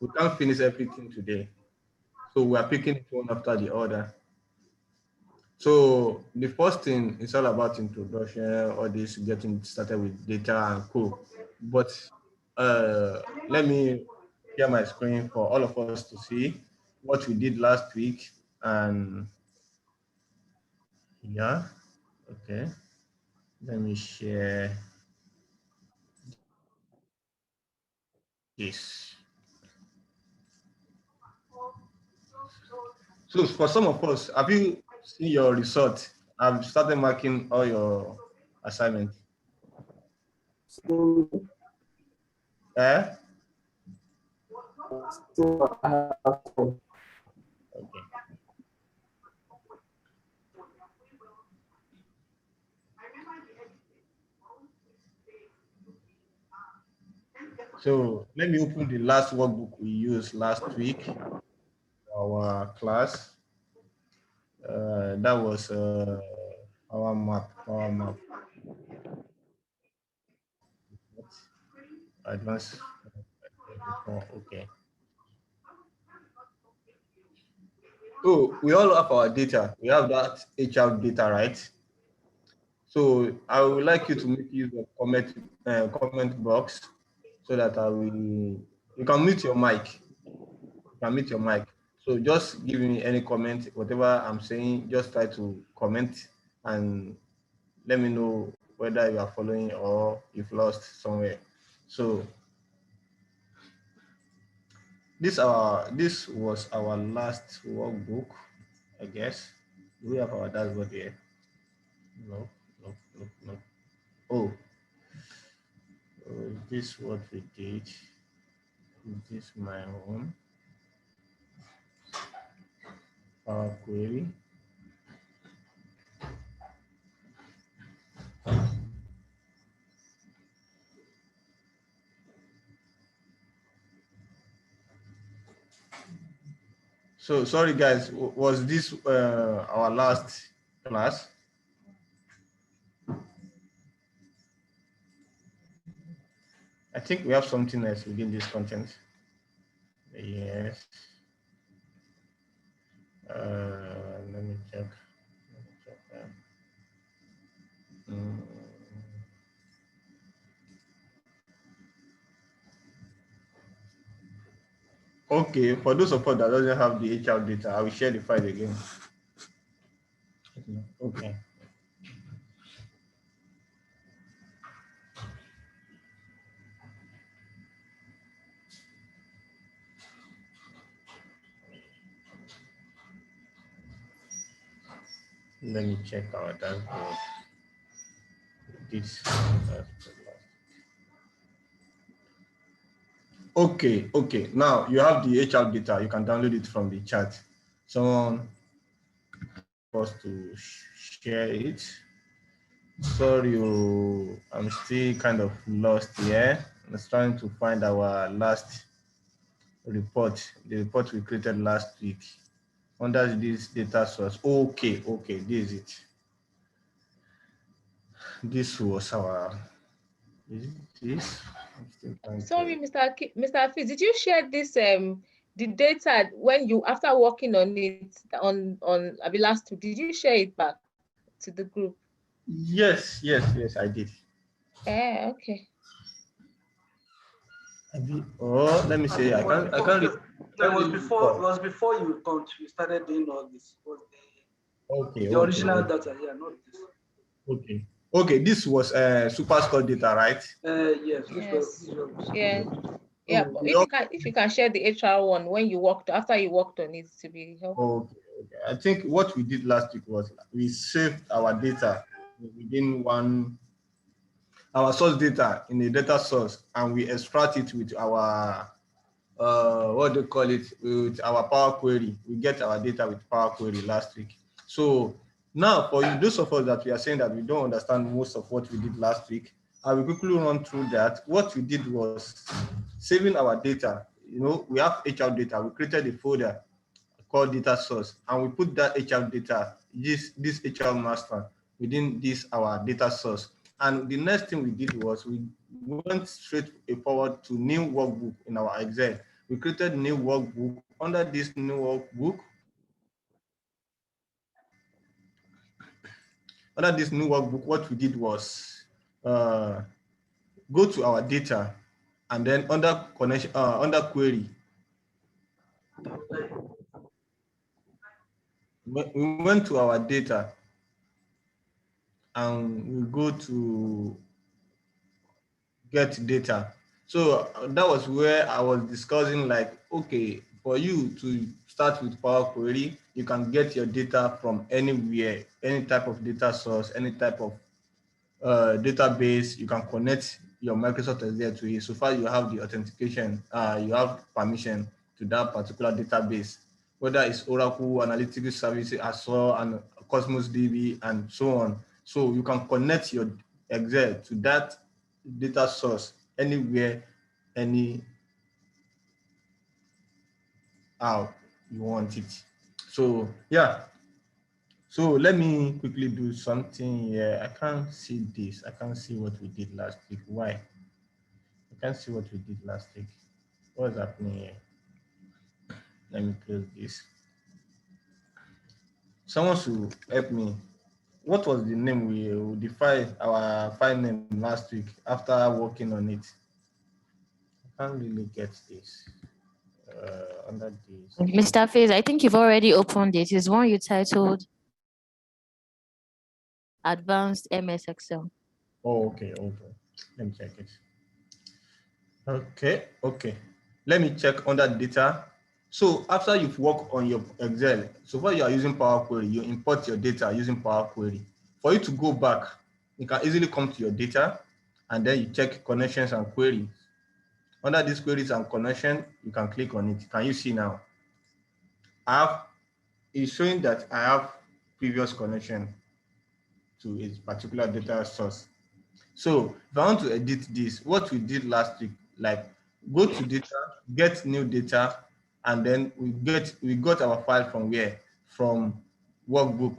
we can't finish everything today. So we are picking it one after the other. So the first thing is all about introduction, all this getting started with data and co. But let me share my screen for all of us to see what we did last week. And yeah, okay. Let me share this. So for some of us, have you seen your result? I've started marking all your assignments. Eh? Okay. So let me open the last workbook we used last week for our class. That was our map. Advanced. Okay. So we all have our data. We have that HR data, right? So I would like you to make use of comment box so that you can mute your mic. You can mute your mic. So just give me any comment, whatever I'm saying, just try to comment and let me know whether you are following or you've lost somewhere. So this was our last workbook, I guess. Do we have our dashboard here? No. Oh, is this what we did? Is this my own? Power query. So sorry guys, was this our last class? I think we have something else within this content. Yes. Let me check. Okay, for those of us that doesn't have the HR data, I will share the file again. Okay. Let me check our dashboard. This. Okay. Now you have the HR data. You can download it from the chat. Someone wants to share it. Sorry, I'm still kind of lost here. I was trying to find our last report, the report we created last week under this data source. Okay, this is it. This was our. Is it this? Sorry, Mr. Hafiz, did you share this the data when you after working on it on last week? Did you share it back to the group? Yes, I did. Okay. I did. Oh, let me see. I can't. It was before you started doing all this. Okay. The original data, yeah, not this. Okay. This was Superstore data, right? Yes. Yeah. But if you can share the HR one when after you worked on it to be helpful. Okay. I think what we did last week was we saved our data within our source data in a data source, and we extract it with our what do you call it, with our Power Query. We get our data with Power Query last week. So now for you, those of us that we are saying that we don't understand most of what we did last week, I will quickly run through that. What we did was saving our data. We have HR data. We created a folder called data source, and we put that HR data, this HR master within this our data source, And the next thing we did was we went straight forward to new workbook in our Excel. We created new workbook. Under this new workbook, what we did was go to our data, and then under connection, under query, we went to our data and we go to get data. So that was where I was discussing, like, okay, for you to start with Power Query, you can get your data from anywhere, any type of data source, any type of database. You can connect your Microsoft Azure to it. So far, you have the authentication, you have permission to that particular database, whether it's Oracle, Analytical Services, Azure, and Cosmos DB, and so on. So you can connect your Excel to that data source anywhere, any how you want it. So yeah. So let me quickly do something here. I can't see this. I can't see what we did last week. Why? I can't see what we did last week. What's happening here? Let me close this. Someone should help me. What was the name we defined our file name last week after working on it? I can't really get this. Under this. Mr. Faze, I think you've already opened it. It's one you titled Advanced MS Excel. Oh, okay. Let me check it. Okay. Let me check under data. So after you've worked on your Excel, so far you are using Power Query, you import your data using Power Query. For you to go back, you can easily come to your data and then you check connections and queries. Under these queries and connection, you can click on it. Can you see now? It's showing that I have previous connection to a particular data source. So if I want to edit this, what we did last week, like go to data, get new data, and then we got our file from where? From workbook.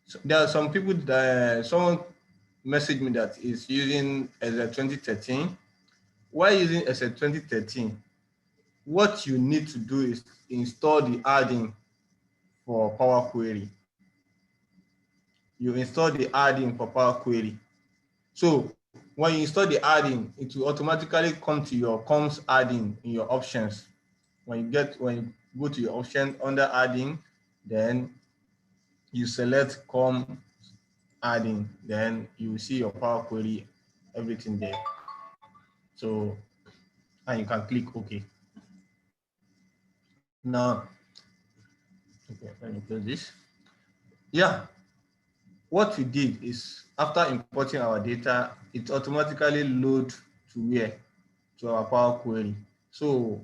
So there are some people that someone messaged me that is using Azure 2013. Why using Azure 2013? What you need to do is install the add-in for Power Query. You install the add-in for Power Query. So when you install the add-in, it will automatically come to your comms add-in in your options. When you go to your option under add-in, then you select com add-in, then you will see your Power Query, everything there. So, and you can click OK. Now, okay, let me close this. Yeah, what we did is after importing our data, it automatically loads to where? To our Power Query. So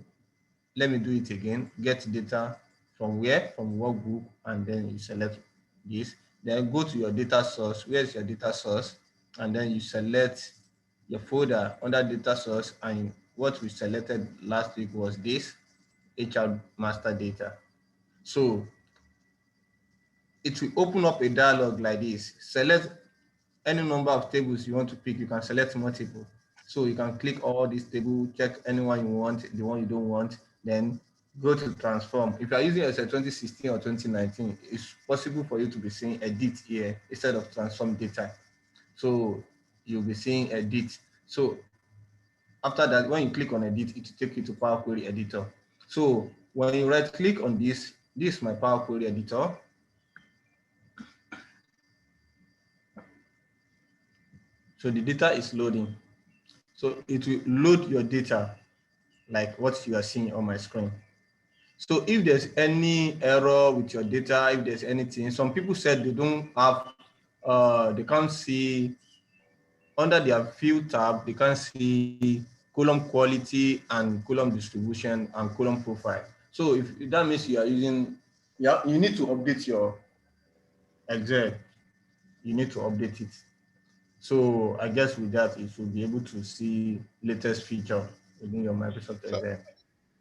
let me do it again. Get data from where? From workbook, and then you select this. Then go to your data source. Where's your data source? And then you select your folder under data source. And what we selected last week was this HR master data. So it will open up a dialog like this. Select any number of tables you want to pick. You can select multiple. So you can click all these tables, check anyone you want, the one you don't want, then go to transform. If you are using as a 2016 or 2019, it's possible for you to be seeing edit here instead of transform data. So you'll be seeing edit. So after that, when you click on edit, it will take you to Power Query Editor. So when you right click on this is my Power Query Editor. So the data is loading. So it will load your data like what you are seeing on my screen. So if there's any error with your data, if there's anything, some people said they don't have, they can't see under their field tab, they can't see column quality and column distribution and column profile. So if that means you are using, you need to update your Excel. You need to update it. So I guess with that, it will be able to see latest feature within your Microsoft Excel.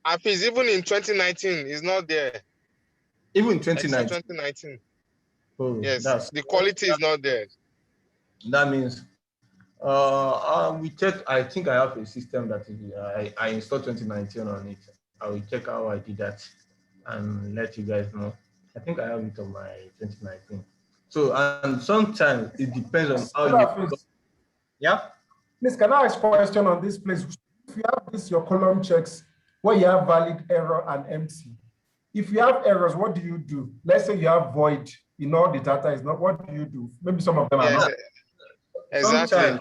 Hafiz, even in 2019, it's not there. Even in 2019. 2019. Oh, yes, the quality is not there. That means We check. I think I have a system that is, I installed 2019 on it. I will check how I did that and let you guys know. I think I have it on my 2019. So, and sometimes it depends on how you. Yeah. Please, can I ask a question on this place? If you have this, your column checks where you have valid, error, and empty. If you have errors, what do you do? Let's say you have void in all the data is not, what do you do? Maybe some of them are not. Exactly.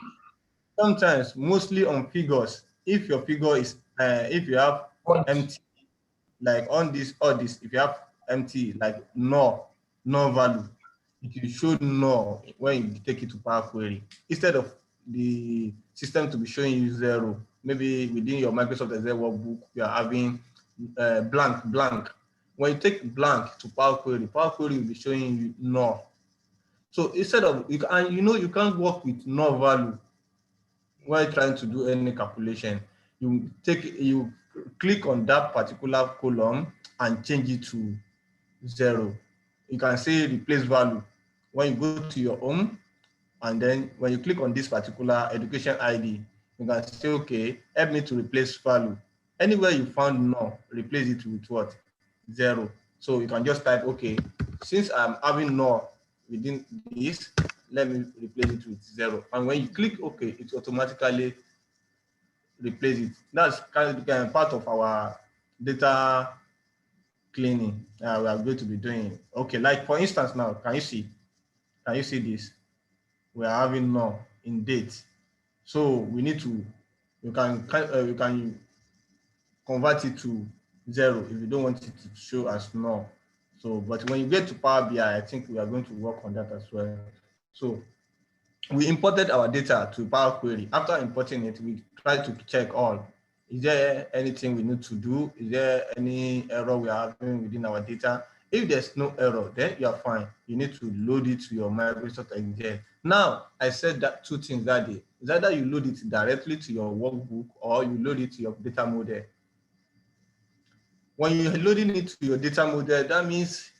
Sometimes, mostly on figures, if your figure is, if you have empty, like on this or this, if you have empty, like no value, it will show no when you take it to Power Query. Instead of the system to be showing you 0, maybe within your Microsoft Excel workbook, you are having blank. When you take blank to Power Query will be showing you no. So instead of, you can't work with no value while trying to do any calculation. You click on that particular column and change it to 0. You can say replace value. When you go to your home, and then when you click on this particular education ID, you can say, okay, help me to replace value. Anywhere you found no, replace it with what? 0. So you can just type, okay, since I'm having no within this, let me replace it with 0. And when you click OK, it automatically replace it. That's kind of part of our data cleaning we are going to be doing. Okay, like for instance now, can you see this? We are having no in date. So we need to, you can convert it to 0 if you don't want it to show as no. So, but when you get to Power BI, I think we are going to work on that as well. So we imported our data to Power Query. After importing it, we try to check all. Is there anything we need to do? Is there any error we are having within our data? If there's no error, then you are fine. You need to load it to your Microsoft Excel. Now, I said that 2 things that day. Is either you load it directly to your workbook or you load it to your data model. When you're loading it to your data model, that means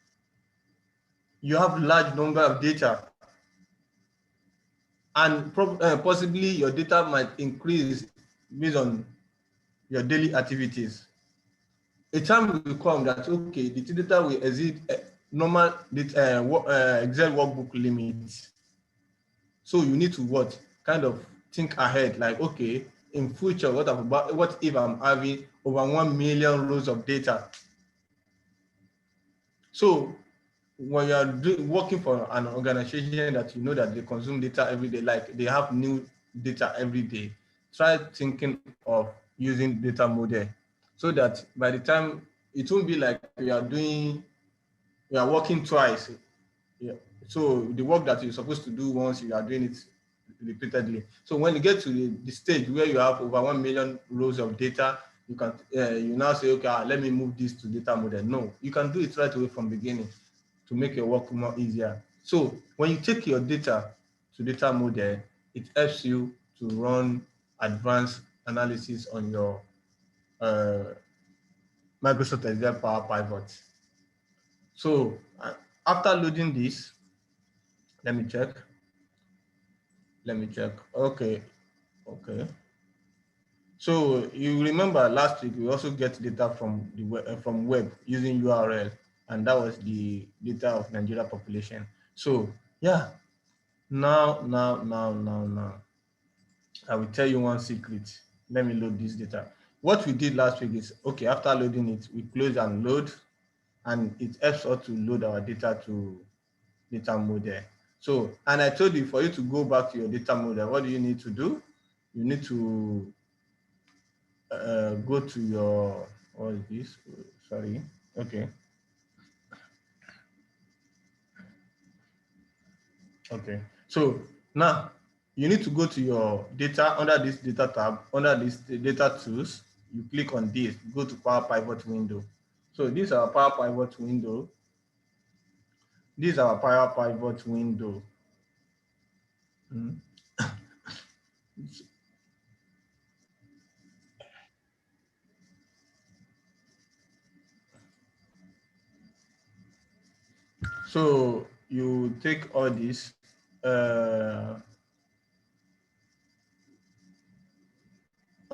you have large number of data. And possibly your data might increase based on your daily activities. A time will come that, okay, the data will exceed normal Excel workbook limits. So you need to what? Kind of think ahead, like, okay, in future, what if I'm having over 1 million rows of data? So when you are working for an organization that you know that they consume data every day, like they have new data every day, try thinking of using data model so that by the time it won't be like you are working twice. Yeah. So the work that you're supposed to do once, you are doing it repeatedly. So when you get to the stage where you have over 1 million rows of data, you can you now say, okay, let me move this to data model. No, you can do it right away from beginning to make your work more easier. So when you take your data to data model, it helps you to run advanced analysis on your Microsoft Excel Power Pivot. So after loading this, let me check. Okay. So you remember last week we also get data from the web using URL, and that was the data of Nigeria population. So yeah, now I will tell you one secret. Let me load this data. What we did last week is, okay, after loading it, we close and load, and it helps us to load our data to data model. So, and I told you, for you to go back to your data model, what do you need to do? You need to go to your, what is this? Sorry. Okay. So now you need to go to your data under this data tab, under this data tools. You click on this, go to Power Pivot window. So this is our Power Pivot window. This is our Power Pivot window. So you take all this,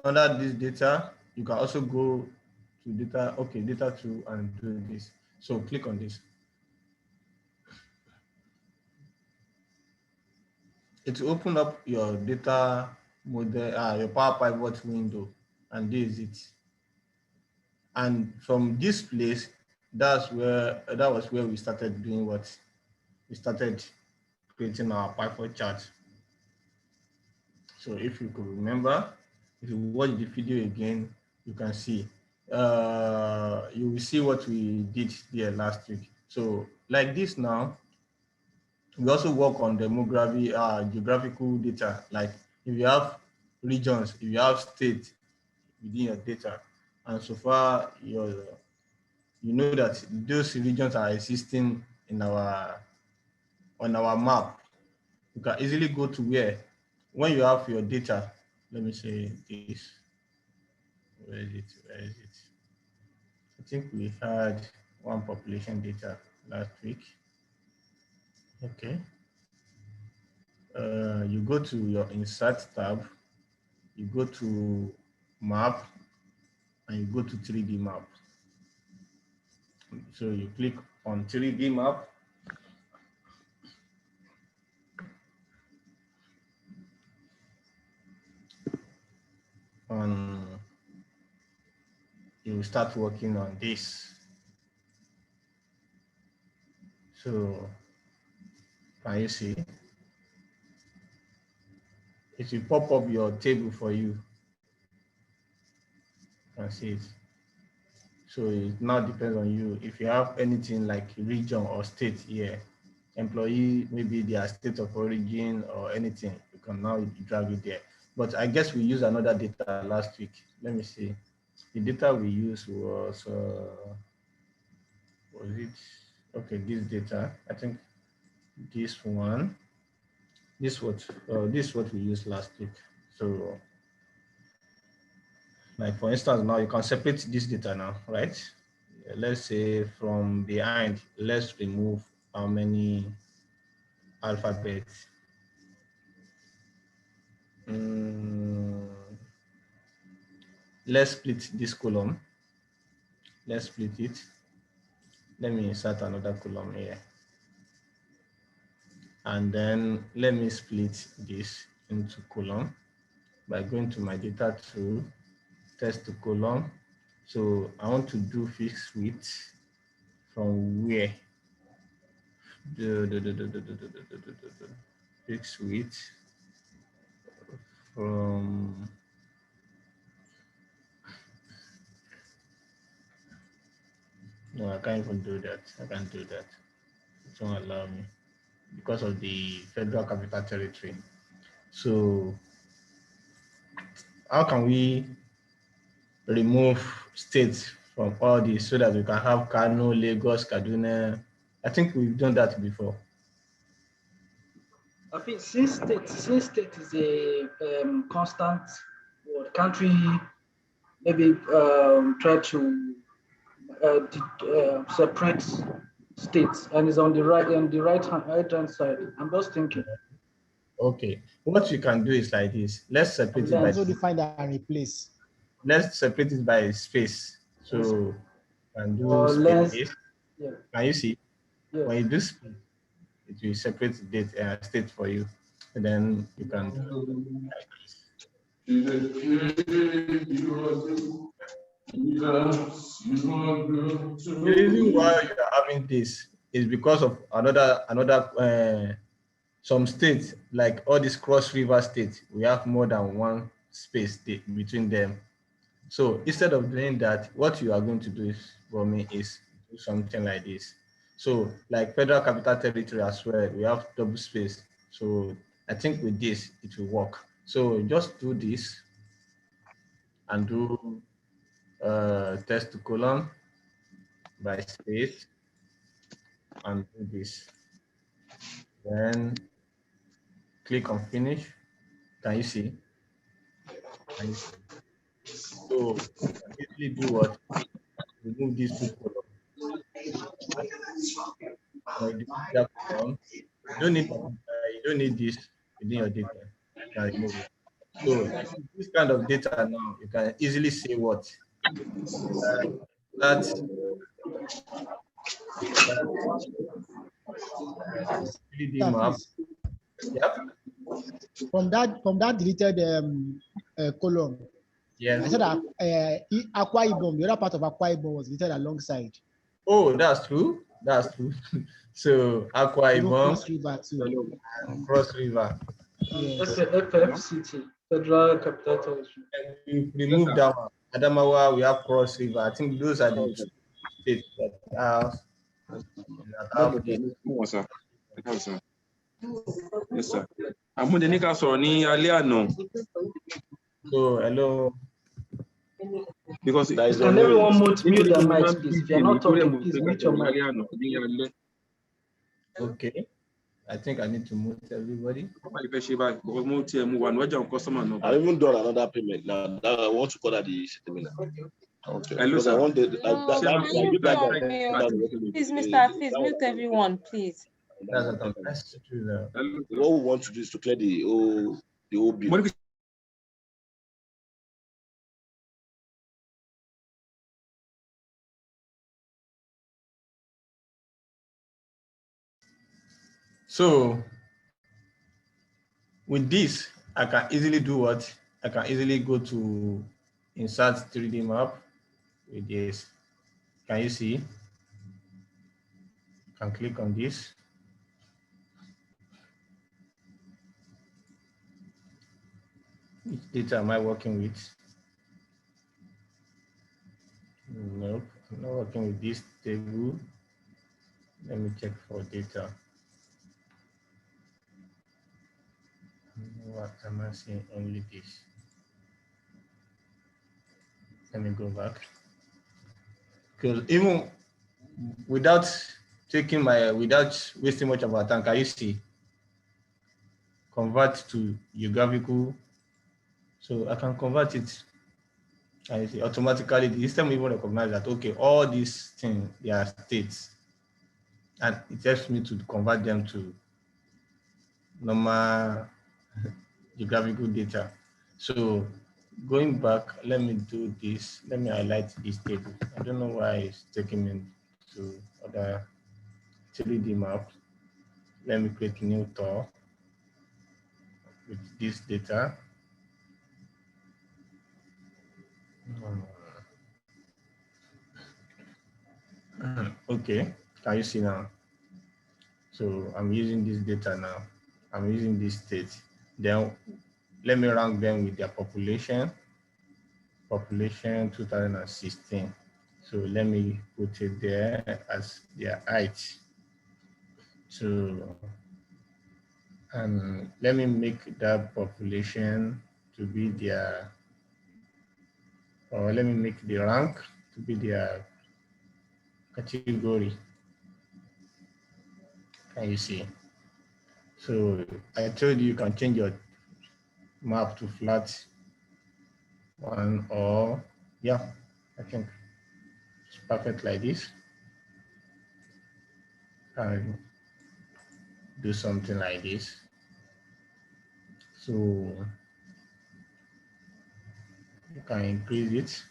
under this data, you can also go to data, okay, data 2 and do this. So click on this. It will open up your data model, your Power Pivot window, and this is it. And from this place, that was where we started doing what? We started creating our pivot chart. So if you could remember, if you watch the video again, you can see. You will see what we did there last week. So like this now, we also work on demography, geographical data. Like if you have regions, if you have states within your data, and so far you know that those regions are existing in on our map, you can easily go to where, when you have your data, let me say this, where is it, I think we had one population data last week. Okay. You go to your insert tab, you go to map, and you go to 3D map. So you click on 3D map. You will start working on this. So can you see? It will pop up your table for you. You can see it. So it now depends on you. If you have anything like region or state here, employee, maybe their state of origin or anything, you can now drag it there. But I guess we used another data last week. Let me see. The data we used was it? Okay, this data. I think this one. This is what we used last week. So, like for instance, now you can separate this data now, right? Let's say from behind, let's remove how many alphabets. Let's split this column. Let's split it. Let me insert another column here. And then let me split this into column by going to my data tool, test to column. So I want to do fixed width from where? Fixed width from no, I can't even do that. I can't do that. It won't allow me because of the Federal Capital Territory. So how can we remove states from all this so that we can have Kano, Lagos, Kaduna? I think we've done that before. I think since state is a constant country, maybe try to separate states, and it's on the right hand side. I'm just thinking. Okay, what you can do is like this. Let's separate it by also define and replace. Let's separate it by space. So and do space. Yeah. Can you see? Yes. When you do space, it will separate the state for you, and then you can do like this. The reason why you are having this is because of another some states, like all these cross river states, we have more than one space between them. So instead of doing that, what you are going to do is, for me, is do something like this. So like Federal Capital Territory as well, we have double space. So I think with this, it will work. So just do this and do test to column by space and do this. Then click on finish. Can you see? Can you see? So you can easily do what? Remove these two columns. When you do that column, you don't need this within your data. You can remove it. So this kind of data now, you can easily say what? That 3D map. Yep. From that deleted column, Yes. I said that Akwa Ibom, the other part of Akwa Ibom was deleted alongside. Oh, that's true. That's true. So Akwa Even Ibom, Cross River too. and Cross River. Yes. FFCT, Federal Capital Territory. And we remove that one. Adamawa, we have Cross River. I think those are the two states that have Yes, sir. Yes, sir. Amudenika sọ̀rọ̀ ní alẹ́ àná. So hello. Because Can everyone mute their mics, please? If you're not talking, please mute your mic. Okay. I think I need to mute everybody. I've even done another payment now. I want to call that the settlement. Okay. Because I want the Please, Mr. Please mute everyone, please. That's what I'm trying to do now. What we want to do is to clear the whole bill. So with this, I can easily do what? I can easily go to insert 3D map with this. Can you see? Can click on this. Which data am I working with? Nope, I'm not working with this table. Let me check for data. What am I seeing? Only this. Let me go back. Because even without without wasting much of our time, can you see? Convert to geographical. So I can convert it. I see automatically the system even recognize that, okay, all these things, they are states. And it helps me to convert them to normal geographical data. So going back, let me do this. Let me highlight this table. I don't know why it's taking me to other 3D map. Let me create a new tool with this data. Okay, can you see now? So I'm using this data now. I'm using this state. Then let me rank them with their population. Population 2016. So let me put it there as their height. So, and let me make that population to be their, or let me make the rank to be their category. Can you see? So I told you can change your map to flat one, or yeah, I think it's perfect like this. And do something like this. So you can increase it.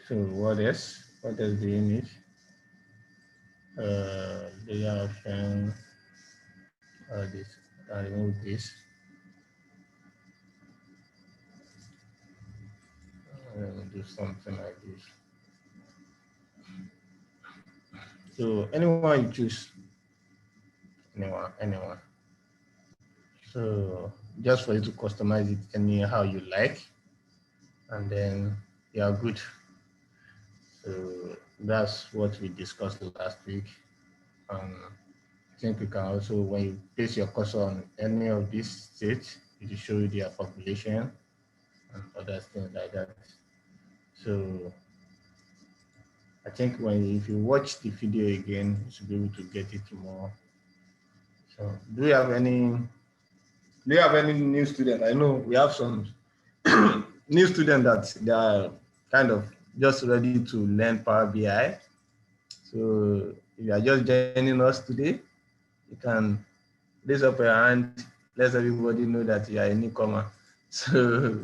So what else? What else do you need? Layer option. This. I remove this. Do something like this. So anyone you choose. Anyone. So just for you to customize it anyhow you like, and then you are good. So that's what we discussed last week. I think we can also, when you place your cursor on any of these states, it will show you their population and other things like that. So I think if you watch the video again, you should be able to get it more. So do you have any new student? I know we have some new students that they are kind of just ready to learn Power BI. So if you are just joining us today, you can raise up your hand, let everybody know that you are a newcomer. So,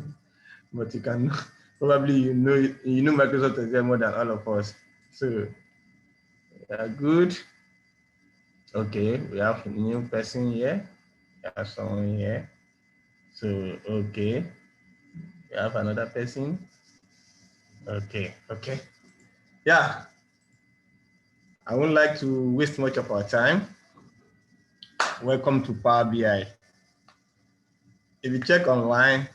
but you can probably you know Microsoft Excel more than all of us. So, good. Okay, we have a new person here. We have someone here. So, okay, we have another person. Okay. Yeah, I wouldn't like to waste much of our time. Welcome to Power BI. If you check online,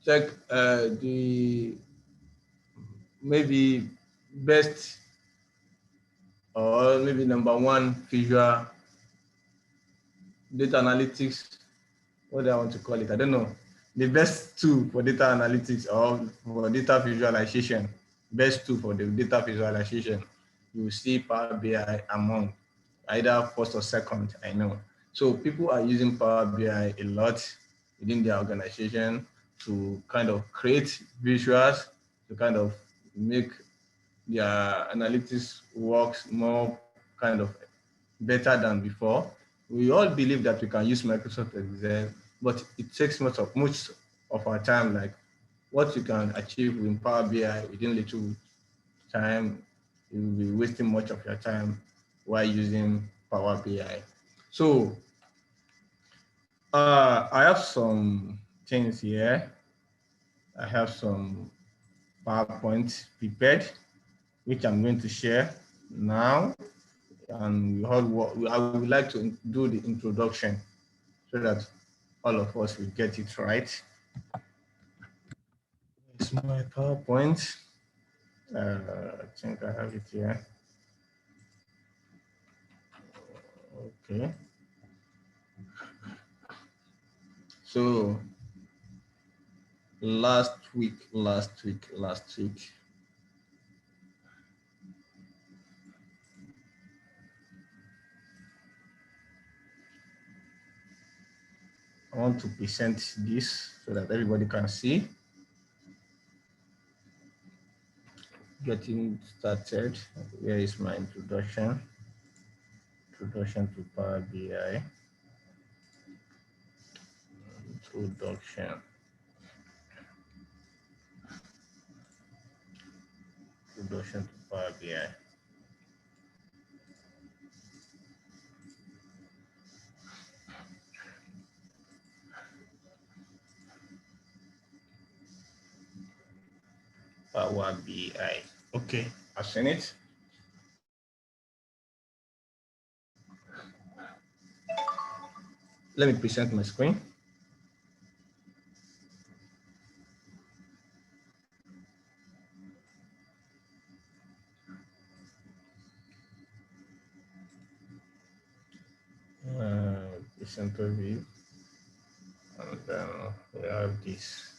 check the maybe best or maybe number one visual data analytics, what do I want to call it? I don't know. The best tool for data analytics or for data visualization, best tool for the data visualization, you will see Power BI among either first or second, I know. So people are using Power BI a lot within their organization to kind of create visuals, to kind of make their analytics works more kind of better than before. We all believe that we can use Microsoft Excel, but it takes much of our time. Like what you can achieve in Power BI within little time, you will be wasting much of your time while using Power BI. So I have some things here. I have some PowerPoint prepared, which I'm going to share now. And I would like to do the introduction so that all of us will get it right. It's my PowerPoint. I think I have it here. Okay. So last week. I want to present this so that everybody can see. Getting started. Where is my introduction? Introduction to Power BI. Introduction to Power BI. Power BI. Okay, I've seen it. Let me present my screen. Present overview. And then we have this.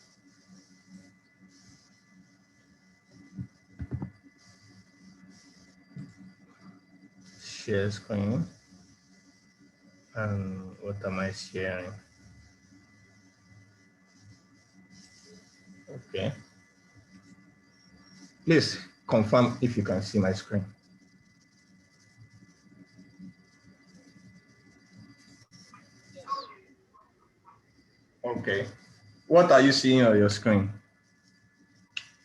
Share screen. And what am I sharing? Okay. Please confirm if you can see my screen. Okay. What are you seeing on your screen?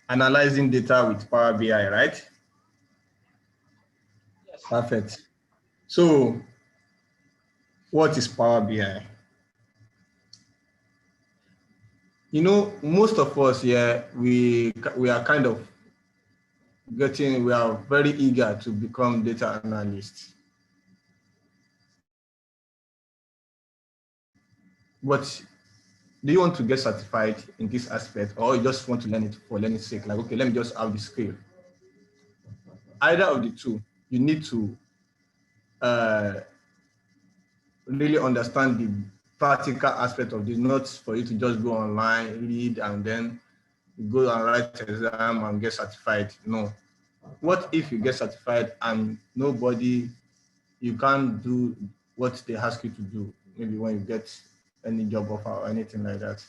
Analyzing data with Power BI, right? Yes. Perfect. So what is Power BI? You know, most of us here, we are kind of we are very eager to become data analysts. But do you want to get certified in this aspect, or you just want to learn it for learning's sake? Like, okay, let me just have the skill. Either of the two, you need to really understand the practical aspect of this, not for you to just go online, read, and then go and write exam and get certified. No. What if you get certified and you can't do what they ask you to do, maybe when you get any job offer or anything like that?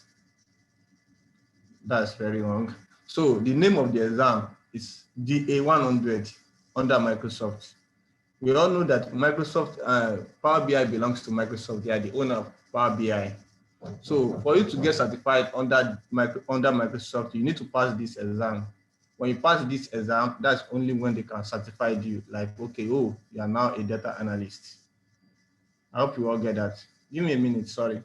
That's very wrong. So the name of the exam is DA100 under Microsoft. We all know that Microsoft, Power BI belongs to Microsoft. They are the owner of Power BI. So for you to get certified under Microsoft, you need to pass this exam. When you pass this exam, that's only when they can certify you. Like, okay, oh, you are now a data analyst. I hope you all get that. Give me a minute, sorry.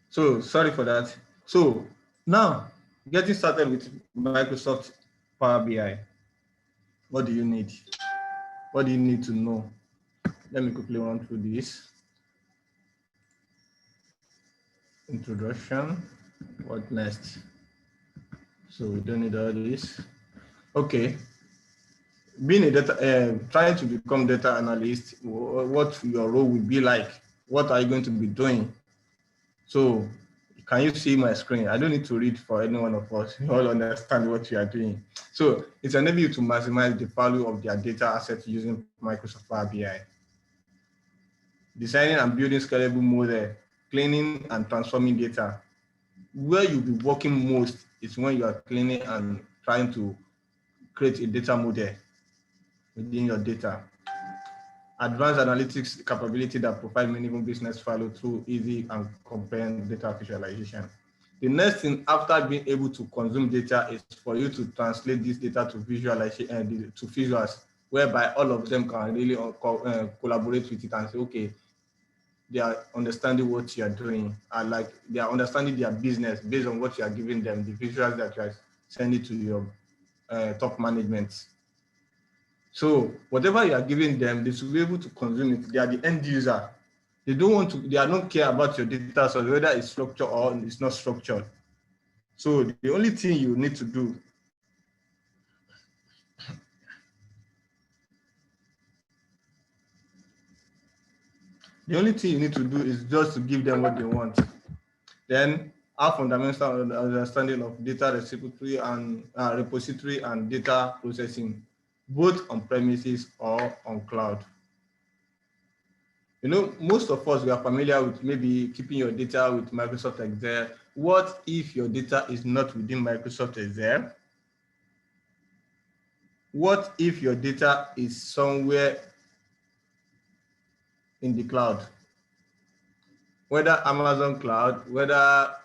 So sorry for that. So now getting started with Microsoft Power BI. What do you need? What do you need to know? Let me quickly run through this. Introduction. What next? So we don't need all this. Okay. Being a data, trying to become data analyst, what your role will be like? What are you going to be doing? So can you see my screen? I don't need to read for any one of us. You all understand what you are doing. So it's enable you to maximize the value of their data assets using Microsoft Power BI. Designing and building scalable model, cleaning and transforming data. Where you'll be working most is when you are cleaning and trying to create a data model within your data. Advanced analytics capability that provide meaningful business value through easy and comprehensive data visualization. The next thing after being able to consume data is for you to translate this data to visualization to visuals, whereby all of them can really collaborate with it and say, okay, they are understanding what you are doing, and like they are understanding their business based on what you are giving them, the visuals that you are sending to your top management. So whatever you are giving them, they should be able to consume it. They are the end user. They don't care about your data, so whether it's structured or it's not structured. So the only thing you need to do is just to give them what they want. Then have fundamental understanding of data repository and data processing, both on premises or on cloud. You know, most of us, we are familiar with maybe keeping your data with Microsoft Excel. What if your data is not within Microsoft Excel? What if your data is somewhere in the cloud? Whether Amazon cloud, whether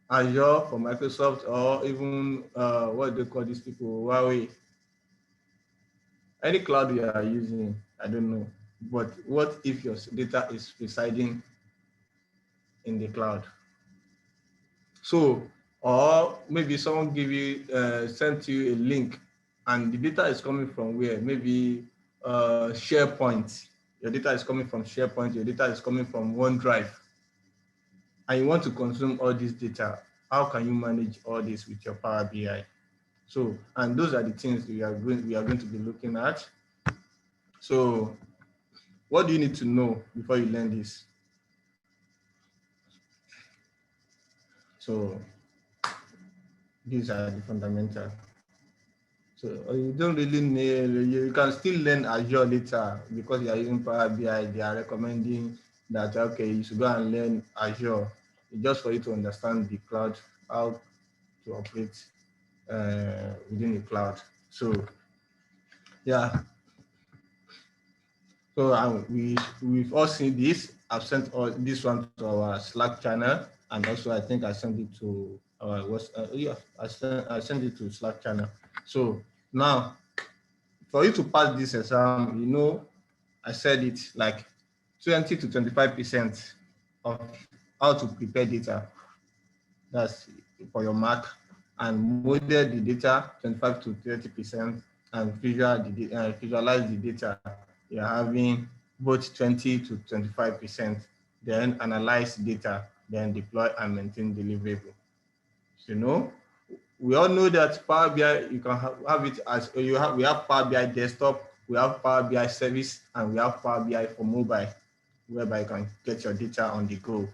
Azure for Microsoft, or even what do they call these people, Huawei. Any cloud you are using, I don't know. But what if your data is residing in the cloud? So, or maybe someone sent you a link and the data is coming from where? Maybe SharePoint. Your data is coming from SharePoint, your data is coming from OneDrive. And you want to consume all this data. How can you manage all this with your Power BI? So, and those are the things we are going to be looking at. So, what do you need to know before you learn this? So, these are the fundamentals. So you don't really need, you can still learn Azure later because you are using Power BI. They are recommending that, okay, you should go and learn Azure just for you to understand the cloud, how to operate within the cloud. So, yeah. So we've all seen this. I've sent this one to our Slack channel, and also I think I sent it to I sent it to Slack channel. So now, for you to pass this exam, you know, I said it like 20 to 25% of how to prepare data. That's for your mark. and model the data 25 to 30%, and visualize the data. You're having both 20 to 25%. Then analyze data, then deploy and maintain deliverable. So, we all know that Power BI, you can have it as we have Power BI desktop, we have Power BI service, and we have Power BI for mobile, whereby you can get your data on the go.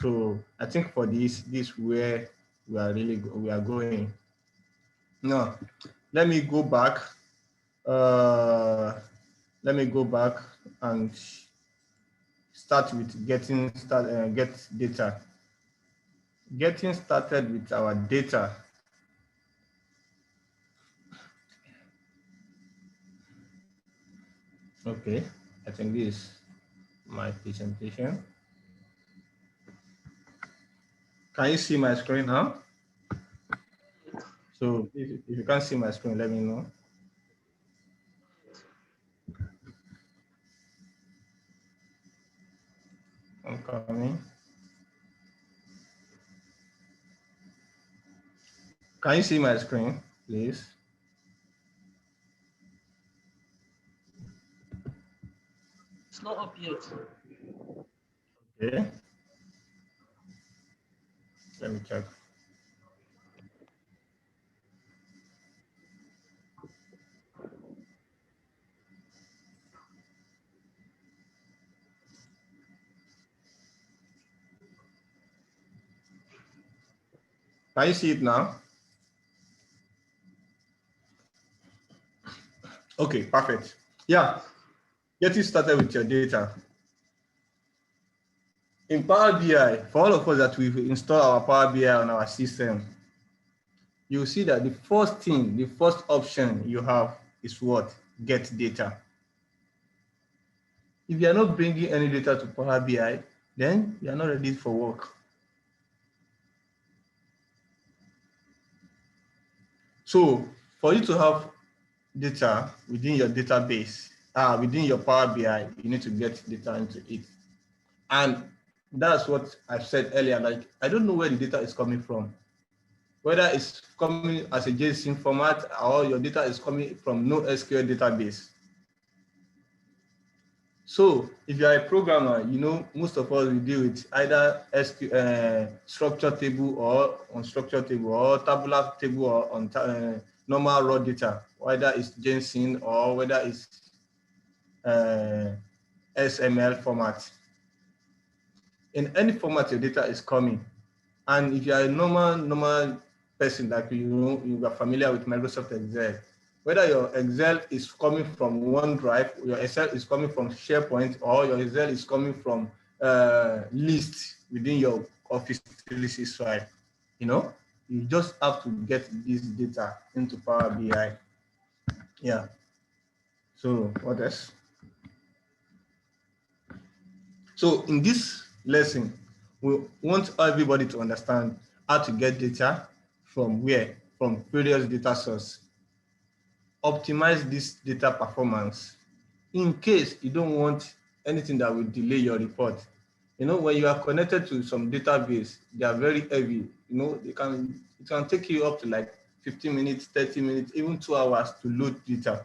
So I think for this where we are going. Now, let me go back. Let me go back and start with get data. Getting started with our data. Okay, I think this is my presentation. Can you see my screen now? So if you can't see my screen, let me know. I'm coming. Can you see my screen, please? It's not up yet. Okay. Let me check. Can you see it now? Okay, perfect. Yeah, getting started with your data. In Power BI, for all of us that we've installed our Power BI on our system, you'll see that the first option you have is what? Get data. If you are not bringing any data to Power BI, then you are not ready for work. So for you to have data within your database, within your Power BI, you need to get data into it. And that's what I said earlier, like, I don't know where the data is coming from. Whether it's coming as a JSON format or your data is coming from NoSQL database. So if you are a programmer, most of us will deal with either structured table or unstructured table or tabular table or on normal raw data, whether it's JSON or whether it's XML format. In any format your data is coming. And if you are a normal person, like you are familiar with Microsoft Excel, whether your Excel is coming from OneDrive, your Excel is coming from SharePoint, or your Excel is coming from list within your Office 365, you just have to get this data into Power BI. Yeah. So what else? So in this lesson, we want everybody to understand how to get data from where? From various data sources. Optimize this data performance in case you don't want anything that will delay your report. When you are connected to some database, they are very heavy. It can take you up to like 15 minutes, 30 minutes, even 2 hours to load data.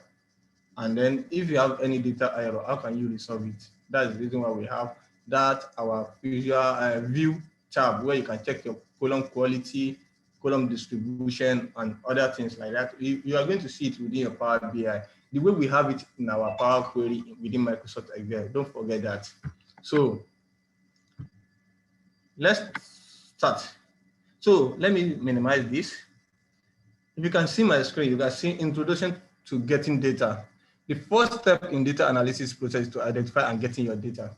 And then if you have any data error, how can you resolve it? That's the reason why we have that our visual view tab, where you can check your column quality, column distribution, and other things like that. You are going to see it within your Power BI, the way we have it in our Power Query within Microsoft Excel. Don't forget that. So let's start. So let me minimize this. If you can see my screen, you can see introduction to getting data. The first step in data analysis process is to identify and getting your data.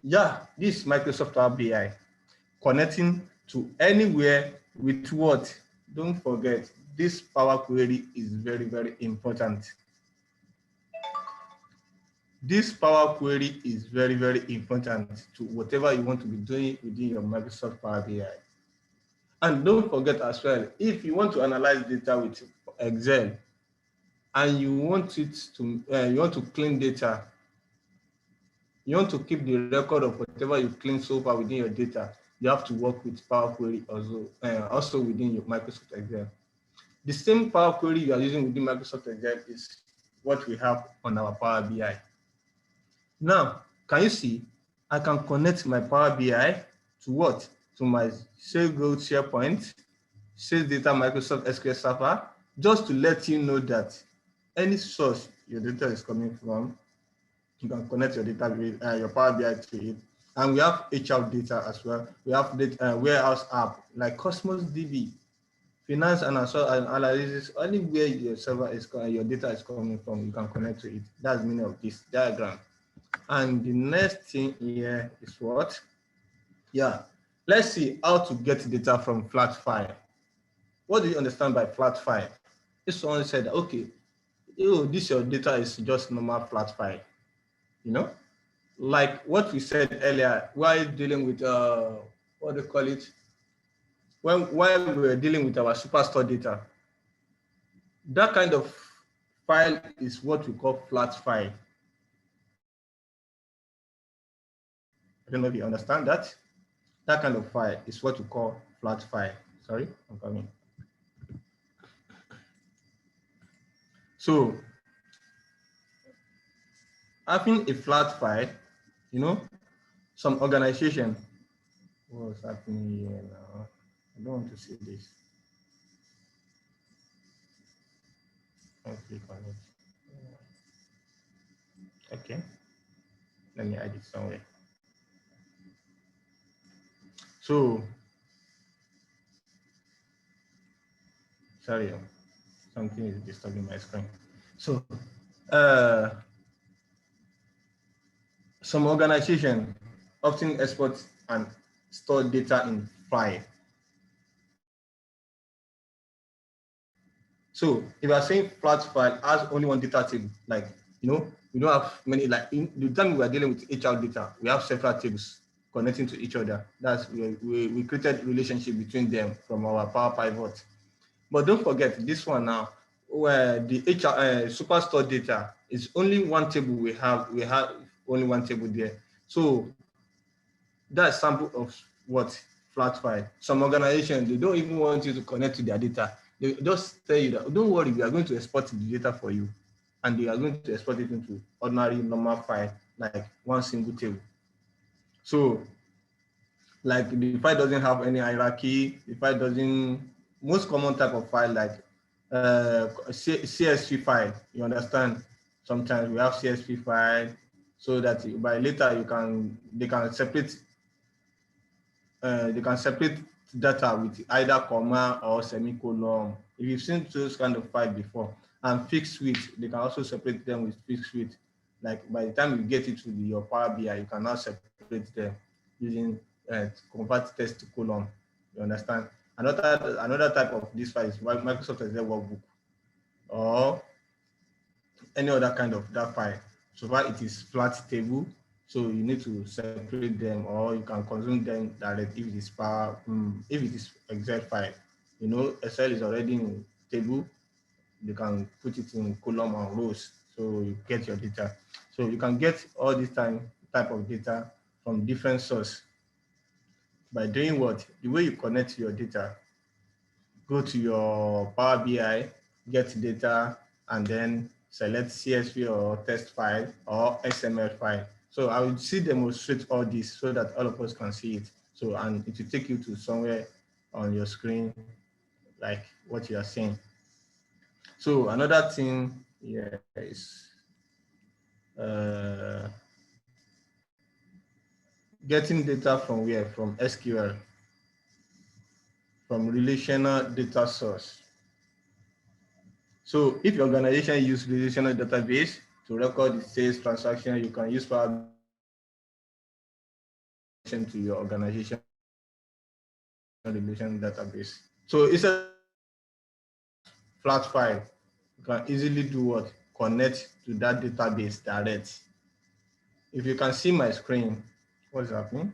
Yeah, this is Microsoft Power BI, connecting to anywhere with what? Don't forget, this Power Query is very, very important. This Power Query is very, very important to whatever you want to be doing within your Microsoft Power BI. And don't forget as well, if you want to analyze data with Excel, and you want to clean data, you want to keep the record of whatever you clean so far within your data, you have to work with Power Query also within your Microsoft Excel. The same Power Query you are using within Microsoft Excel is what we have on our Power BI. Now, can you see? I can connect my Power BI to what? To my Sales Growth SharePoint, Sales Data Microsoft SQL Server, just to let you know that any source your data is coming from, you can connect your data with your Power BI to it. And we have HR data as well. We have data, warehouse app like Cosmos DB, finance and analysis. Anywhere your server is, your data is coming from, you can connect to it. That's the meaning of this diagram. And the next thing here is what? Yeah, let's see how to get data from flat file. What do you understand by flat file? If someone said, okay, this your data is just normal flat file, like what we said earlier, while dealing with what do you call it? While we were dealing with our superstore data, that kind of file is what we call flat file. I don't know if you understand that. That kind of file is what we call flat file. Sorry, I'm coming. So having a flat file, some organization, what's happening here now? I don't want to see this. I'll click on it. Okay, let me add it somewhere. So, sorry, something is disturbing my screen. So, some organization often export and store data in file. So if you are saying flat file has only one data table, like, we don't have many, like in the time we are dealing with HR data, we have several tables connecting to each other. That's we created relationship between them from our Power Pivot. But don't forget this one now, where the HR superstore data is only one table we have only one table there. So that's sample of what? Flat file. Some organizations, they don't even want you to connect to their data. They just tell you that, don't worry, we are going to export the data for you. And they are going to export it into ordinary normal file, like one single table. So like the file doesn't have any hierarchy, the file doesn't, most common type of file like CSV file, you understand? Sometimes we have CSV file so that by later they can separate data with either comma or semicolon. If you've seen those kind of files before, and fixed width, they can also separate them with fixed width. Like by the time you get it to your Power BI, you can now separate them using convert text to column. You understand? Another type of this file is Microsoft Excel workbook or any other kind of that file. So far it is flat table, so you need to separate them, or you can consume them directly if it is if it is Excel file. Excel is already in table, you can put it in column and rows, so you get your data. So you can get all this type of data from different sources by doing what? The way you connect your data, go to your Power BI, get data, and then select CSV or text file or XML file. So I will demonstrate all this so that all of us can see it. So, and it will take you to somewhere on your screen, like what you are seeing. So another thing here is getting data from where? From SQL, from relational data source. So if your organization use relational database to record the sales transaction, you can use Power BI to your organization relational database. So it's a flat file. You can easily do what? Connect to that database direct. If you can see my screen, what's happening?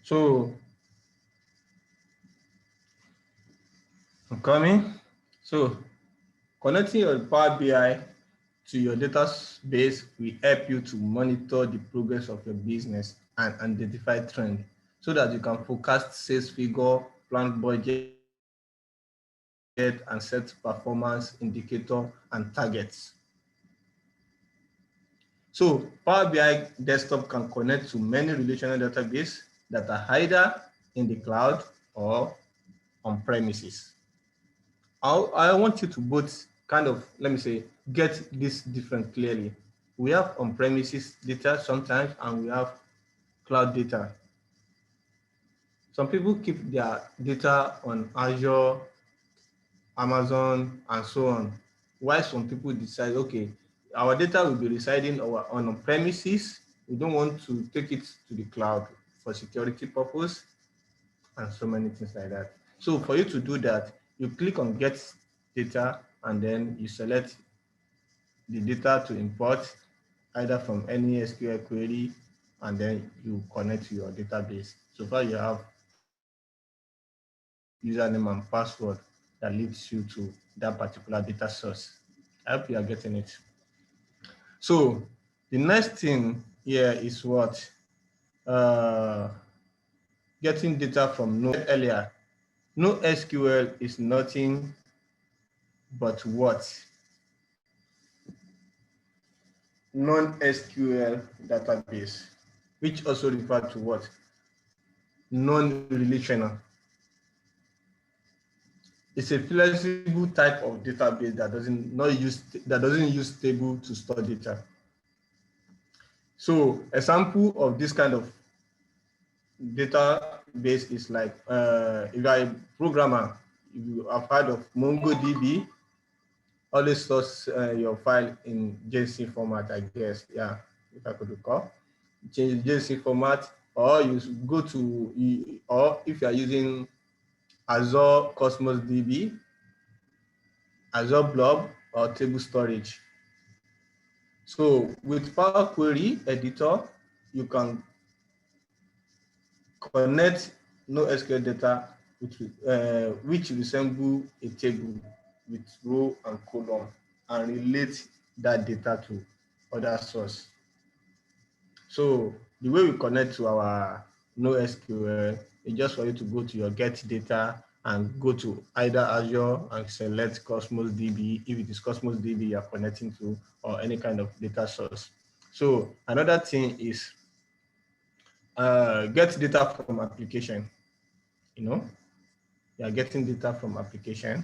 So coming. So connecting your Power BI to your database will help you to monitor the progress of your business and identify trends so that you can forecast sales figure, plan budget, and set performance indicator and targets. So Power BI desktop can connect to many relational databases that are either in the cloud or on premises. I want you to both kind of, let me say, get this different clearly. We have on-premises data sometimes, and we have cloud data. Some people keep their data on Azure, Amazon, and so on. While some people decide, okay, our data will be residing on premises. We don't want to take it to the cloud for security purpose and so many things like that. So for you to do that, you click on Get Data, and then you select the data to import either from any SQL query, and then you connect to your database. So far you have username and password that leads you to that particular data source. I hope you are getting it. So the next thing here is what? Getting data from earlier. NoSQL is nothing but what? Non-SQL database, which also refer to what? Non-relational. It's a flexible type of database that doesn't use table to store data. So a sample of this kind of database is like, if you are a programmer, you have heard of MongoDB, always stores your file in JSON format, I guess. Yeah, if I could recall. Change JSON format, or you go to, or if you are using Azure Cosmos DB, Azure Blob, or table storage. So with Power Query Editor, you can connect NoSQL data which resemble a table with row and column, and relate that data to other source. So the way we connect to our NoSQL is just for you to go to your Get Data and go to either Azure and select Cosmos DB, if it is Cosmos DB you're connecting to, or any kind of data source. So another thing is get data from application. You are getting data from application.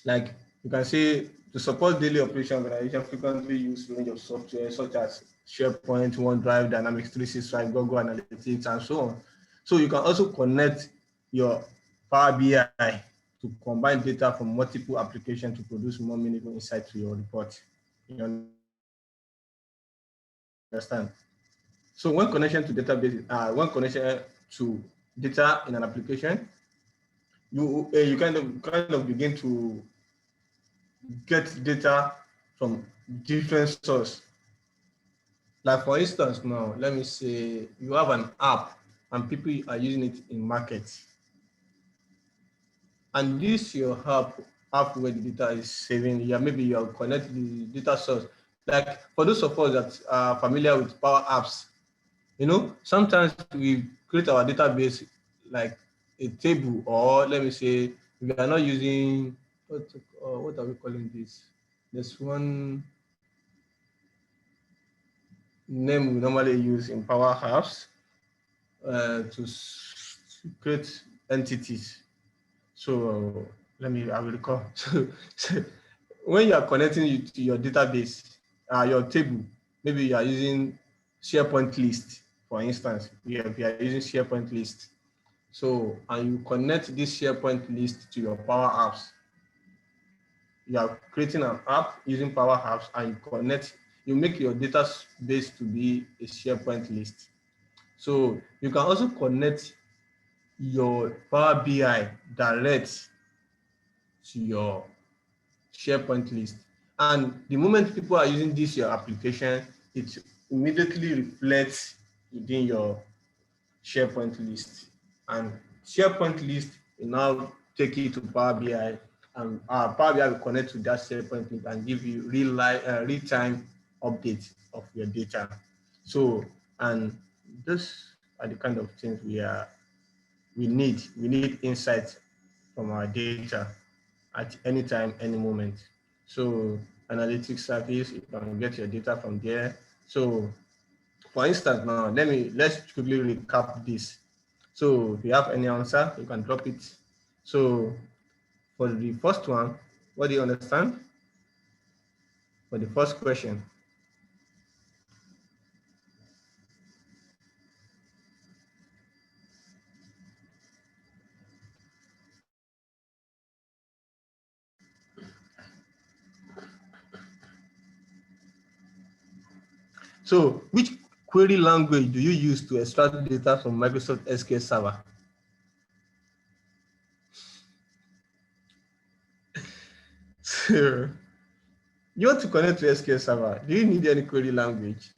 Like you can say, to support daily operation, organization frequently use range of software such as SharePoint, OneDrive, Dynamics 365, Google Analytics, and so on. So you can also connect your Power BI to combine data from multiple applications to produce more meaningful insight to your report. You understand? So when connection to database, when connection to data in an application, you kind of begin to get data from different sources. Like for instance, now let me say you have an app and people are using it in markets, and this your app where the data is saving. Maybe you are connected to the data source. Like for those of us that are familiar with Power Apps, sometimes we create our database like a table, or let me say we are not using what are we calling this? There's one name we normally use in Power Apps to create entities. So I will recall. So when you are connecting to your database, your table, maybe you are using SharePoint list, for instance. We are using SharePoint list. So, and you connect this SharePoint list to your Power Apps. You are creating an app using Power Apps, and you make your database to be a SharePoint list. So you can also connect your Power BI direct to your SharePoint list. And the moment people are using your application, it immediately reflects within your SharePoint list. And SharePoint list will now take it to Power BI, and Power BI will connect to that SharePoint link and give you real-time update of your data. So, and those are the kind of things we need insights from our data at any time, any moment. So analytics service, you can get your data from there. So for instance, now let's quickly recap this. So if you have any answer, you can drop it. So for the first one, what do you understand? For the first question. So which query language do you use to extract data from Microsoft SQL Server? So you want to connect to SQL Server, do you need any query language?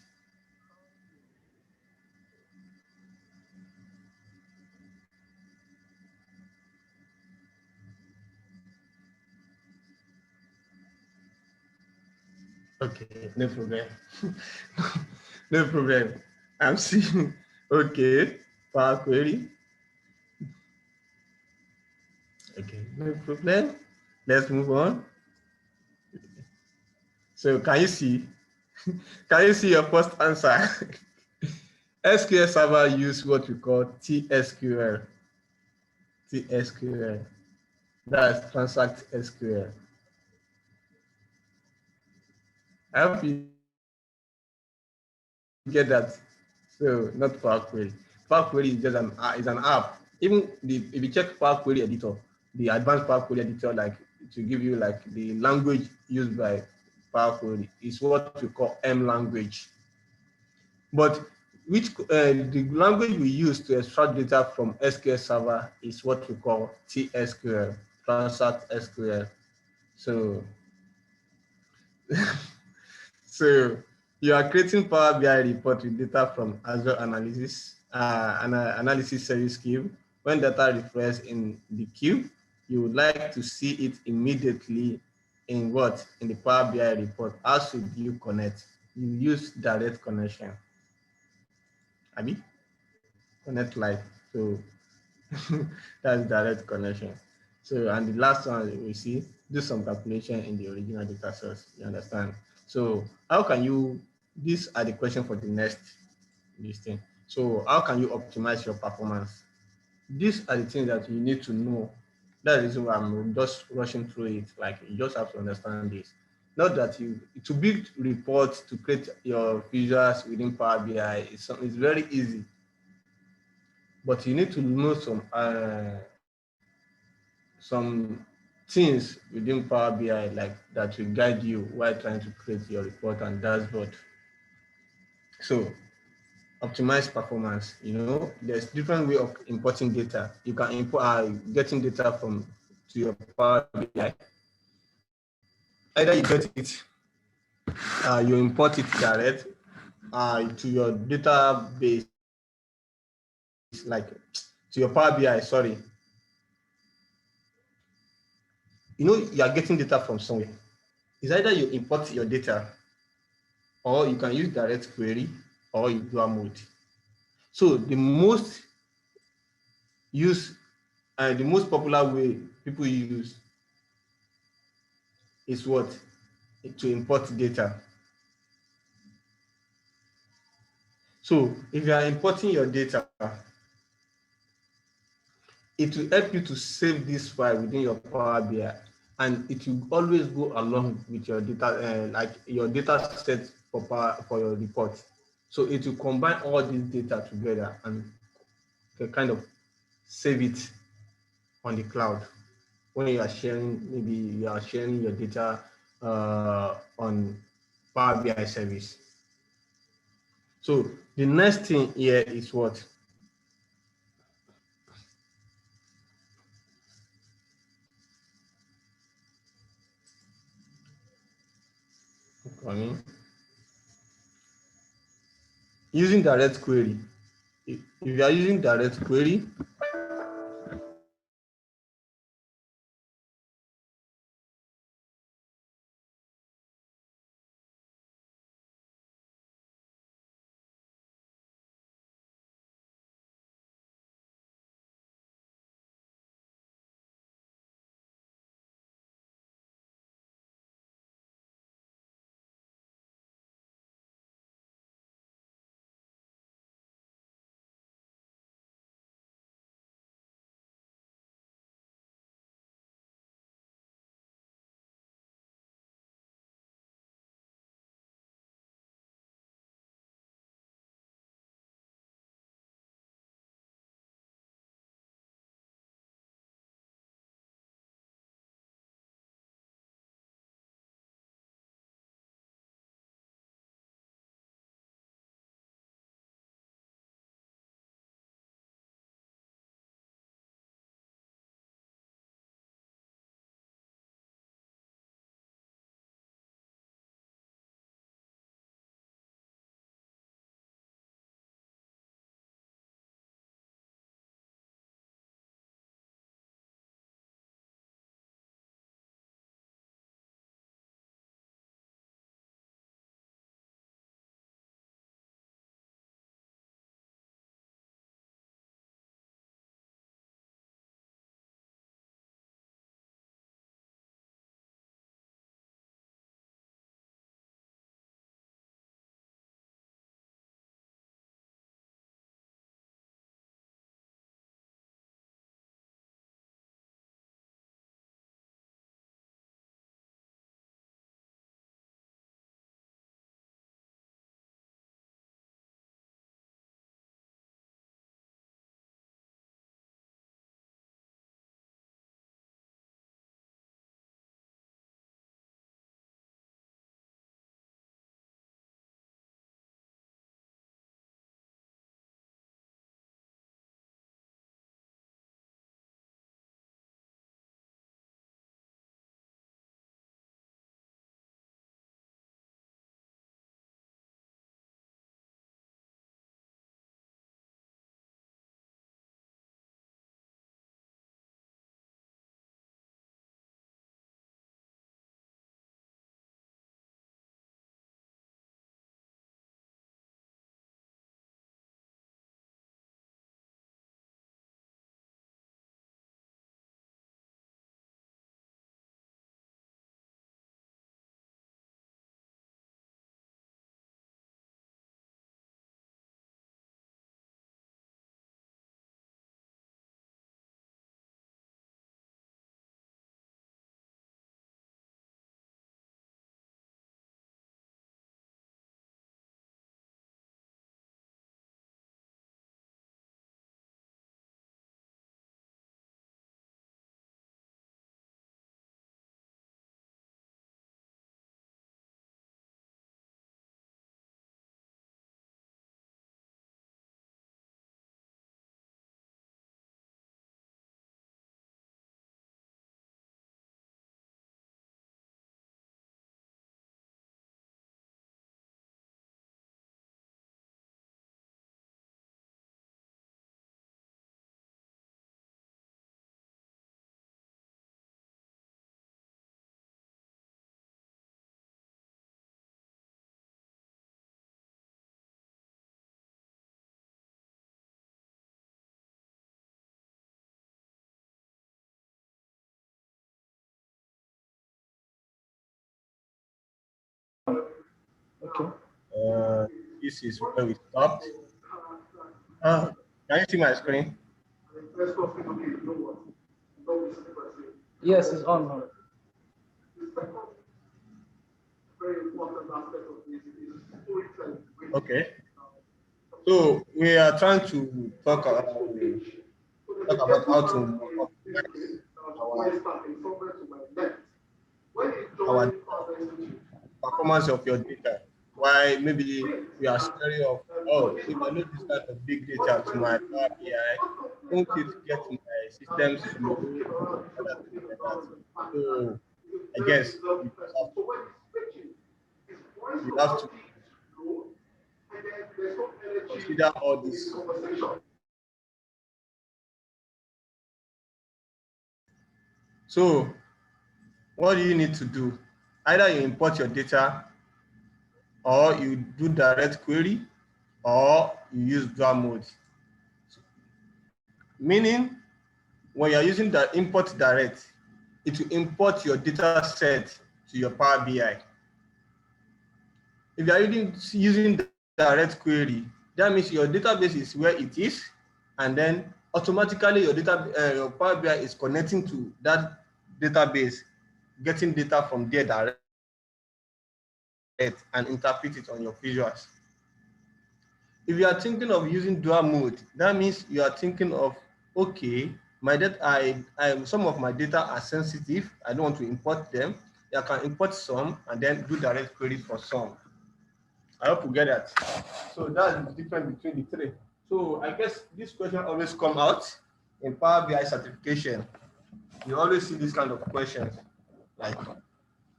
Okay, no problem. No problem. I'm seeing, okay, Power Query. Okay, no problem. Let's move on. So can you see, can you see your first answer? SQL Server use what we call TSQL. TSQL. That's Transact SQL. I hope you get that. So not Power Query. Power Query is just an app. Even if you check Power Query editor, the advanced Power Query editor, like to give you like the language used by Power Query is what we call M language. But the language we use to extract data from SQL Server is what we call TSQL, Transact SQL. So, so you are creating Power BI report with data from Azure analysis service queue. When data refreshes in the queue, you would like to see it immediately in what? In the Power BI report. How should you connect? You use direct connection. Abi? Connect live. So that's direct connection. So, and the last one we see, do some calculation in the original data source. You understand? So how can you, these are the questions for the next listing. So how can you optimize your performance? These are the things that you need to know. That's the reason why I'm just rushing through it. Like you just have to understand this. Not that to build reports, to create your visuals within Power BI, it's very easy. But you need to know some things within Power BI like that will guide you while trying to create your report and dashboard. So optimize performance. There's different way of importing data. You can import getting data to your Power BI. Either you get it, you import it direct to your database, like to your Power BI, sorry. You are getting data from somewhere. It's either you import your data or you can use direct query or you do a mode. So the most popular way people use is what? To import data. So if you are importing your data, it will help you to save this file within your Power BI, and it will always go along with your data, like your data set for your report. So it will combine all this data together and kind of save it on the cloud. When you are sharing, maybe you are sharing your data on Power BI service. So the next thing here is what? Using direct query. If you are using direct query, Okay. This is where we stopped. Can you see my screen? Yes, it's on now. Okay. So we are trying to talk about how to optimize our performance of your data. Why maybe we are scary of, oh, if I load this kind of big data to my Power BI, won't it get my system slow? Other things like that. So I guess you have to consider all this. So what do you need to do? Either you import your data, or you do direct query, or you use dual mode. Meaning, when you're using the import direct, it will import your data set to your Power BI. If you're using direct query, that means your database is where it is, and then automatically your Power BI is connecting to that database, getting data from there direct, and interpret it on your visuals. If you are thinking of using dual mode, that means you are thinking of, okay, my data, some of my data are sensitive. I don't want to import them. I can import some and then do direct query for some. I hope you get that. So that's the difference between the three. So I guess this question always come out in Power BI certification. You always see this kind of questions. Like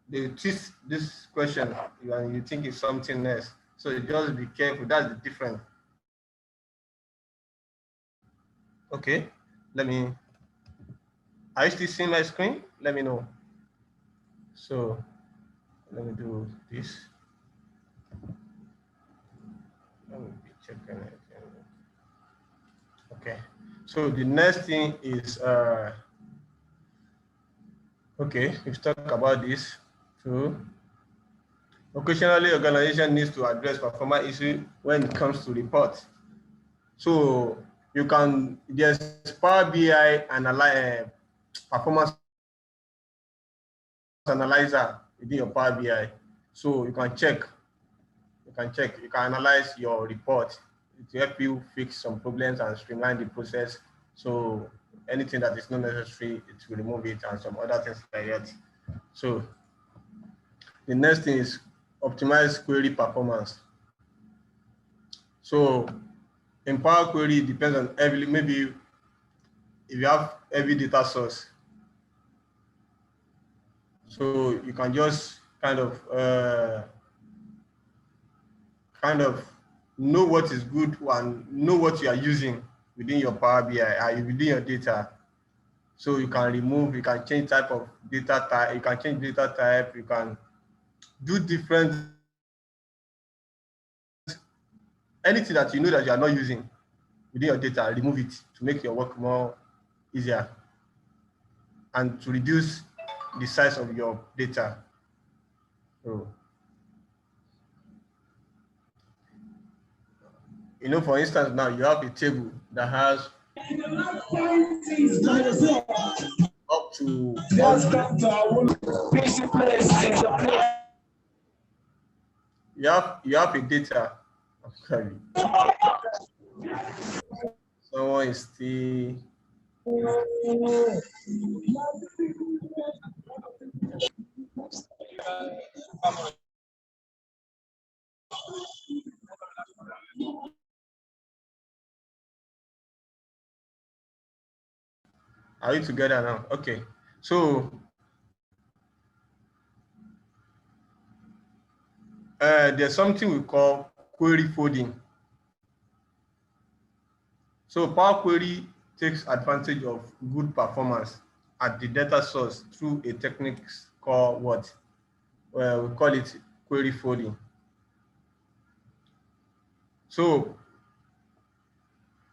they twist this question and you think it's something else. So just be careful. That's the difference. Okay, are you still seeing my screen? Let me know. So let me do this. Let me be checking it. Okay, so the next thing is, okay, we've talked about this too. Occasionally, organization needs to address performance issue when it comes to report. So there's Power BI performance analyzer within your Power BI. So you can analyze your report to help you fix some problems and streamline the process. So anything that is not necessary, it will remove it, and some other things like that. So the next thing is optimize query performance. So in Power Query, it depends on maybe if you have every data source, so you can just kind of know what is good and know what you are using within your Power BI, within your data. So you can remove, you can change type of data type, you can change data type, you can do different, anything that you know that you are not using within your data, remove it to make your work more easier and to reduce the size of your data. So, for instance, now you have a table that has up to you have a data. Okay. Someone is still. Are we together now? Okay. So there's something we call query folding. So Power Query takes advantage of good performance at the data source through a technique called what? Well, we call it query folding. So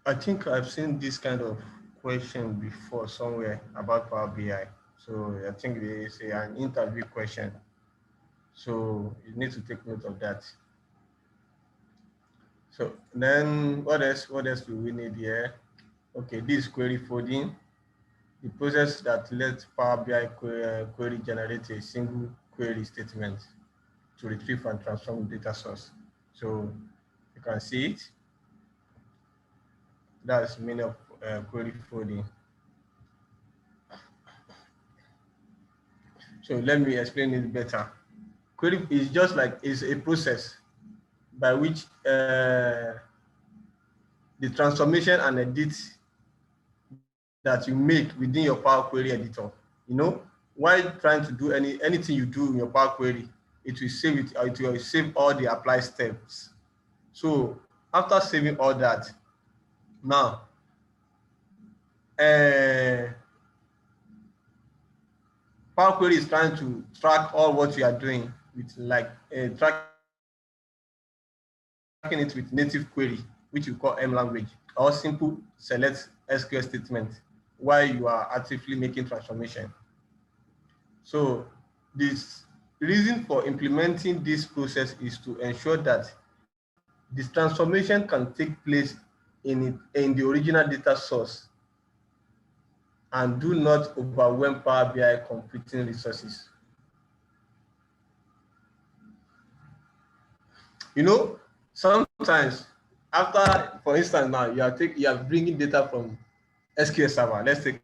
I think I've seen this kind of question before somewhere about Power BI. So I think they say an interview question. So you need to take note of that. So then what else do we need here? Okay, this query folding, the process that lets Power BI query generate a single query statement to retrieve and transform data source. So you can see it. That's meaning of query folding. So let me explain it better. Query is just like is a process by which the transformation and edit that you make within your Power Query editor. You know, while trying to do anything you do in your Power Query, it will save it. It will save all the apply steps. So after saving all that, now Power Query is trying to track all what you are doing with like tracking it with native query, which you call M language, or simple select SQL statement while you are actively making transformation. So this reason for implementing this process is to ensure that this transformation can take place in the original data source and do not overwhelm Power BI computing resources. You know, sometimes after, for instance, now you are bringing data from SQL Server. Let's take,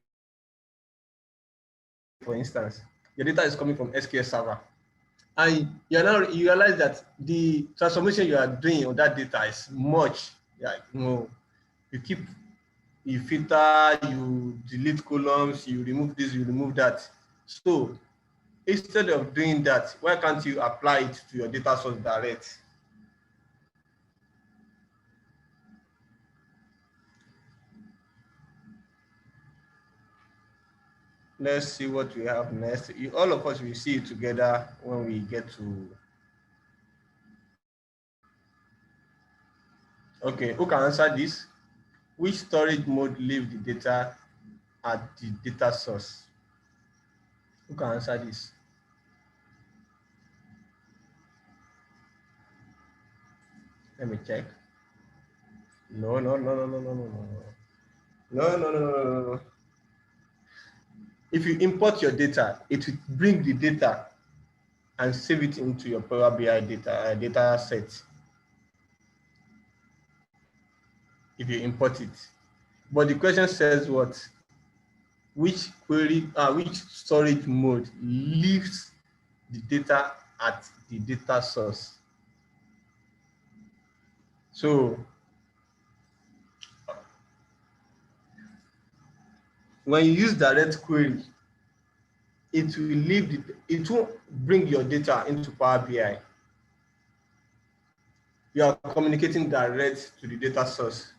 for instance, your data is coming from SQL Server, and you realize that the transformation you are doing on that data is much. Like, you filter, you delete columns, you remove this, you remove that. So instead of doing that, why can't you apply it to your data source direct? Let's see what we have next. All of us will see it together when we get to. Okay, who can answer this? Which storage mode leave the data at the data source? Who can answer this? Let me check. No. No. If you import your data, it will bring the data and save it into your Power BI data set. If you import it. But the question says what? Which storage mode leaves the data at the data source? So when you use direct query, it will bring your data into Power BI. You are communicating direct to the data source.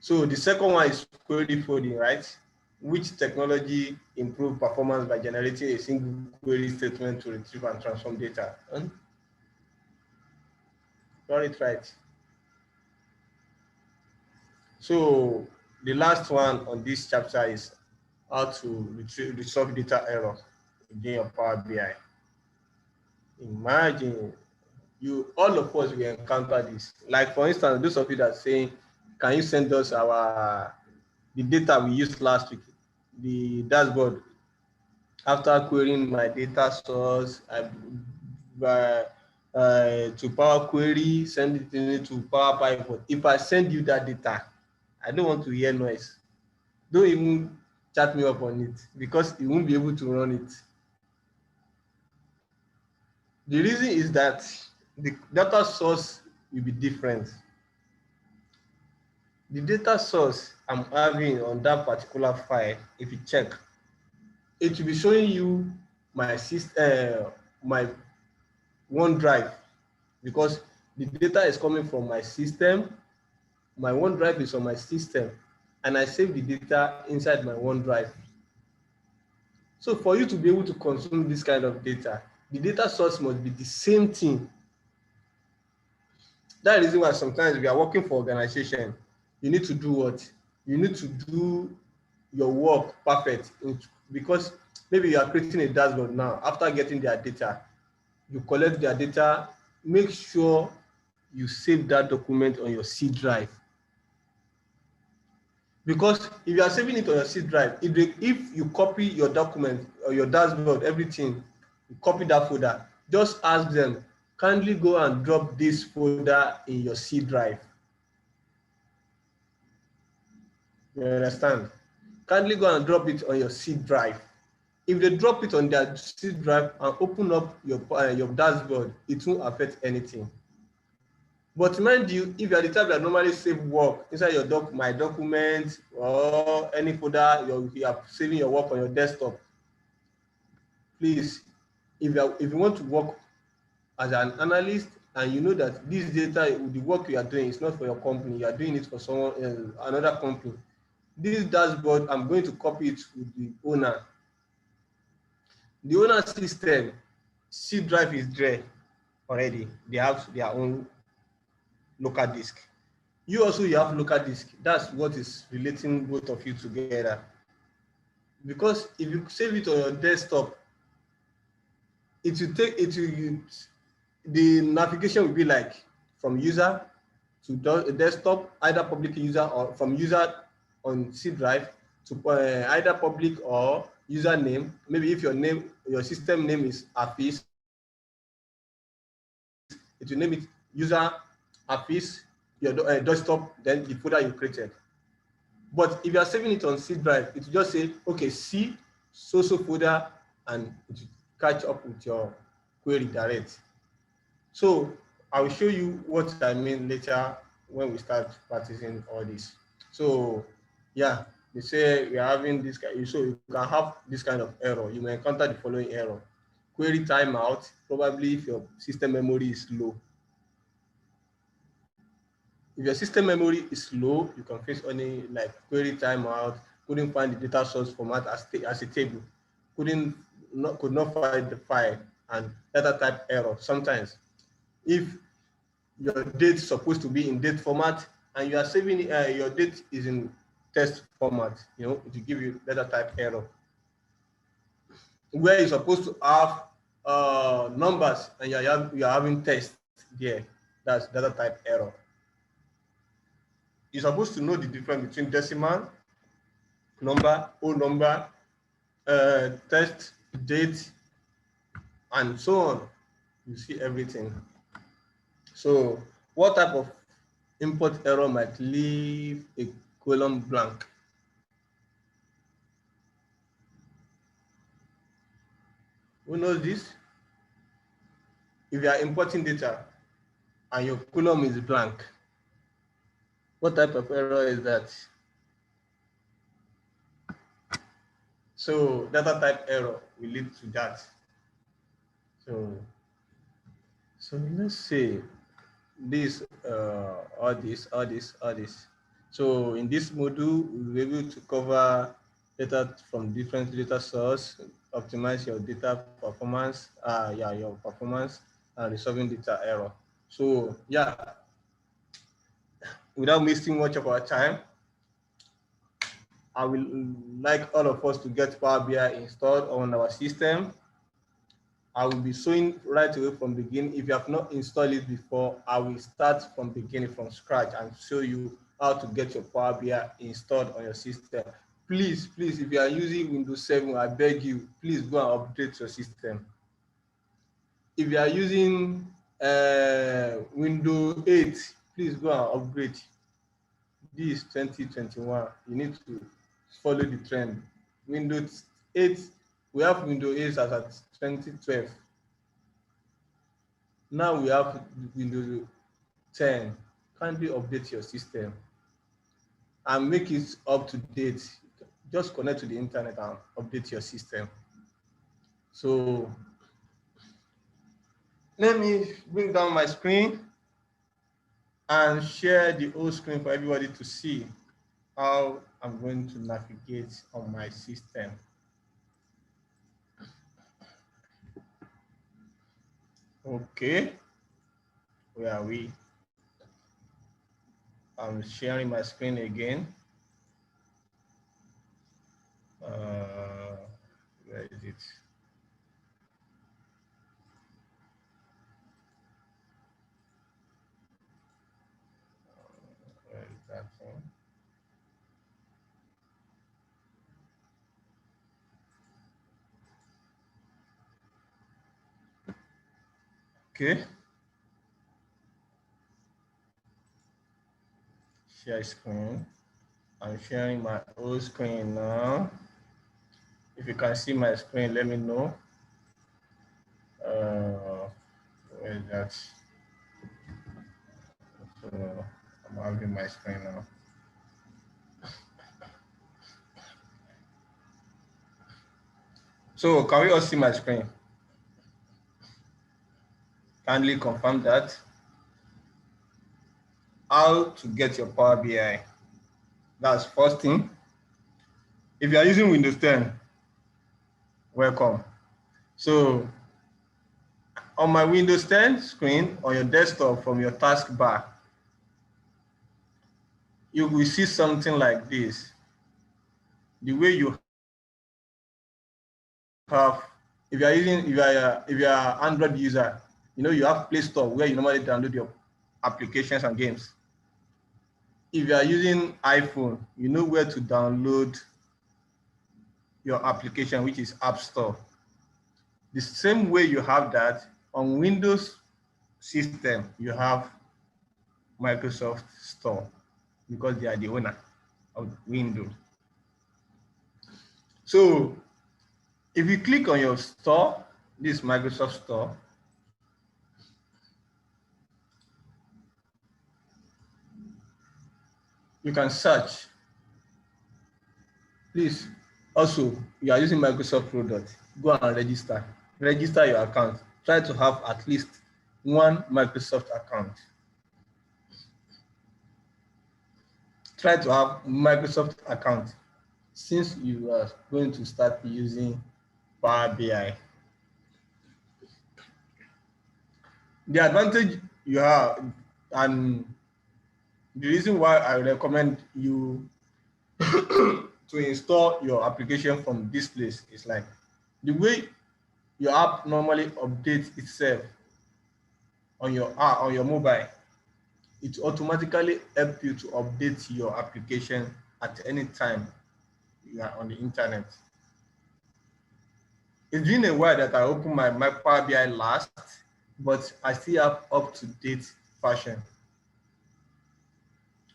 So the second one is query folding, right? Which technology improves performance by generating a single query statement to retrieve and transform data? Got it right. So the last one on this chapter is how to resolve data error within your Power BI. Imagine all of us will encounter this. Like for instance, those of you that are saying, can you send us the data we used last week, the dashboard? After querying my data source, to Power Query, send it to Power Pivot. If I send you that data, I don't want to hear noise. Don't even chat me up on it because you won't be able to run it. The reason is that the data source will be different. The data source I'm having on that particular file, if you check, it will be showing you my OneDrive, because the data is coming from my system. My OneDrive is on my system, and I save the data inside my OneDrive. So for you to be able to consume this kind of data, the data source must be the same thing. That is the reason why sometimes we are working for organization. You need to do what? You need to do your work perfect, because maybe you are creating a dashboard now after getting their data. you collect their data, make sure you save that document on your C drive. Because if you are saving it on your C drive, if you copy your document or your dashboard, everything, you copy that folder, just ask them, kindly go and drop this folder in your C drive. You understand? Kindly go and drop it on your C drive. If they drop it on their C drive and open up your dashboard, it won't affect anything. But mind you, if you are the type that normally save work inside your my documents or any folder you are saving your work on your desktop, please, if you want to work as an analyst and you know that this data, the work you are doing is not for your company, you are doing it for someone else, another company. This dashboard, I'm going to copy it with the owner. The owner system, C drive is there already. They have their own local disk. You also you have local disk. That's what is relating both of you together. Because if you save it on your desktop, it will take the navigation will be like from user to desktop, either public user or from user on C drive to either public or username. Maybe if your system name is Hafiz, it will name it user Hafiz, your desktop, then the folder you created. But if you are saving it on C drive, it will just say, okay, C, so folder, and it will catch up with your query direct. So I will show you what I mean later when we start practicing all this. So yeah, they say we are having this kind, so you can have this kind of error. You may encounter the following error. Query timeout, probably if your system memory is low. If your system memory is low, you can face any like query timeout, couldn't find the data source format as a table, could not find the file, and data type error. Sometimes if your date is supposed to be in date format and you are saving your date is in text format, it will give you data type error. Where you're supposed to have numbers and you are having text there, that's data type error. You're supposed to know the difference between decimal number, whole number, text, date, and so on. You see everything. So what type of import error might leave a column blank? Who knows this? If you are importing data and your column is blank, what type of error is that? So data type error will lead to that. So let's say this, all this. So in this module, we'll be able to cover data from different data source, optimize your data performance, your performance, and resolving data error. So yeah, without wasting much of our time, I will like all of us to get Power BI installed on our system. I will be showing right away from the beginning. If you have not installed it before, I will start from beginning, from scratch, and show you how to get your Power BI installed on your system. Please, if you are using Windows 7, I beg you, please go and update your system. If you are using Windows 8, please go and upgrade. This 2021, you need to follow the trend. Windows 8, we have Windows 8 as at 2012. Now we have Windows 10. Kindly update your system and make it up to date. Just connect to the internet and update your system. So let me bring down my screen and share the whole screen for everybody to see how I'm going to navigate on my system. Okay, where are we? I'm sharing my screen again. Where is it? Okay. Share screen. I'm sharing my old screen now. If you can see my screen, let me know. Where is that? So I'm having my screen now. So can we all see my screen? Kindly confirm that. How to get your Power BI. That's first thing. If you are using Windows 10, welcome. So on my Windows 10 screen on your desktop from your taskbar, you will see something like this. The way you have, if you are Android user, you know you have Play Store where you normally download your applications and games. If you are using iPhone, you know where to download your application, which is App Store. The same way you have that on Windows system, you have Microsoft Store because they are the owner of Windows. So if you click on your store, this Microsoft Store, you can search. Please, also, you are using Microsoft product, go and register. Register your account. Try to have at least one Microsoft account. Try to have Microsoft account since you are going to start using Power BI. The advantage you have, and the reason why I recommend you to install your application from this place is like the way your app normally updates itself on your mobile. It automatically helps you to update your application at any time you are on the internet. It's been a while that I opened my Power BI last, but I still have up-to-date version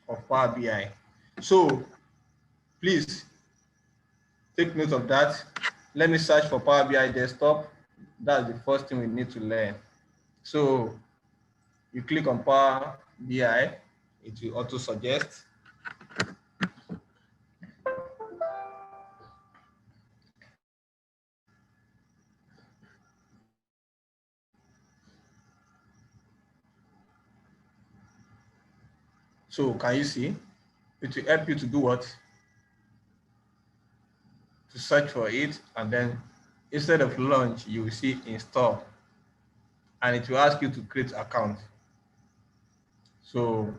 of Power BI. So please take note of that. Let me search for Power BI desktop. That's the first thing we need to learn. So you click on Power BI, it will auto suggest. So can you see? It will help you to do what? To search for it, and then instead of launch, you will see install, and it will ask you to create account. So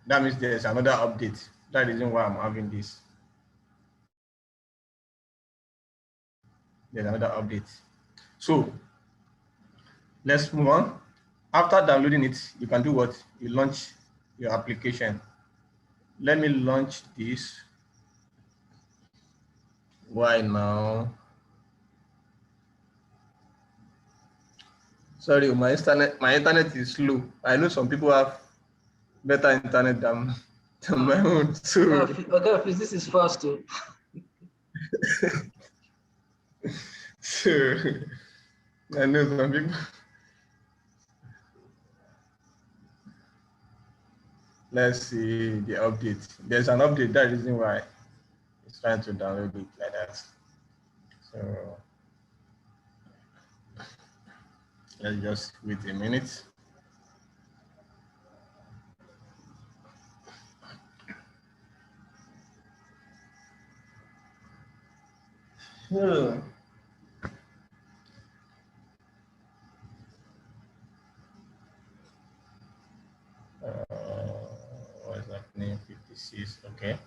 that means there's another update. That is why I'm having this. There's another update. So let's move on. After downloading it, you can do what? You launch your application. Let me launch this. Why now? Sorry, my internet is slow. I know some people have better internet than my own. So Okay, this is fast too. So I know some people. Let's see the update. There's an update. That reason why it's trying to download it like that. So let's just wait a minute. So, what is happening? 56. Okay.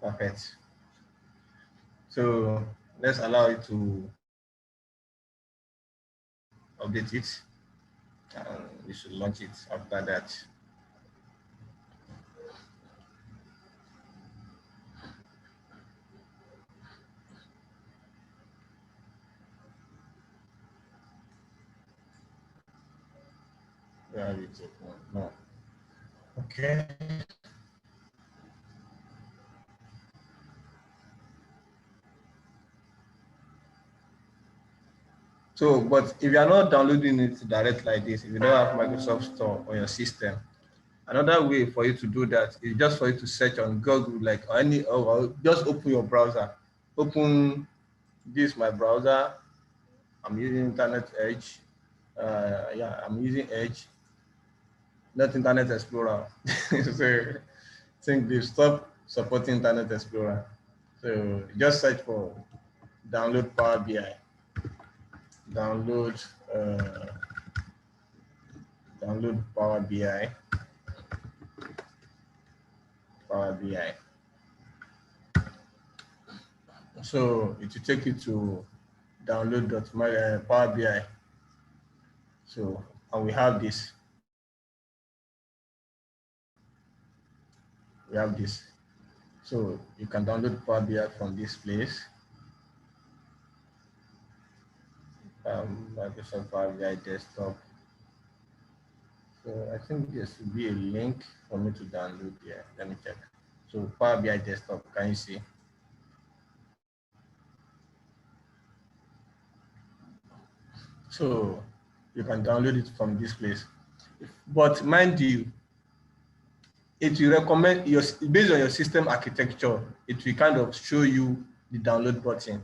Perfect. So let's allow it to update it. we should launch it after that. Where is it? No. Okay. So, but if you are not downloading it direct like this, if you don't have Microsoft Store on your system, another way for you to do that is just for you to search on Google, like or just open your browser. Open this my browser. I'm using Internet Edge. Yeah, I'm using Edge, not Internet Explorer. So I think they've stopped supporting Internet Explorer. So just search for download Power BI. Download Power BI. Power BI. So it will take you to download Power BI. So, and we have this. We have this. So you can download Power BI from this place. Microsoft Power BI desktop. So I think there should be a link for me to download here. Let me check. So Power BI desktop, can you see? So you can download it from this place. But mind you, it will recommend based on your system architecture, it will kind of show you the download button.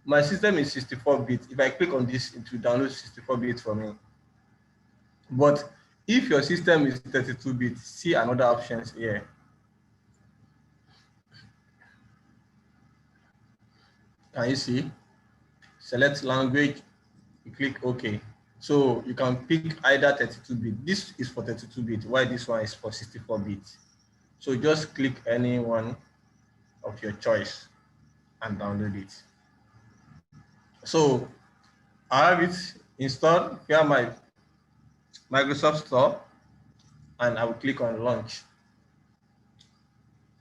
My system is 64-bit. If I click on this, it will download 64-bit for me. But if your system is 32-bit, see another options here. Can you see? Select language, you click OK. So you can pick either 32-bit. This is for 32-bit, while this one is for 64-bit. So just click any one of your choice and download it. So I have it installed via my Microsoft Store, and I will click on launch.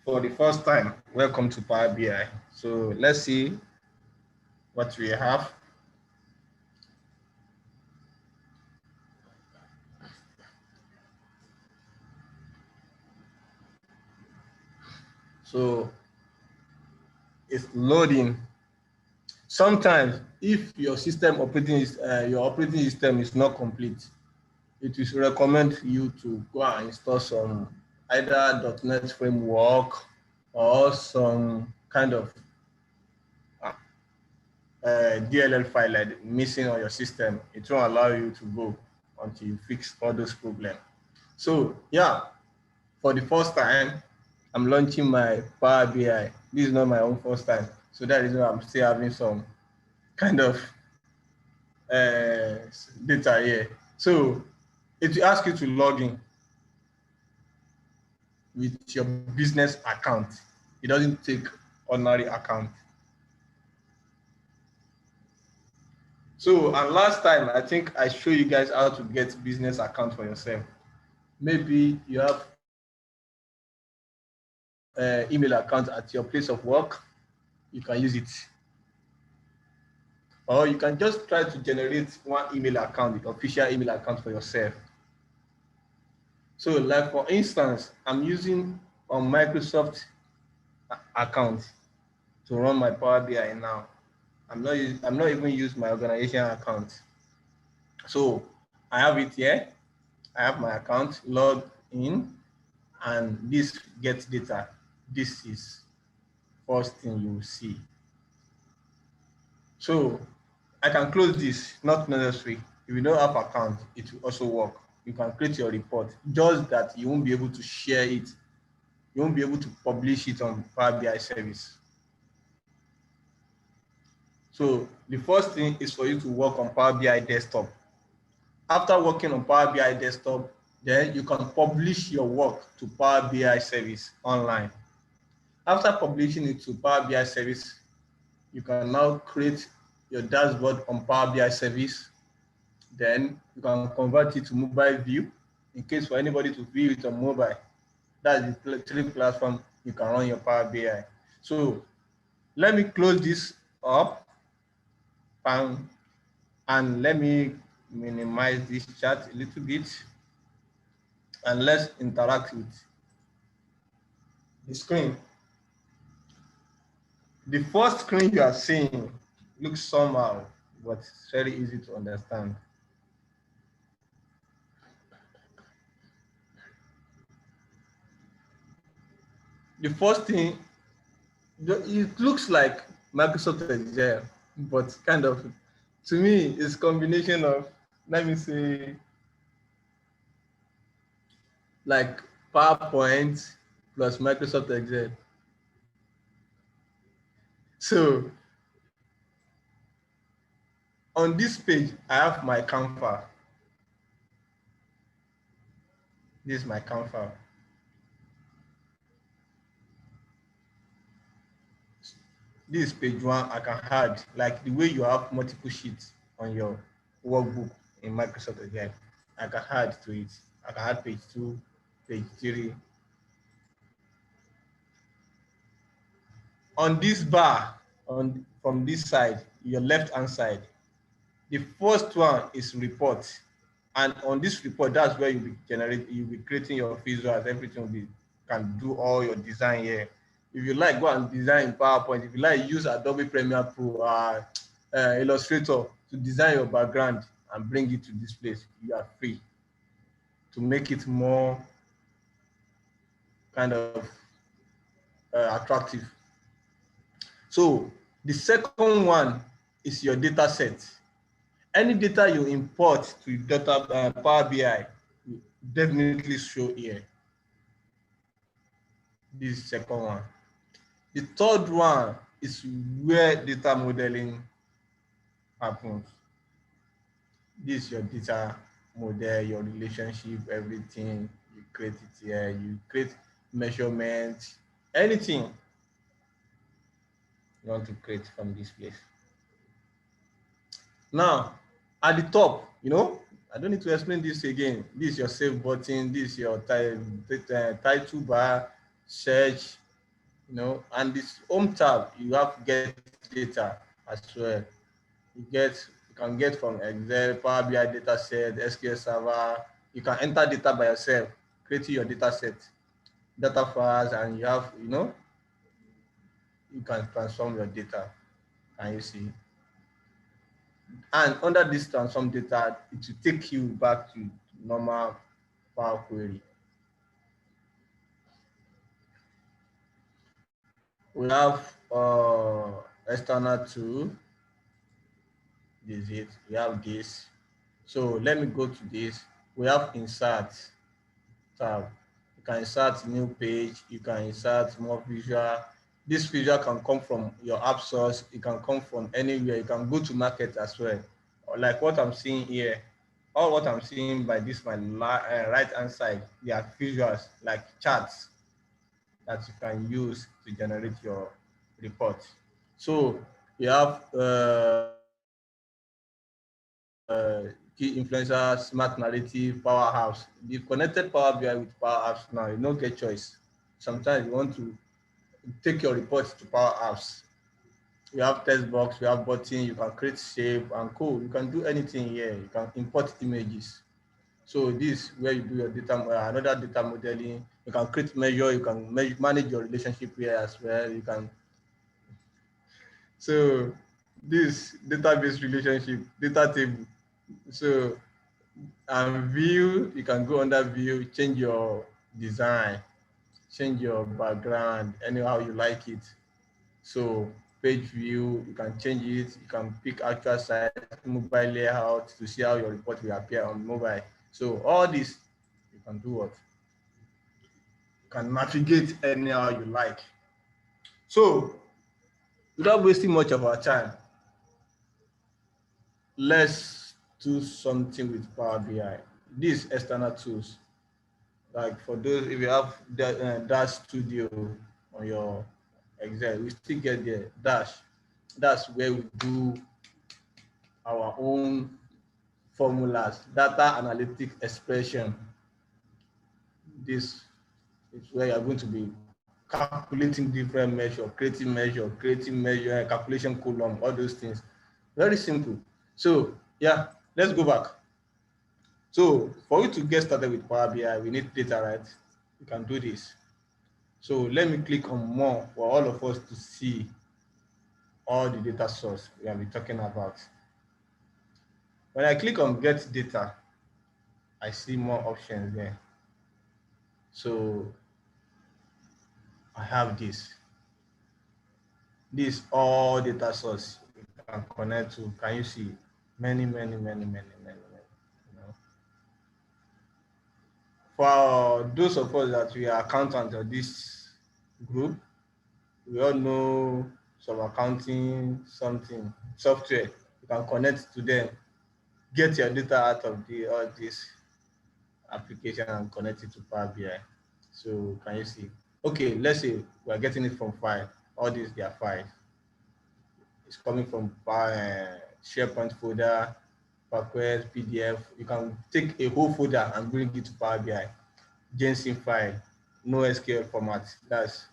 For the first time, welcome to Power BI. So let's see what we have. So it's loading. Sometimes, if your operating system is not complete, it is recommend you to go and install some either .NET framework or some kind of DLL file like missing on your system. It won't allow you to go until you fix all those problems. So yeah, for the first time, I'm launching my Power BI. This is not my own first time. So that is why I'm still having some kind of data here. So it will ask you to log in with your business account. It doesn't take ordinary account. So, and last time, I think I showed you guys how to get business account for yourself. Maybe you have email account at your place of work, you can use it. Or you can just try to generate one email account, the official email account for yourself. So like for instance, I'm using a Microsoft account to run my Power BI now. I'm not even using my organization account. So I have it here. I have my account logged in, and this gets data. This is first thing you will see. So I can close this, not necessary. If you don't have account, it will also work. You can create your report, just that you won't be able to share it. You won't be able to publish it on Power BI service. So the first thing is for you to work on Power BI desktop. After working on Power BI desktop, then you can publish your work to Power BI service online. After publishing it to Power BI service, you can now create your dashboard on Power BI service. Then you can convert it to mobile view in case for anybody to view it on mobile. That's the three platform you can run your Power BI. So let me close this up and let me minimize this chart a little bit and let's interact with the screen. The first screen you are seeing looks somehow, but it's very easy to understand. The first thing, it looks like Microsoft Excel, but kind of, to me, it's combination of, let me say, like PowerPoint plus Microsoft Excel. So on this page, I have my Canva. This is my Canva. This is page one. I can add, like the way you have multiple sheets on your workbook in Microsoft Excel. I can add to it. I can add page 2, page 3. On this bar, from this side, your left-hand side, the first one is report. And on this report, that's where you'll be creating your visuals, everything will be, can do all your design here. If you like, go and design in PowerPoint. If you like, use Adobe Premiere Pro, Illustrator to design your background and bring it to this place. You are free to make it more kind of attractive. So the second one is your data set. Any data you import to Power BI will definitely show here. This second one. The third one is where data modeling happens. This is your data model, your relationship, everything. You create it here. You create measurements, anything you want to create from this place. Now, at the top, I don't need to explain this again. This is your save button. This is your title bar, search, and this home tab, you have get data as well. You can get from Excel, Power BI data set, SQL Server. You can enter data by yourself, creating your data set, data files, and you have, you can transform your data. Can you see? And under this transform data, it will take you back to normal Power Query. We have external tool. This is it. We have this. So let me go to this. We have insert tab. You can insert new page. You can insert more visual. This visual can come from your app source. It can come from anywhere. You can go to market as well. Like what I'm seeing here. All what I'm seeing by this my right hand side, they are visuals like charts that you can use to generate your report. So you have key influencer, smart narrative, powerhouse. You've connected Power BI with Powerhouse now. You don't get choice. Sometimes you want to take your report to Powerhouse. You have text box, you have button, you can create shape and code. You can do anything here. You can import images. So this where you do your data, another data modeling. You can create measure. You can manage your relationship here as well. You can. So this database relationship, data table. So view, you can go under view, change your design, change your background, anyhow you like it. So page view, you can change it. You can pick actual size, mobile layout to see how your report will appear on mobile. So all this, you can do what? You can navigate anyhow you like. So without wasting much of our time, let's do something with Power BI. These external tools, like for those, if you have Dash Studio on your Excel, we still get there. Dash, that's where we do our own formulas, data analytic expression. This is where you're going to be calculating different measure, creating measure, calculation column, all those things. Very simple. So yeah, let's go back. So for you to get started with Power BI, we need data, right? You can do this. So let me click on more for all of us to see all the data source we have been talking about. When I click on get data, I see more options there. So I have this. This all data source you can connect to. Can you see? Many. You know. For those of us that we are accountants of this group, we all know some accounting something software. You can connect to them, get your data out of all this application and connect it to Power BI. So can you see? Okay, let's say we're getting it from file. All these they are files. It's coming from SharePoint folder, PowerPoint, PDF. You can take a whole folder and bring it to Power BI. JSON file, no SQL format. That's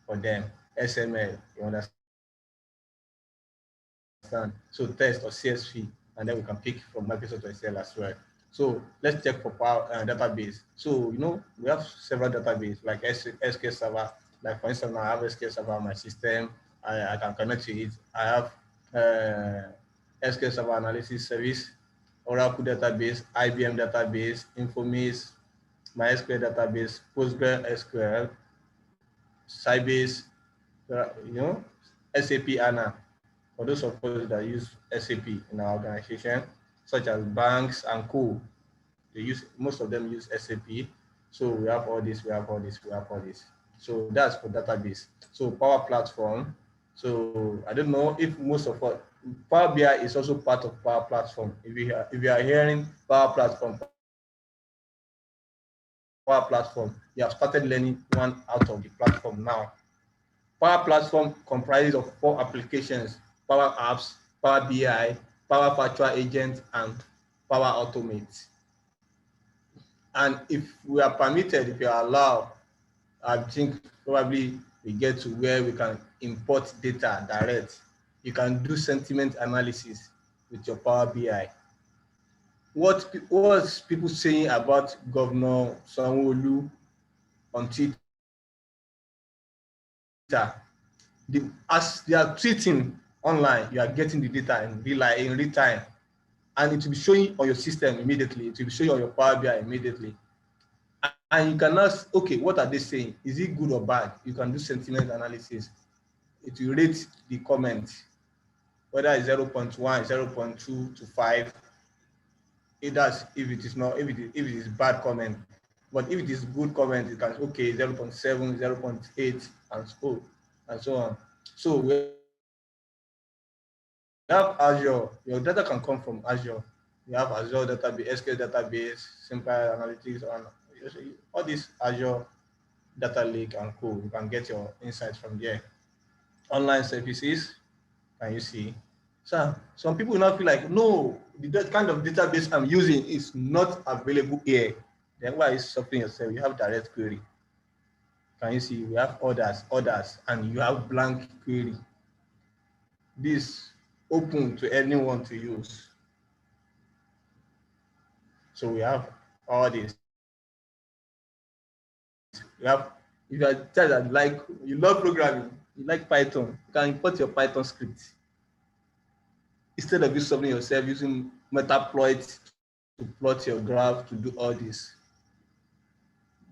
for them. XML, you understand? So text or CSV, and then we can pick from Microsoft Excel as well. So let's check for Power database. So you know we have several databases like SQL Server. Like for instance, I have SQL Server on my system. I can connect to it. I have SQL Server Analysis Service, Oracle database, IBM database, Informix, MySQL database, PostgreSQL, Sybase, you know, SAP HANA. For those of us that use SAP in our organization, such as banks and co, most of them use SAP. So we have all this. So that's for database. So Power Platform. So I don't know if most of us, Power BI is also part of Power Platform. If you are hearing Power Platform, you have started learning one out of the platform now. Power Platform comprises of 4 applications: Power Apps, Power BI, Power Virtual Agent, and Power Automate. And if we are permitted, if you are allowed, I think probably we get to where we can import data direct. You can do sentiment analysis with your Power BI. What's people saying about Governor Sanwo-Olu on Twitter? As they are tweeting online, you are getting the data in real time, and it will be showing on your system immediately. It will be showing on your Power BI immediately. And you can ask, okay, what are they saying? Is it good or bad? You can do sentiment analysis. It will rate the comment, whether it's 0.1, 0.2 to 5. It does if it is bad comment. But if it is good comment, it can okay 0.7, 0.8, and so on. So we have Azure. Your data can come from Azure. You have Azure database, SQL database, simple analytics, and all this Azure data lake and co. You can get your insights from there. Online services, can you see? So some people now feel like, no, the kind of database I'm using is not available here. Then why is something yourself? You have direct query. Can you see? We have others, and you have blank query. This open to anyone to use. So we have all this. You have, if you are a child that like, you love programming, you like Python, you can import your Python script. Instead of you solving yourself using Metasploit to plot your graph, to do all this,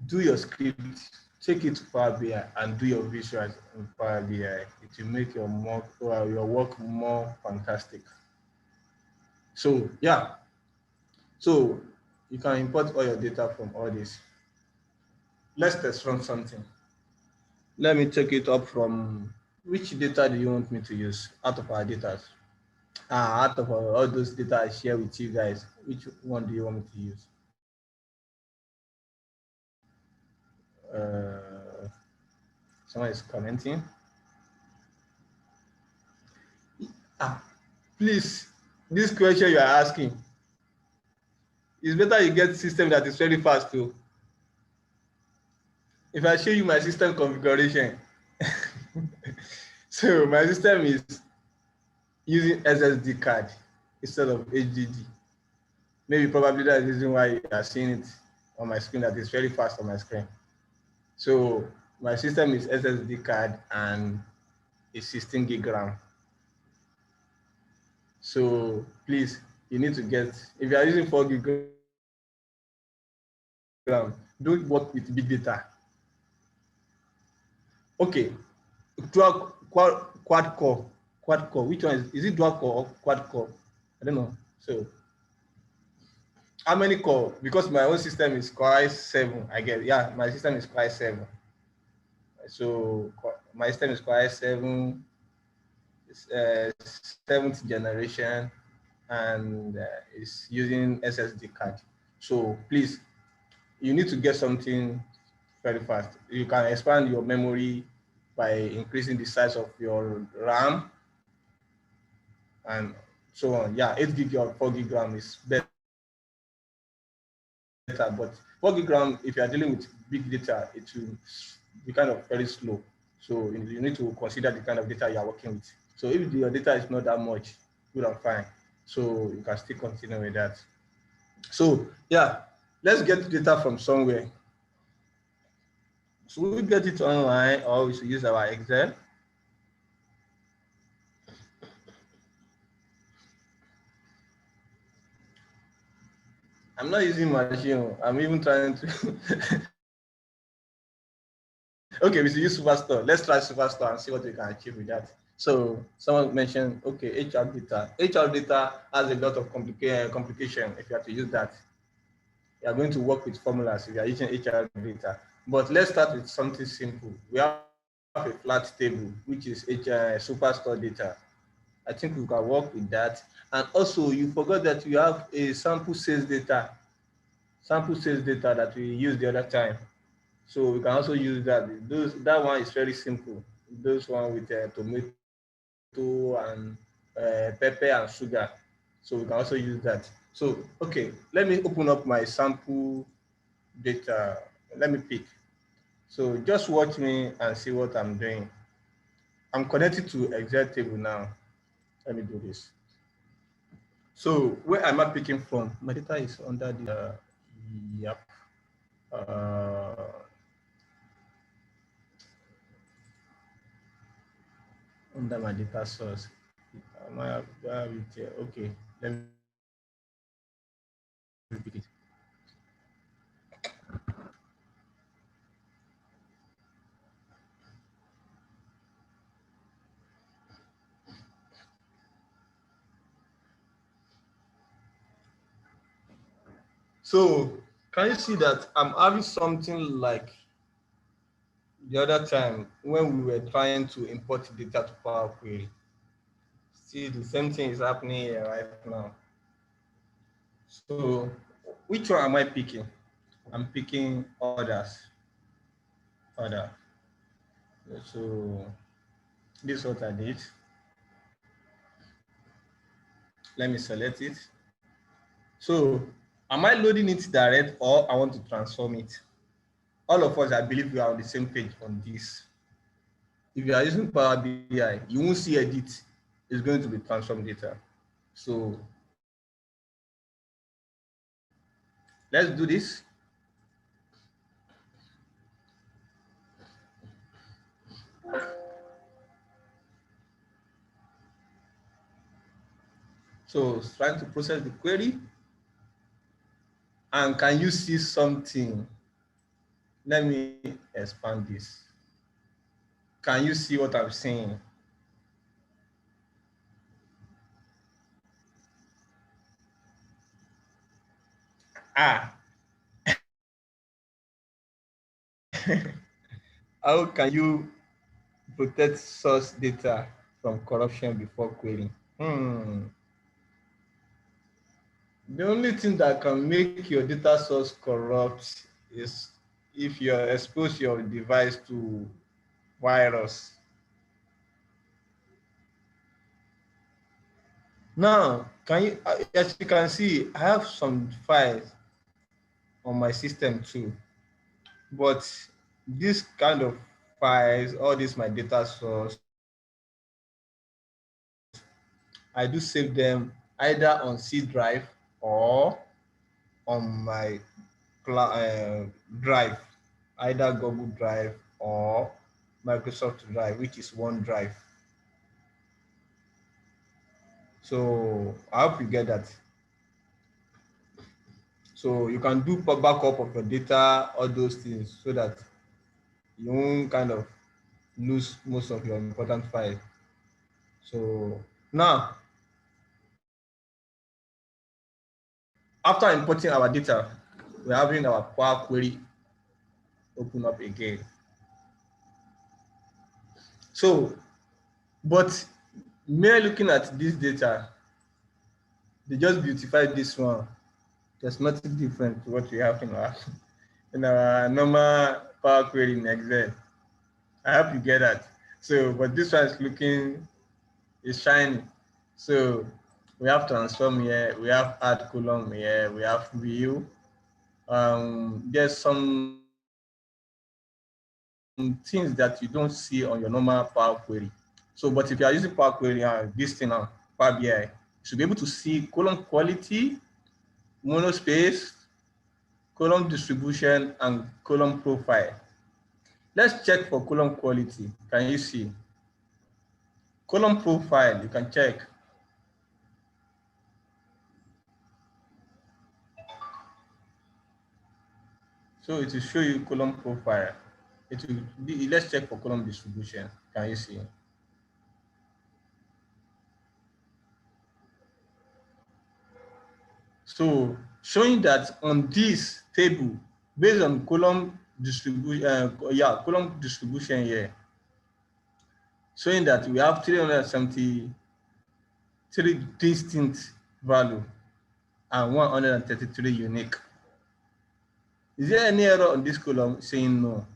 do your script, take it to Power BI and do your visuals in Power BI. It will make your work more fantastic. So yeah, so you can import all your data from all this. Let's test run something. Let me take it up from, which data do you want me to use out of our data? Out of all those data I share with you guys, which one do you want me to use? Someone is commenting. Please, this question you are asking, It's better you get system that is very fast too. If I show you my system configuration, so my system is using SSD card instead of HDD. Maybe probably that's the reason why you are seeing it on my screen, that is very fast on my screen. So my system is SSD card and it's 16 gig RAM. So please, you need to get, if you are using 4 gig RAM, don't work with big data. Okay, dual quad core. Which one is it? Dual core or quad core? I don't know. So how many core? Because my own system is Core i7. I get, yeah, my system is Core i7. So my system is Core i7, 7th generation, and it's using SSD card. So please, you need to get something very fast. You can expand your memory by increasing the size of your RAM and so on. Yeah, 8 gig or 4 gig RAM is better, but 4 gig RAM, if you are dealing with big data, it will be kind of very slow. So you need to consider the kind of data you are working with. So if your data is not that much, good and fine. So you can still continue with that. So yeah, let's get data from somewhere. So we get it online, or we should use our Excel. I'm not using machine. I'm even trying to. Okay, we should use Superstore. Let's try Superstore and see what we can achieve with that. So someone mentioned, okay, HR data. HR data has a lot of complication if you have to use that. You are going to work with formulas if you are using HR data. But let's start with something simple. We have a flat table, which is HR Superstore data. I think we can work with that. And also, you forgot that you have a sample sales data. Sample sales data that we used the other time. So we can also use that. That one is very simple. Those one with tomato and pepper and sugar. So we can also use that. So, okay, let me open up my sample data. Let me pick. So just watch me and see what I'm doing. I'm connected to Excel table now. Let me do this. So where am I picking from? My data is under the, yep. Under my data source. Am I have it here? Okay, let me pick it. So can you see that I'm having something like the other time when we were trying to import data to Power Query? See, the same thing is happening here right now. So which one am I picking? I'm picking others. Other. So this is what I did. Let me select it. So am I loading it direct or I want to transform it? All of us, I believe we are on the same page on this. If you are using Power BI, you won't see edit. It's going to be transform data. So let's do this. So it's trying to process the query. And can you see something? Let me expand this. Can you see what I'm saying? Ah. How can you protect source data from corruption before querying? The only thing that can make your data source corrupt is if you expose your device to virus. Now, Can you, as you can see, I have some files on my system too, but this kind of files, all this my data source, I do save them either on C drive or on my drive, either Google Drive or Microsoft Drive, which is OneDrive. So I hope you get that. So you can do backup of your data, all those things, so that you won't kind of lose most of your important files. So now, after importing our data, we're having our Power Query open up again. So, but mere looking at this data, they just beautified this one. There's nothing different to what we have in our normal Power Query in Excel. I hope you get that. So, but this one is looking, is shiny. So we have transform here, we have add column here, we have view. There's some things that you don't see on your normal Power Query. So, but if you are using Power Query and this thing now, Power BI, you should be able to see column quality, monospace, column distribution, and column profile. Let's check for column quality. Can you see? Column profile, you can check. So it will show you column profile. It will be, let's check for column distribution. Can you see? So showing that on this table, based on column distribution, column distribution here, showing that we have 373 distinct value and 133 unique. Is there any error on this column? Saying no.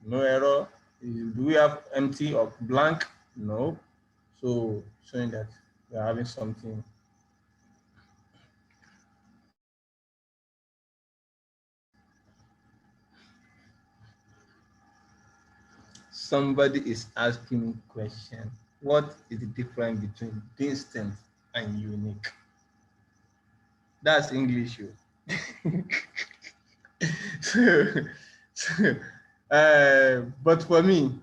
No error. Do we have empty or blank? No. So showing that we are having something. Somebody is asking me a question. What is the difference between distinct and unique? That's English. But for me,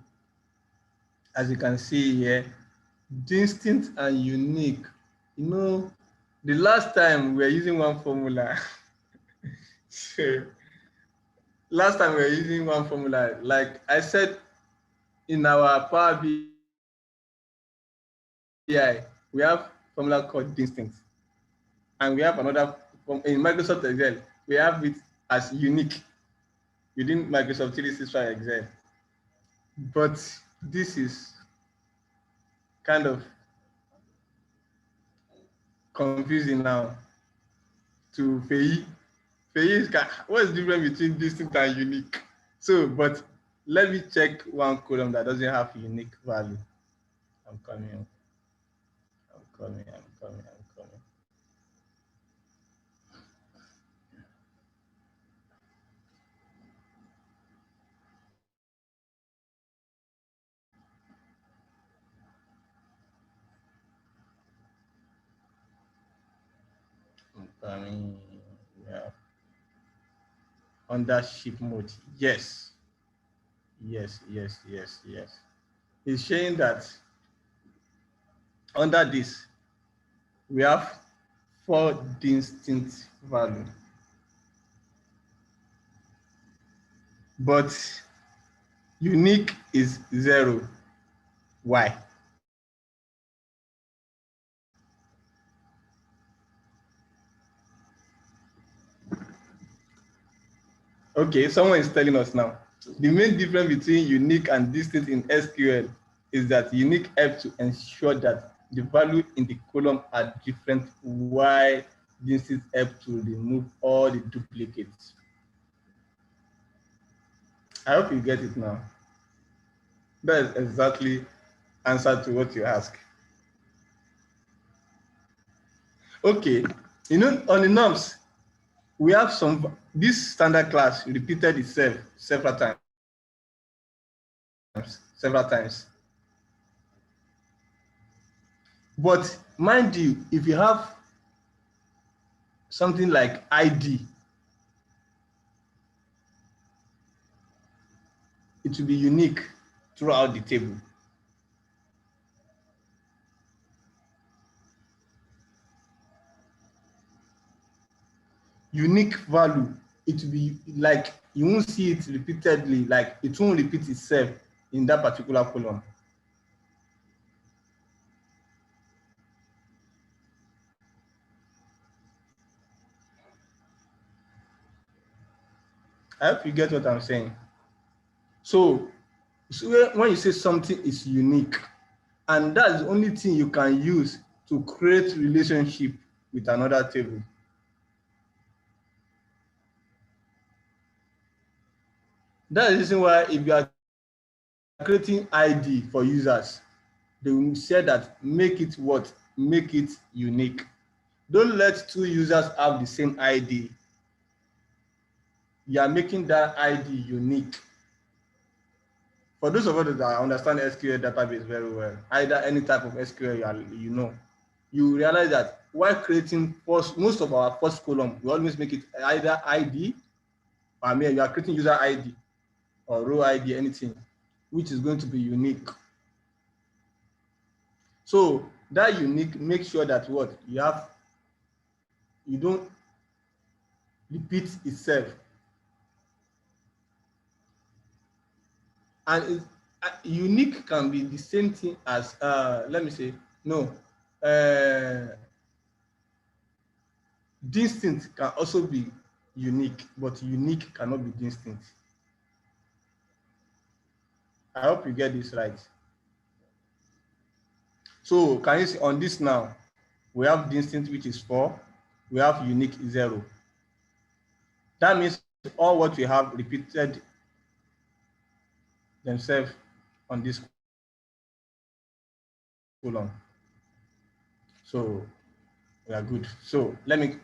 as you can see here, distinct and unique, you know, the last time we were using one formula, like I said, in our Power BI, we have formula called distinct, and we have another in Microsoft Excel, we have it as unique within Microsoft 365 Excel. But this is kind of confusing now to Fei. What's the difference between distinct and unique? So, but let me check one column that doesn't have unique value. I'm coming. Yeah. Under ship mode. Yes. It's showing that under this, we have 4 distinct values. But unique is 0. Why? Okay, someone is telling us now. The main difference between unique and distinct in SQL is that unique helps to ensure that the value in the column are different, while distinct help to remove all the duplicates. I hope you get it now. That is exactly answer to what you ask. Okay, you know, on the norms, we have this standard class repeated itself several times. But mind you, if you have something like ID, it will be unique throughout the table. Unique value, it will be like you won't see it repeatedly, like it won't repeat itself in that particular column. I hope you get what I'm saying. So when you say something is unique, and that's the only thing you can use to create relationship with another table. That's the reason why if you are creating ID for users, they will say that make it what? Make it unique. Don't let two users have the same ID. You are making that ID unique. For those of us that understand SQL database very well, either any type of SQL you realize that while creating most of our first column, we always make it either ID, I mean, you are creating user ID or row ID, anything, which is going to be unique. So that unique, make sure that what you don't repeat itself. And unique can be the same thing as, let me say, no, distinct can also be unique, but unique cannot be distinct. I hope you get this right. So can you see on this now, we have distinct, which is 4, we have unique 0. That means all what we have repeated themselves on this column. So we are good. So let me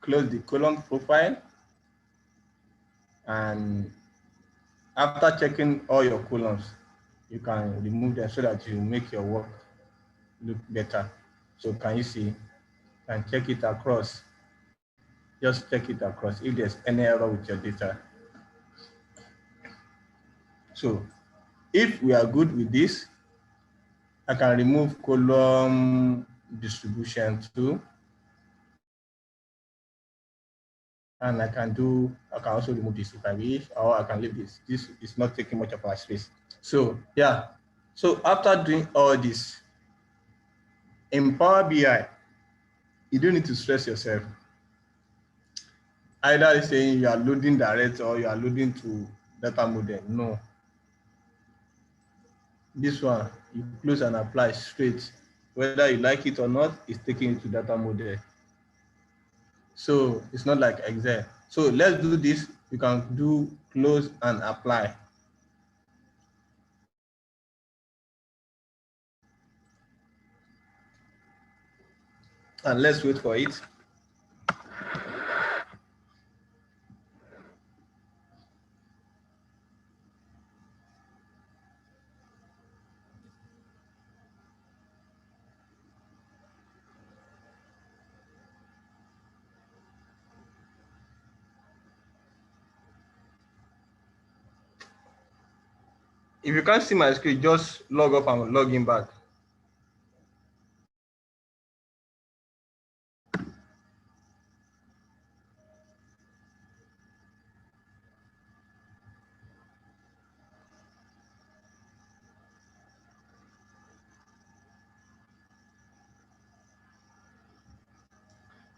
close the column profile, and after checking all your columns, you can remove them so that you make your work look better. So can you see? And check it across. Just check it across if there's any error with your data. So if we are good with this, I can remove column distribution too. And I can also remove this if I wish, or I can leave this. This is not taking much of our space. So yeah, so after doing all this, in Power BI, you don't need to stress yourself. Either saying you are loading direct or you are loading to data model. No. This one, you close and apply straight. Whether you like it or not, it's taking it to data model. So it's not like Excel. So let's do this. You can do close and apply. And let's wait for it. If you can't see my screen, just log off and log in back.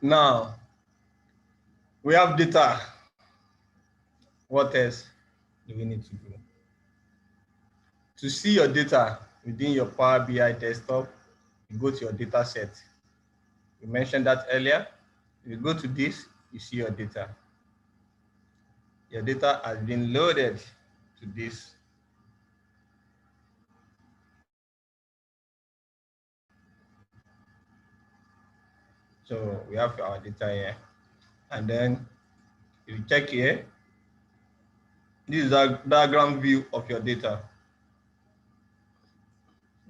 Now, we have data. What else do we need to do? To see your data within your Power BI desktop, you go to your data set. We mentioned that earlier. If you go to this, you see your data. Your data has been loaded to this. So we have our data here. And then if you check here, this is a diagram view of your data.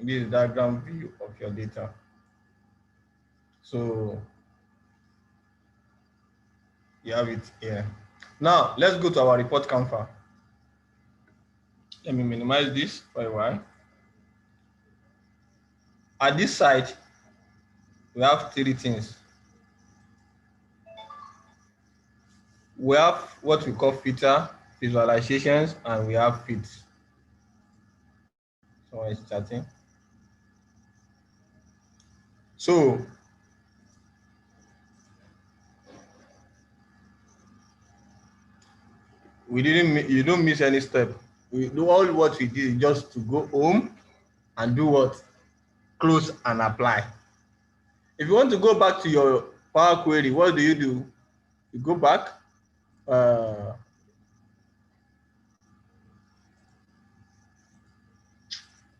This is diagram view of your data. So you have it here. Now let's go to our report camper. Let me minimize this for a while. At this site, we have three things. We have what we call filter, visualizations, and we have feeds. Someone is chatting. So you don't miss any step. We do all what we did just to go home and do what? Close and apply. If you want to go back to your Power Query, what do? You go back. Where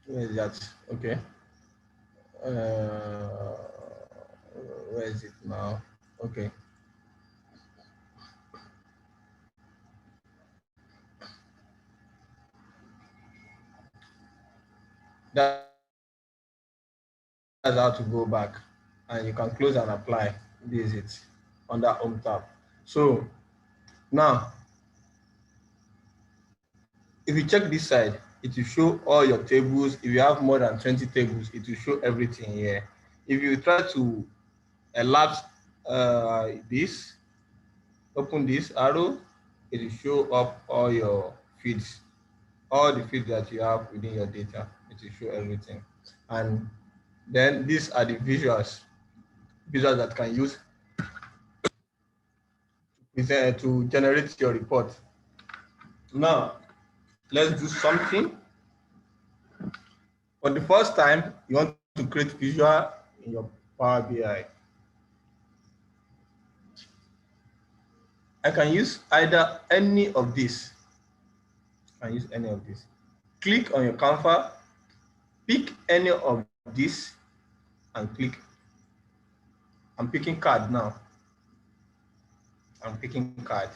is that? Okay. Where is it now? Okay. That's how to go back, and you can close and apply. This is it under Home tab. So now, if you check this side, it will show all your tables. If you have more than 20 tables, it will show everything here. If you try to elapse this, open this arrow, it will show up all your feeds, all the feeds that you have within your data. It will show everything. And then these are the visuals that can use to generate your report. Now, let's do something. For the first time, you want to create visual in your Power BI. I can use either any of these. I can use any of these. Click on your Canva, pick any of these, and click. I'm picking card now. I'm picking card.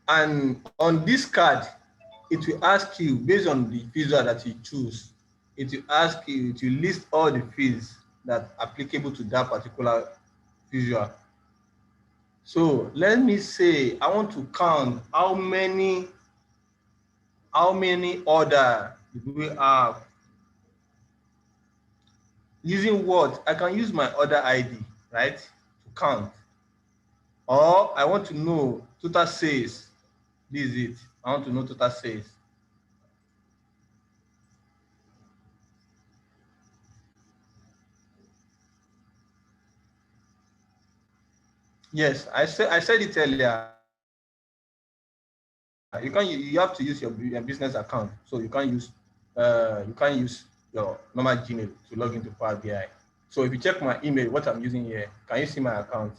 And on this card, it will ask you, based on the visual that you choose, it will ask you to list all the fields that are applicable to that particular visual. So let me say I want to count how many order do we have. Using what? I can use my order ID, right, to count. Or I want to know total sales. This is it. I want to know total sales. Yes, I said it earlier. You have to use your business account, so you can't use your normal Gmail to log into Power BI. So if you check my email, what I'm using here, can you see my account?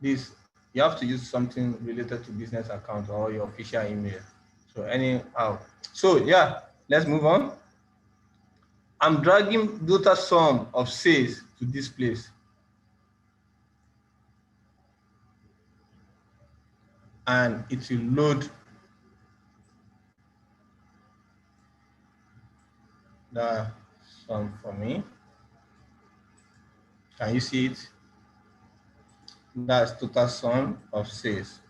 This, you have to use something related to business account or your official email. So anyhow, so yeah, let's move on. I'm dragging data sum of sales to this place. And it will load the sum for me. Can you see it? That's total sum of sales.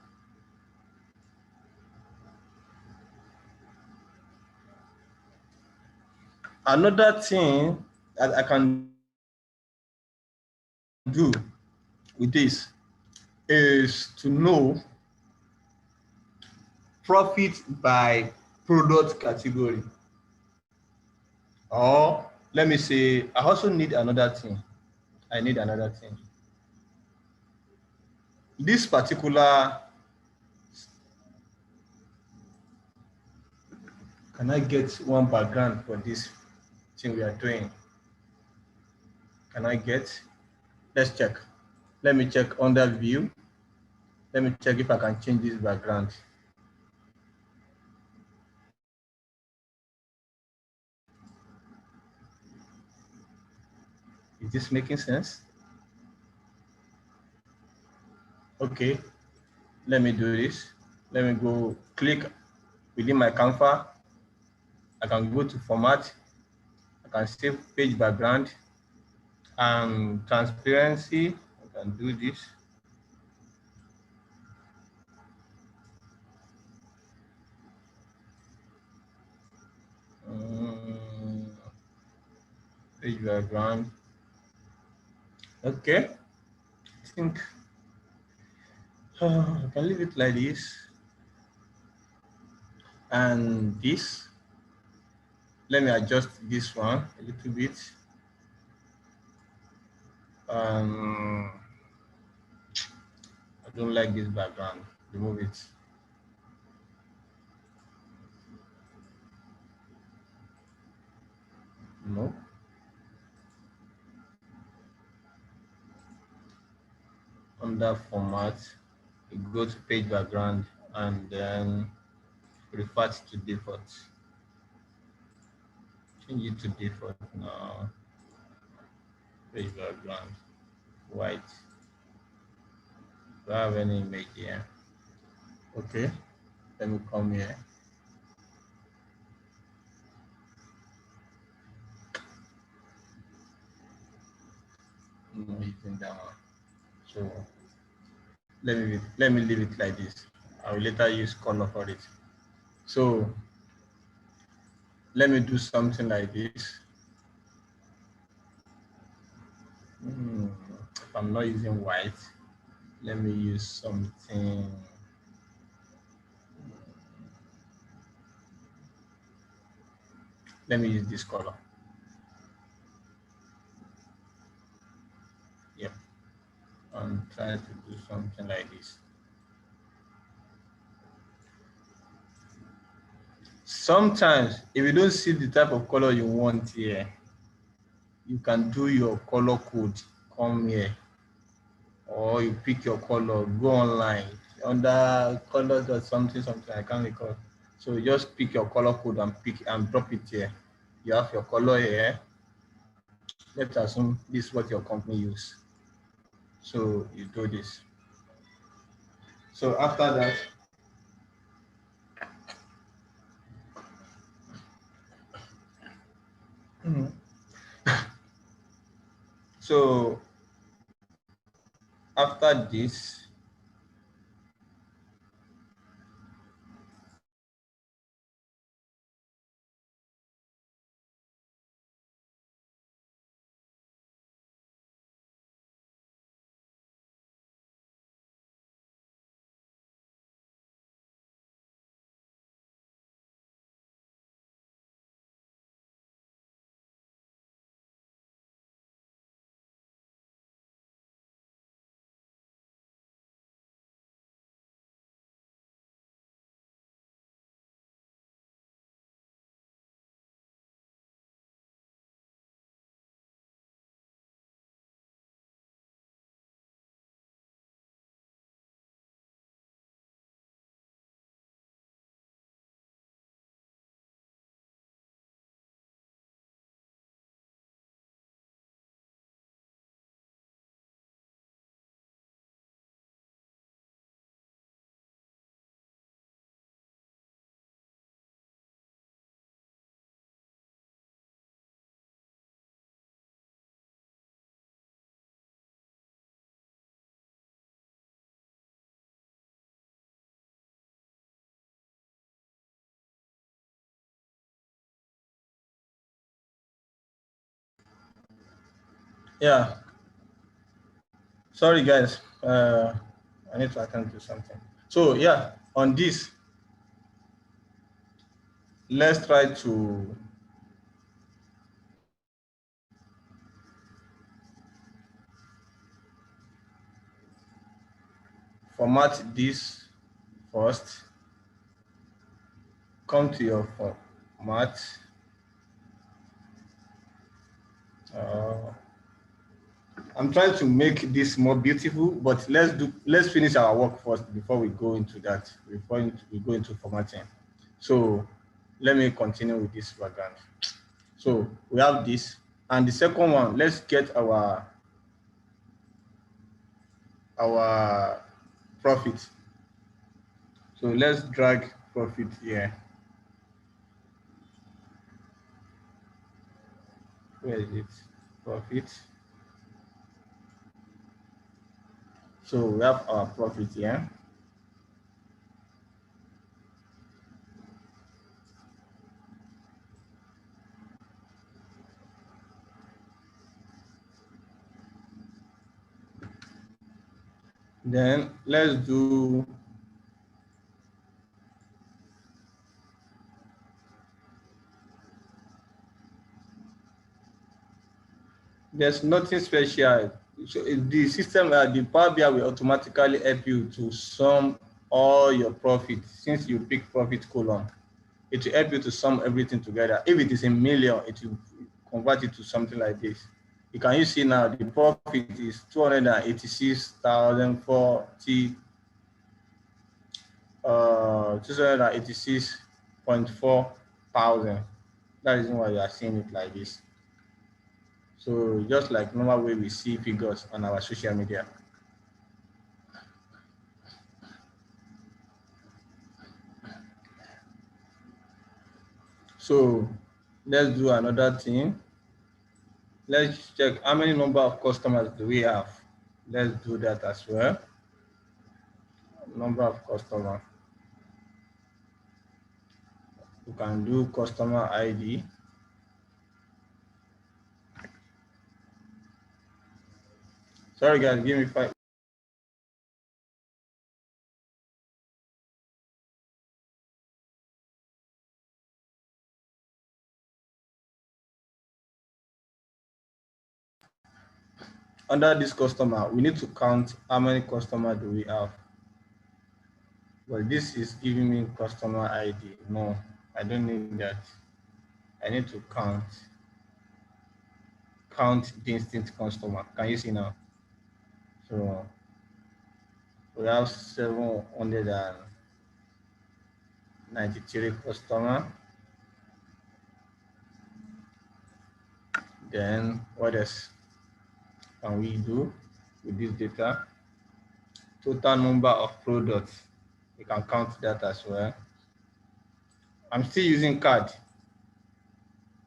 Another thing that I can do with this is to know profit by product category. Or let me say, I also need another thing. I need another thing. This particular, can I get one background for this thing we are doing? Can I get? Let's check. Let me check under view. Let me check if I can change this background. Is this making sense? Okay, let me do this. Let me go click within my Canva. I can go to format. I can save page background and transparency. I can do this. Page background. Okay, I think I can leave it like this. And this, let me adjust this one a little bit. I don't like this background. Remove it. No. Under format, you go to page background and then revert to default. Change it to default now. Page background, white. Do I have any image here? Okay, let me come here. Using that one. So let me leave it like this. I will later use color for it. So let me do something like this. If I'm not using white, let me use something. Let me use this color. Yep. I'm trying to do something like this. Sometimes, if you don't see the type of color you want here, you can do your color code. Come here, or you pick your color, go online under colors or something. I can't recall. So you just pick your color code and pick and drop it here. You have your color here. Let's assume this is what your company use. So you do this. So after that, so after this, yeah. Sorry guys, I need to attend to something. So yeah, on this, let's try to format this first. Come to your format. I'm trying to make this more beautiful, but let's finish our work first before we go into that. Before we go into formatting. So let me continue with this background. So we have this. And the second one, let's get our profit. So let's drag profit here. Where is it? Profit. So we have our profit here. Then let's do there's nothing special. So the system, the Power BI will automatically help you to sum all your profit. Since you pick profit column, it will help you to sum everything together. If it is a million, it will convert it to something like this. You can see now the profit is 286,040 286.4 thousand. That is why you are seeing it like this. So just like normal way we see figures on our social media. So let's do another thing. Let's check how many number of customers do we have. Let's do that as well. Number of customers. You can do customer ID. Sorry guys, give me 5. Under this customer, we need to count how many customers do we have. Well, this is giving me customer ID. No, I don't need that. I need to count the instant customer. Can you see now? So we have 793 customer. Then what else can we do with this data? Total number of products. We can count that as well. I'm still using card.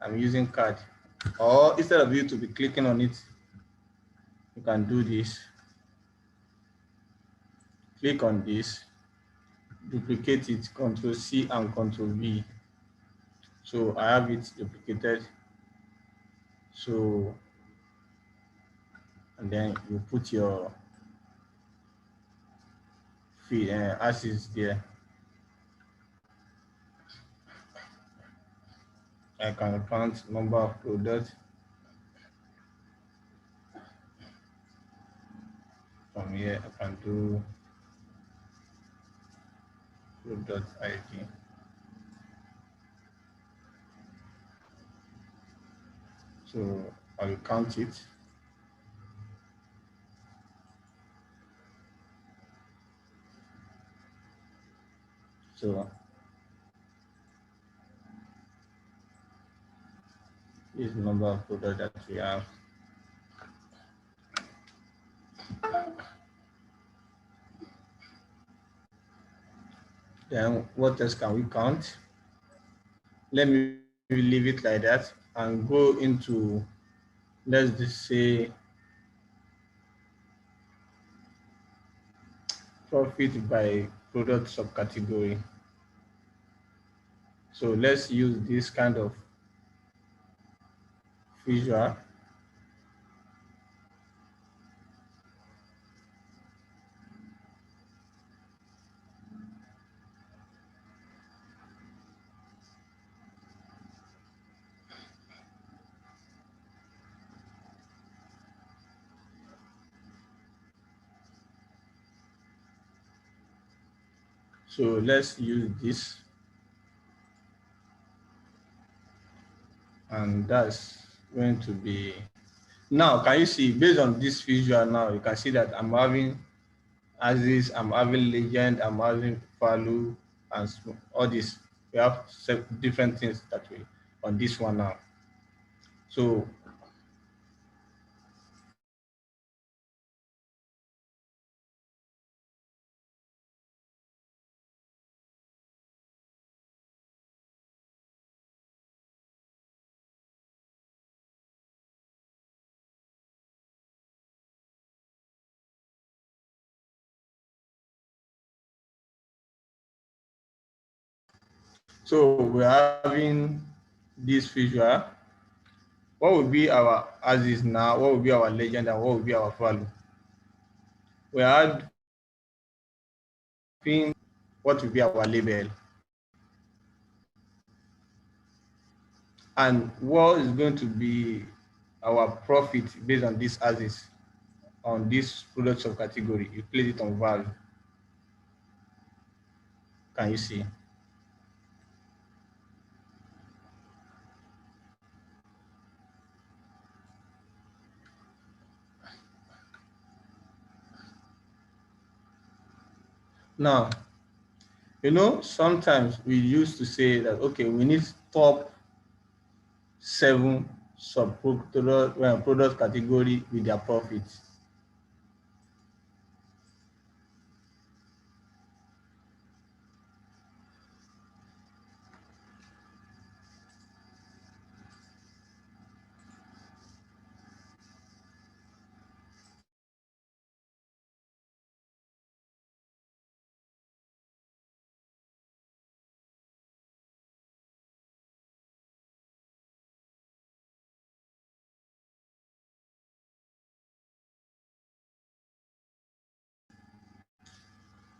I'm using card. Or instead of you to be clicking on it, you can do this. Click on this, duplicate it, Control C and Control V. So I have it duplicated. So, and then you put your feed assets there. I can count number of products. From here, I can do product ID. So I will count it. So this is the number of products that we have. Then what else can we count? Let me leave it like that and go into, let's just say, profit by product subcategory. So let's use this kind of visual. So let's use this. And that's going to be, now can you see, based on this visual now, you can see that I'm having Aziz, I'm having Legend, I'm having Value, and all this. We have different things that we on this one now. So So we're having this visual. What will be our as is now? What will be our legend and what will be our value? We had what will be our label and what is going to be our profit based on this as is on this product subcategory. You place it on value. Can you see? Now, you know, sometimes we used to say that, okay, we need top 7 product category with their profits.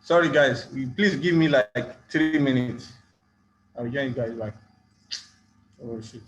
Sorry, guys, please give me like 3 minutes. I'll join you guys back. Oh, shit.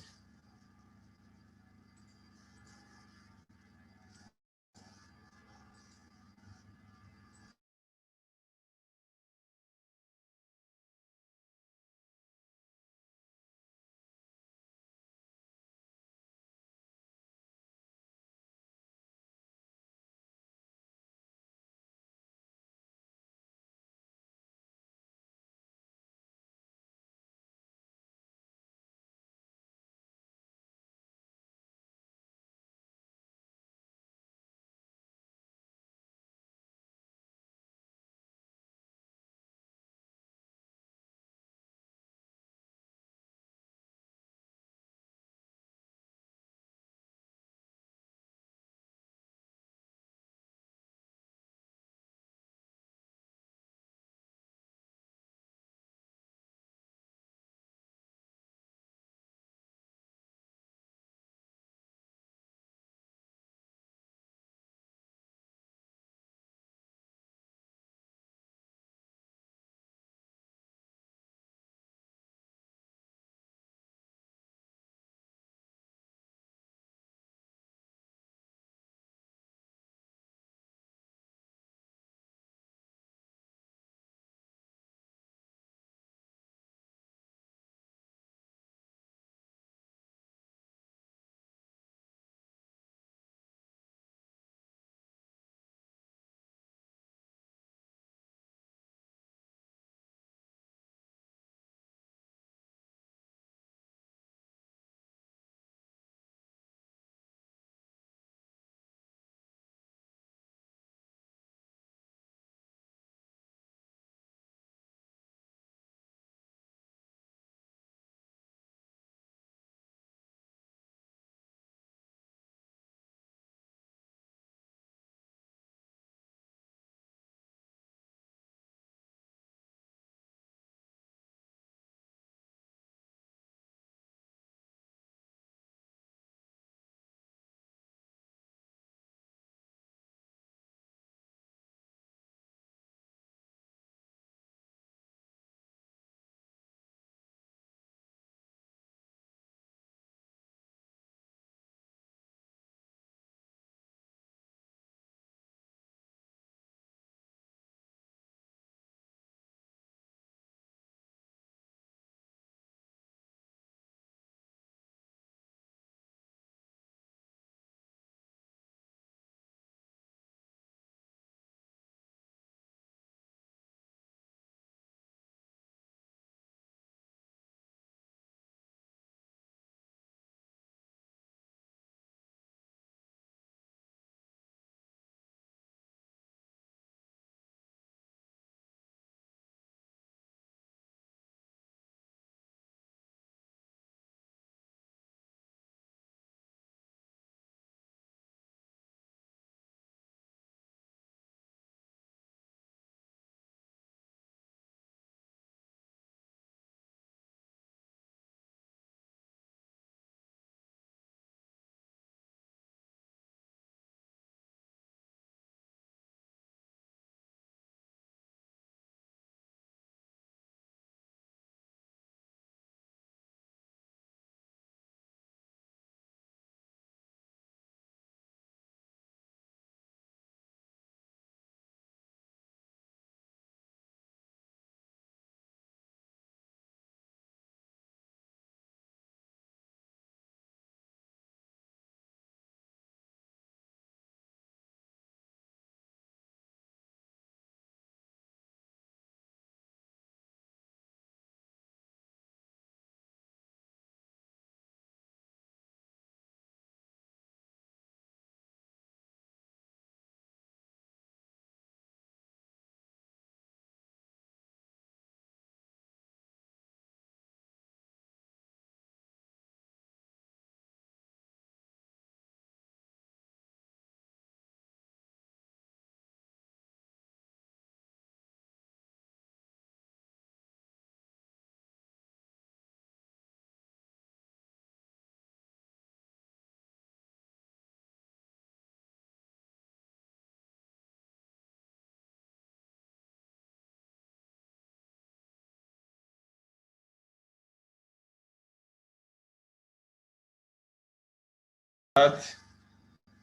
that,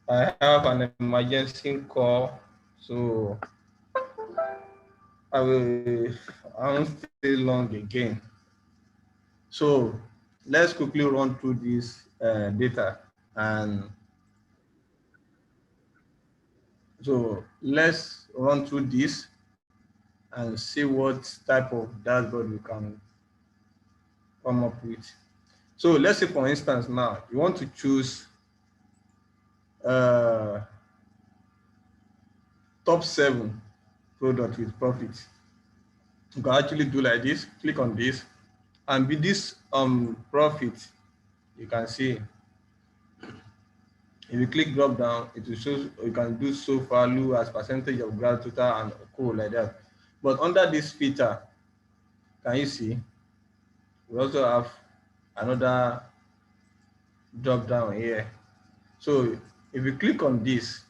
I have an emergency call, so I won't stay long again. So let's quickly run through this data, and so let's run through this and see what type of dashboard we can come up with. So let's say, for instance, now you want to choose top 7 product with profit. You can actually do like this, click on this, and with this profit, you can see if you click drop down, it will show you can do so value as percentage of gross total and co like that. But under this filter, can you see we also have another drop down here. So if you click on this,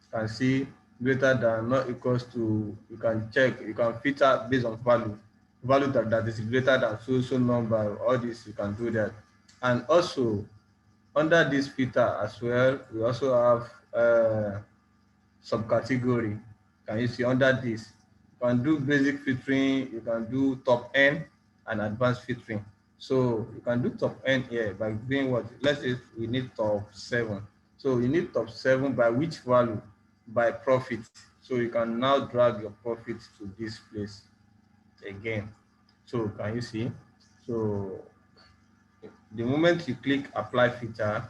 you can see greater than, not equals to, you can check, you can filter based on value that is greater than so number. All this you can do that. And also under this filter as well, we also have subcategory. Can you see under this? You can do basic filtering, you can do top N and advanced filtering. So you can do top N here by doing what? Let's say we need top 7. So you need top 7 by which value? By profit. So you can now drag your profit to this place again. So can you see? So the moment you click apply filter,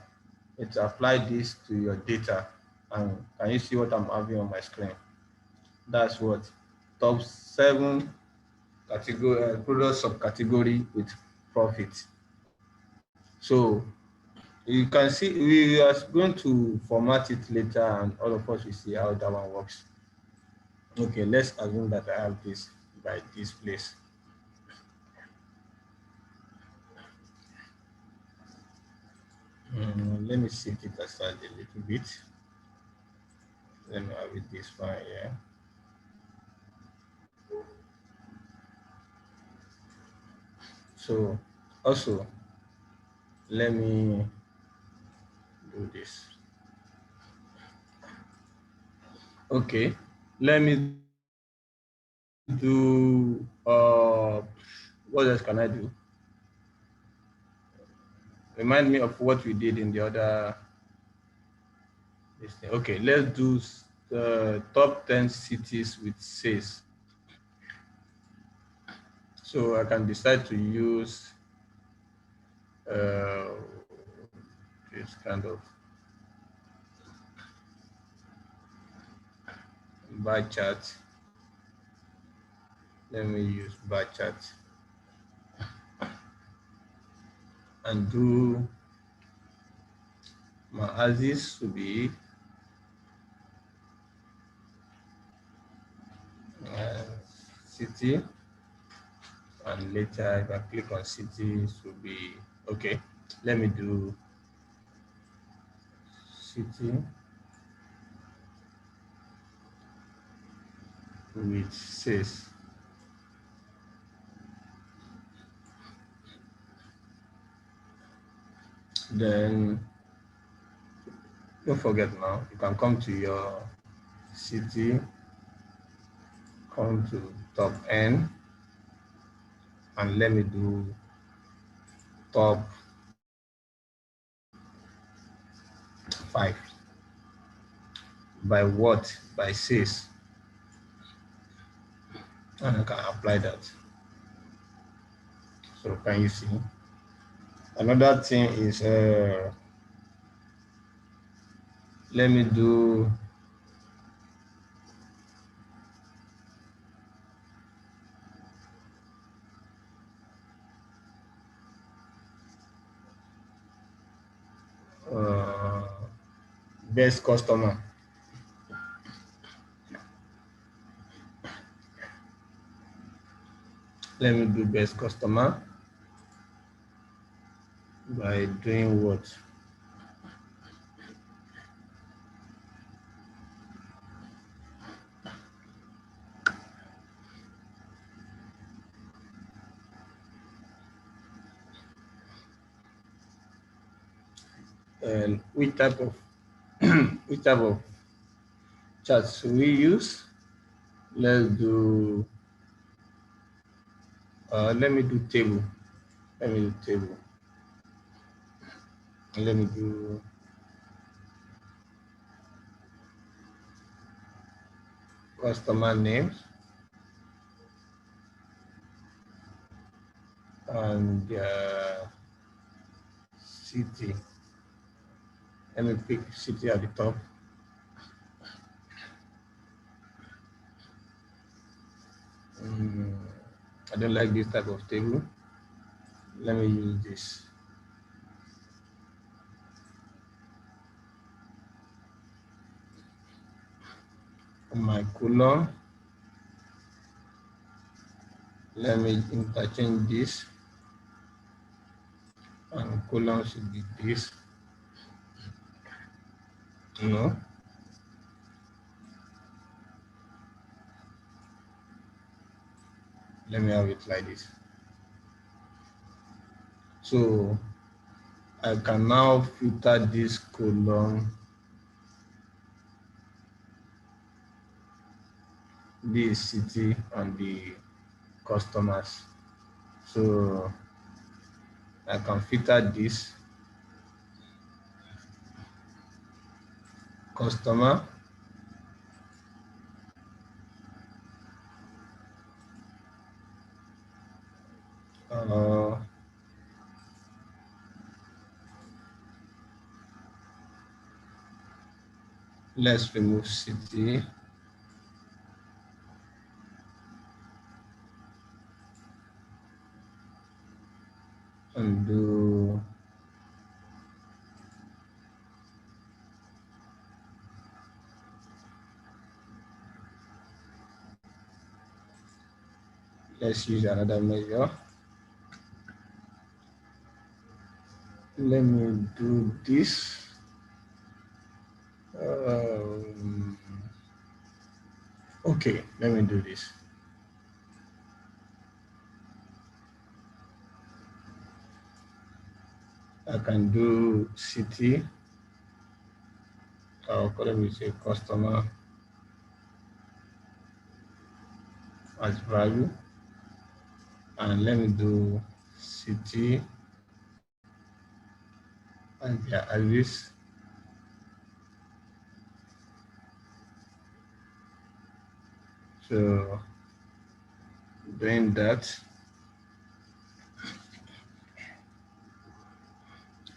it apply this to your data. And can you see what I'm having on my screen? That's what top 7 category product subcategory with profit. So you can see we are going to format it later, and all of us will see how that one works. Okay, let's assume that I have this by this place. Let me set it aside a little bit. Let me have it this far here. So also let me do this. Okay, let me do what else can I do? Remind me of what we did in the other this thing. Okay, let's do the top 10 cities with sales. So I can decide to use this kind of bar chart. Let me use bar chart and do my axis to be city, and later if I click on cities will be okay. Let me do city with sales. Then don't forget, now you can come to your city, come to top N, and let me do top 5 by what? By sales, and I can apply that. So can you see? Another thing is let me do best customer. Let me do best customer by doing what? And which type of which type of charts we use? Let's do. Let me do table. Let me do table. Let me do. Customer names and city. Let me pick city at the top. I don't like this type of table. Let me use this. My column. Let me interchange this. And column should be this. No. Let me have it like this. So I can now filter this column, this city, and the customers. So I can filter this customer, let's remove city. And do let's use another measure. Let me do this. Okay, let me do this. I can do city. Let me say customer as value. And let me do city and their address. So doing that,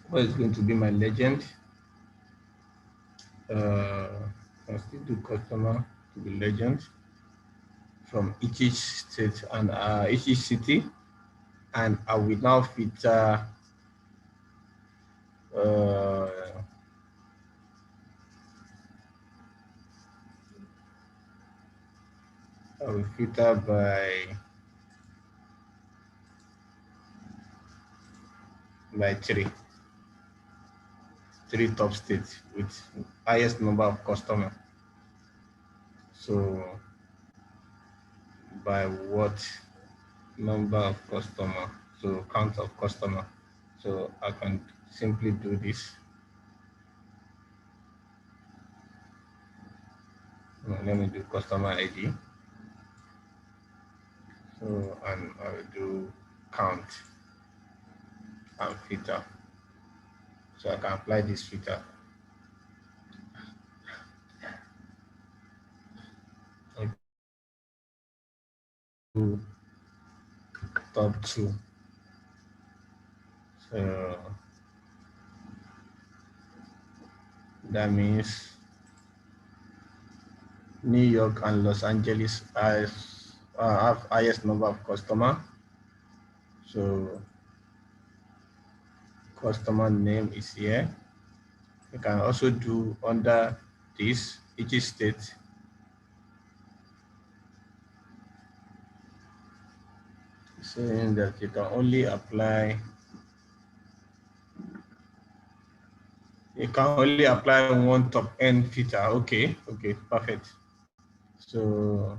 what is going to be my legend? I'll still do customer to be legend from each state and each city, and I will now filter I will filter by three top states with highest number of customers. So by what number of customer, so count of customer. So I can simply do this. Let me do customer ID. So and I will do count and filter. So I can apply this filter. Top 2. So that means New York and Los Angeles have highest number of customer. So customer name is here. You can also do under this each state. Saying that you can only apply one top end filter. Okay, perfect. So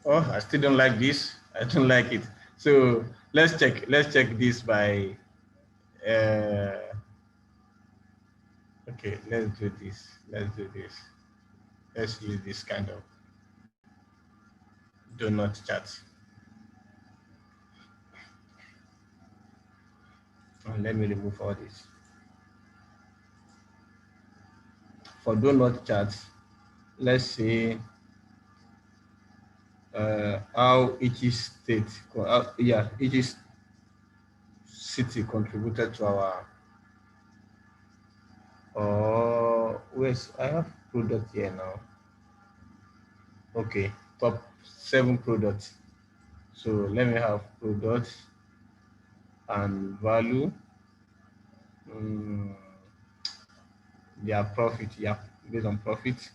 I still don't like this. I don't like it. So let's check this by Okay, let's do this. Let's use this kind of donut chart. And let me remove all this. For donut charts, let's say how each state, each city contributed to our, I have product here now. Okay, top 7 products. So let me have products and value. Their profit, based on profit.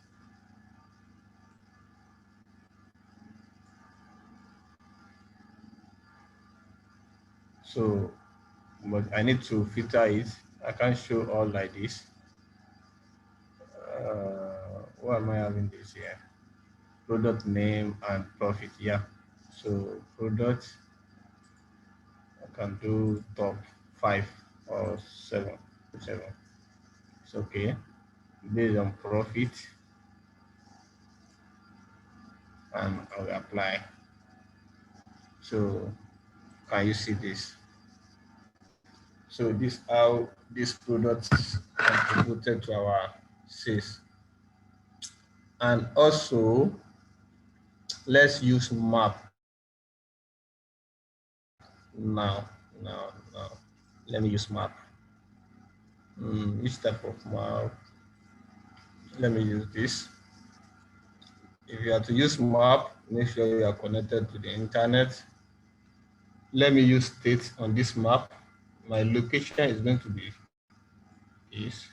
So, but I need to filter it. I can't show all like this. Why am I having this here? Product name and profit, yeah. So product, I can do top 5 or 7, whichever. It's okay. Based on profit, and I will apply. So can you see this? So this how this product contributed to our sales. And also, let's use map now. Let me use map. Which type of map? Let me use this. If you are to use map, make sure you are connected to the internet. Let me use state on this map. My location is going to be this.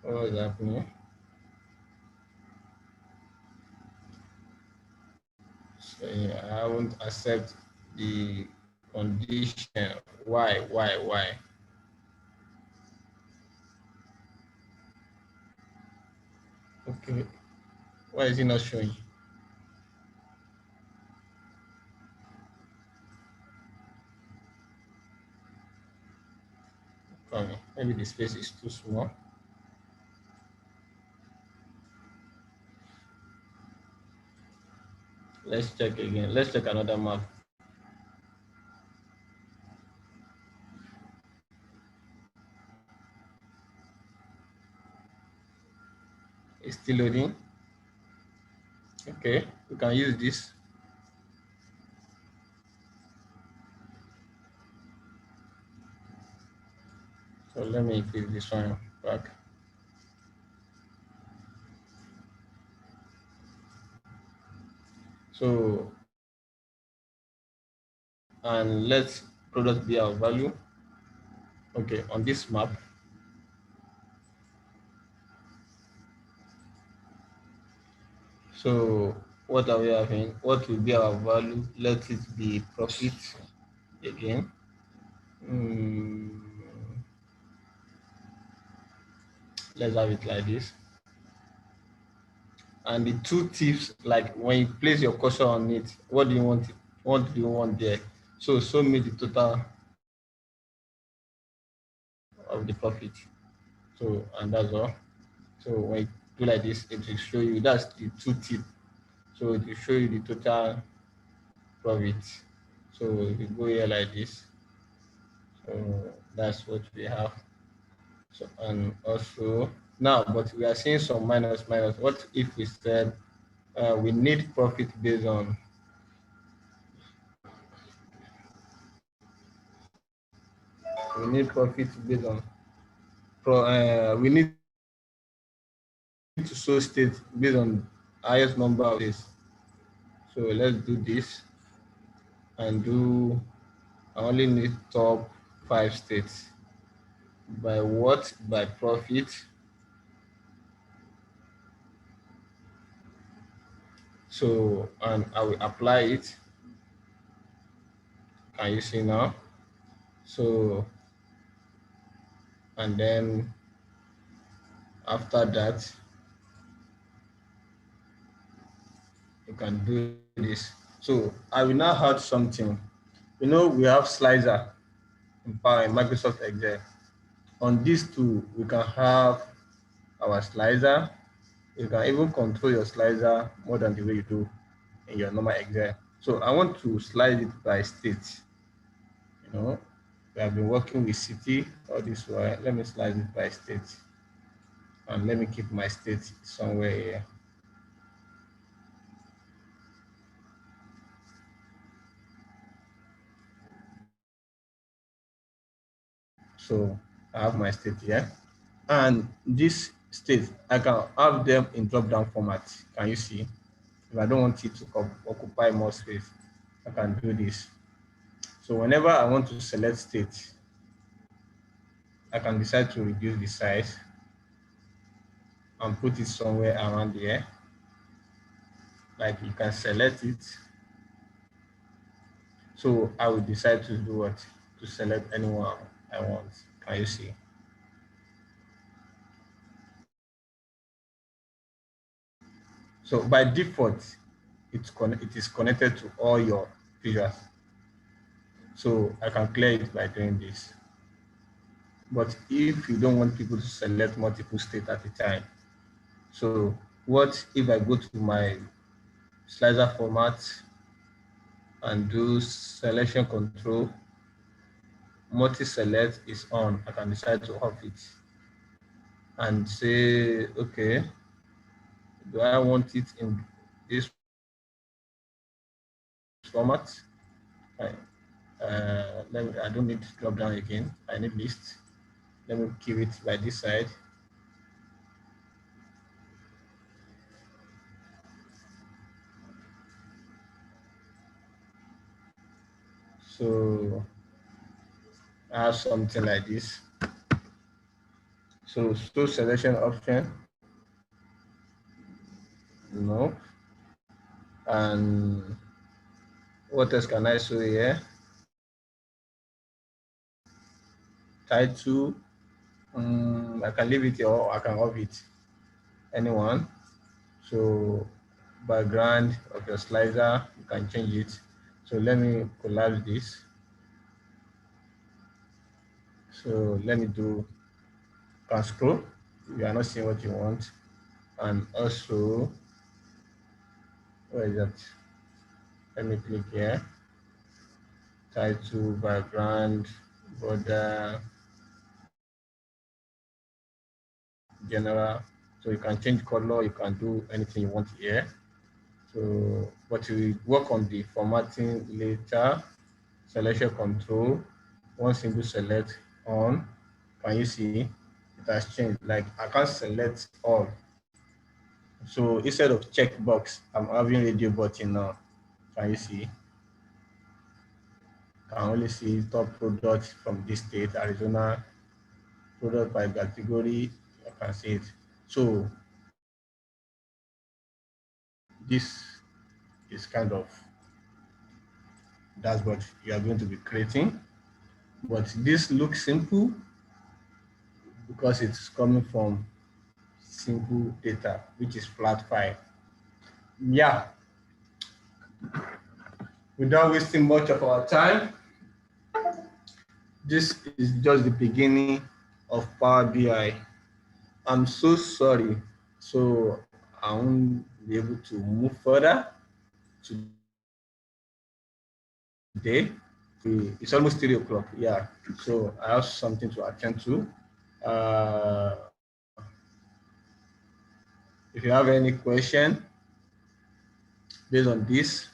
What is happening? So yeah, I won't accept the condition. Why? Okay, why is it not showing? Coming. Maybe the space is too small. Let's check again. Let's check another map. It's still loading. Okay, we can use this. So let me click this one back. So, and let's product be our value. Okay, on this map. So what are we having? What will be our value? Let it be profit again. Let's have it like this. And the 2 tips, like when you place your cursor on it, what do you want? What do you want there? So show me the total of the profit. So, and that's all. So when you do like this, it will show you, that's the 2 tip. So it will show you the total profit. So if you go here like this, so that's what we have. So, and also now, but we are seeing some minus. What if we said we need profit based on we need to show state based on highest number of days. So let's do this and do, I only need top 5 states. By what? By profit. So, and I will apply it. Can you see now? So, and then After that, you can do this. So I will now add something. You know, we have slicer in Microsoft Excel. On this tool, we can have our slicer. You can even control your slicer more than the way you do in your normal Excel. So I want to slide it by state. You know, we have been working with city all this while. Let me slide it by state. And let me keep my state somewhere here. So I have my state here. And this state, I can have them in drop-down format. Can you see? If I don't want it to occupy more space, I can do this. So whenever I want to select state, I can decide to reduce the size and put it somewhere around here. Like you can select it. So I will decide to do what? To select anyone I want. Can you see? So by default, it is connected to all your visuals. So I can clear it by doing this. But if you don't want people to select multiple states at a time, so what if I go to my slicer format and do selection control, multi-select is on, I can decide to off it and say, okay, do I want it in this format? I don't need to drop down again. I need list. Let me keep it by this side. So I have something like this. So selection option, no. And what else can I show here? Title, I can leave it here or I can off it, anyone. So background of your slicer, you can change it. So let me collapse this. So let me do, can scroll, you are not seeing what you want. And also, where is that? Let me click here. Title, background, border, general. So you can change color, you can do anything you want here. So, but we work on the formatting later. Selection control, one single select on. Can you see it has changed? Like I can't select all. So instead of checkbox, I'm having radio button now. Can you see? I can only see top product from this state, Arizona, product by category. I can see it. So this is kind of dashboard you are going to be creating. But this looks simple because it's coming from simple data, which is flat file. Yeah, without wasting much of our time, this is just the beginning of Power BI. I'm so sorry. So I won't be able to move further today. It's almost 3 o'clock. Yeah, so I have something to attend to. If you have any question based on this,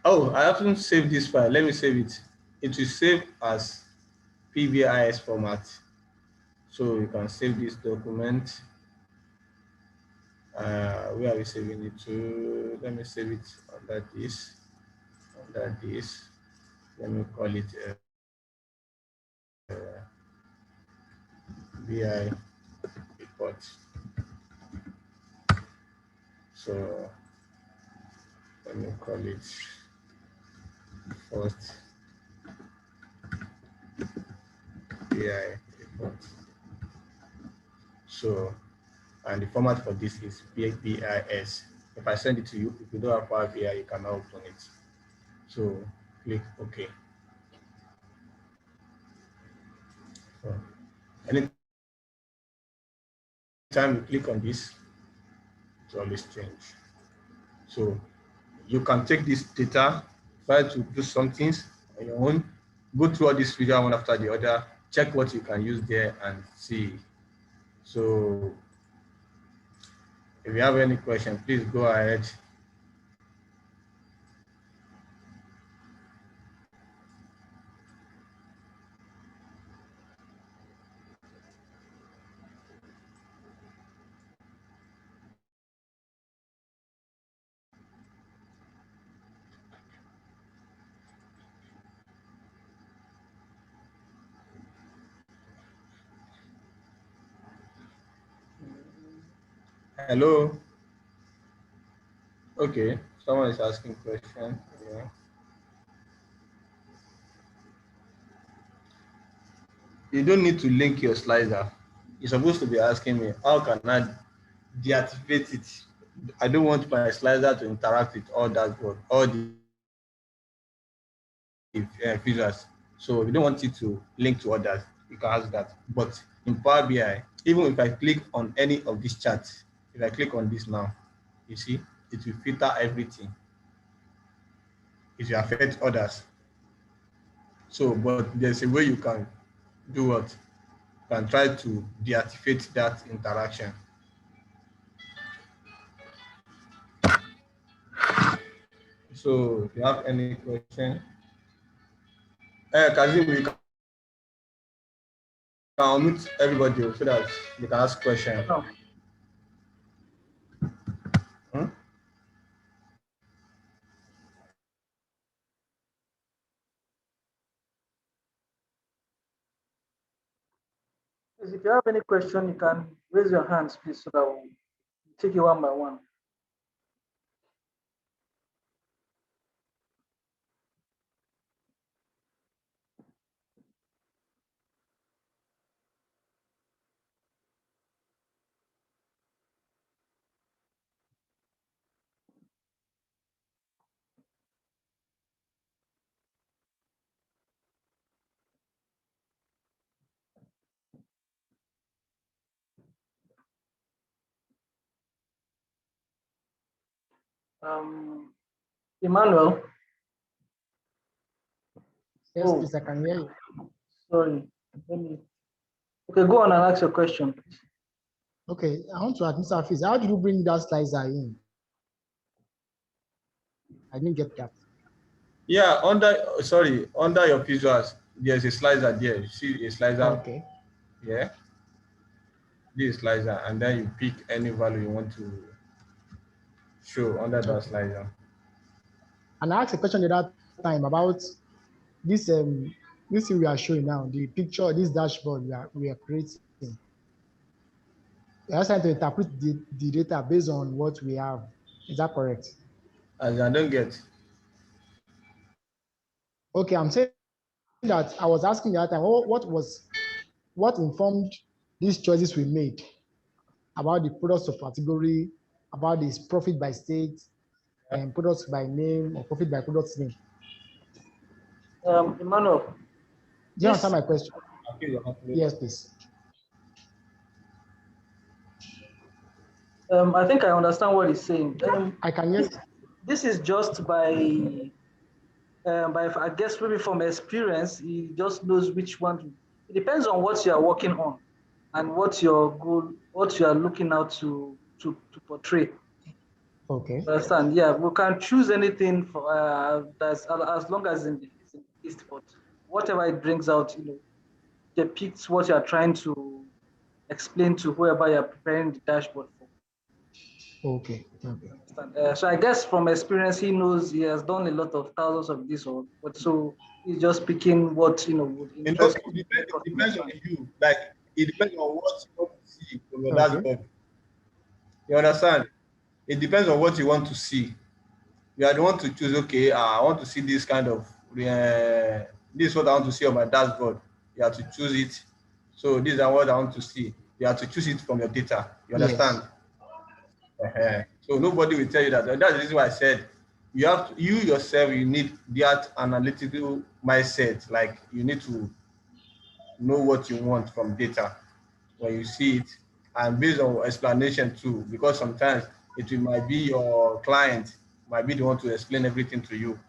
oh, I haven't saved this file. Let me save it. It will save as PBIS format. So you can save this document. Where are we saving it to? Let me save it under this. Under this. Let me call it BI report. So let me call it first BI report. So, and the format for this is PIS. If I send it to you, if you don't have Power BI, you cannot open it. So click OK. So, anytime you click on this, it always change. So you can take this data, try to do some things on your own, go through all this figure one after the other, check what you can use there and see. So if you have any question, please go ahead. Hello. Okay, someone is asking question. Yeah. You don't need to link your slider. You're supposed to be asking me, how can I deactivate it? I don't want my slider to interact with all the features. So if you don't want it to link to others, you can ask that. But in Power BI, even if I click on any of these charts, if I click on this now, you see, it will filter everything. It will affect others. So, but there's a way you can do what? You can try to deactivate that interaction. So if you have any question, Kazim, we can unmute everybody so that they can ask questions. No. If you have any question, you can raise your hands, please, so that we'll take you one by one. Emmanuel. Yes, please, I can hear you. Sorry. Okay, go on and ask your question, please. Okay, I want to ask Mr. Hafiz, how did you bring that slicer in? I didn't get that. Yeah, under your visuals, there's a slicer there. You see a slicer? Okay. Yeah. This slicer, and then you pick any value you want to show under that slicer. And I asked a question the other time about this this thing we are showing now, the picture, this dashboard we are creating. We are trying to interpret the data based on what we have. Is that correct? As I don't get. Okay, I'm saying that I was asking the other time, what informed these choices we made about the products of category, about this profit by state, and products by name or profit by product name. Emmanuel. Do you answer my question? Yes, please. I think I understand what he's saying. I can hear. This is just by I guess maybe from experience, he just knows which one. It depends on what you are working on and what your goal, what you are looking out to portray. Okay. Understand? Yeah, we can choose anything for that's as long as it's in the list, but whatever it brings out, depicts what you are trying to explain to whoever you are preparing the dashboard for. Okay. So I guess from experience, he knows he has done a lot of thousands of this, but so he's just picking what would interest. It depends on you. Like it depends on what you want to see from your dashboard. You understand? It depends on what you want to see. You are the one to choose. Okay, I want to see this kind of. This is what I want to see on my dashboard. You have to choose it. So these are what I want to see. You have to choose it from your data. You Yes. understand? So nobody will tell you that. That's the reason why I said you have to, you yourself, you need that analytical mindset. Like you need to know what you want from data when you see it, and based on explanation too, because sometimes might be your client might be the one to explain everything to you.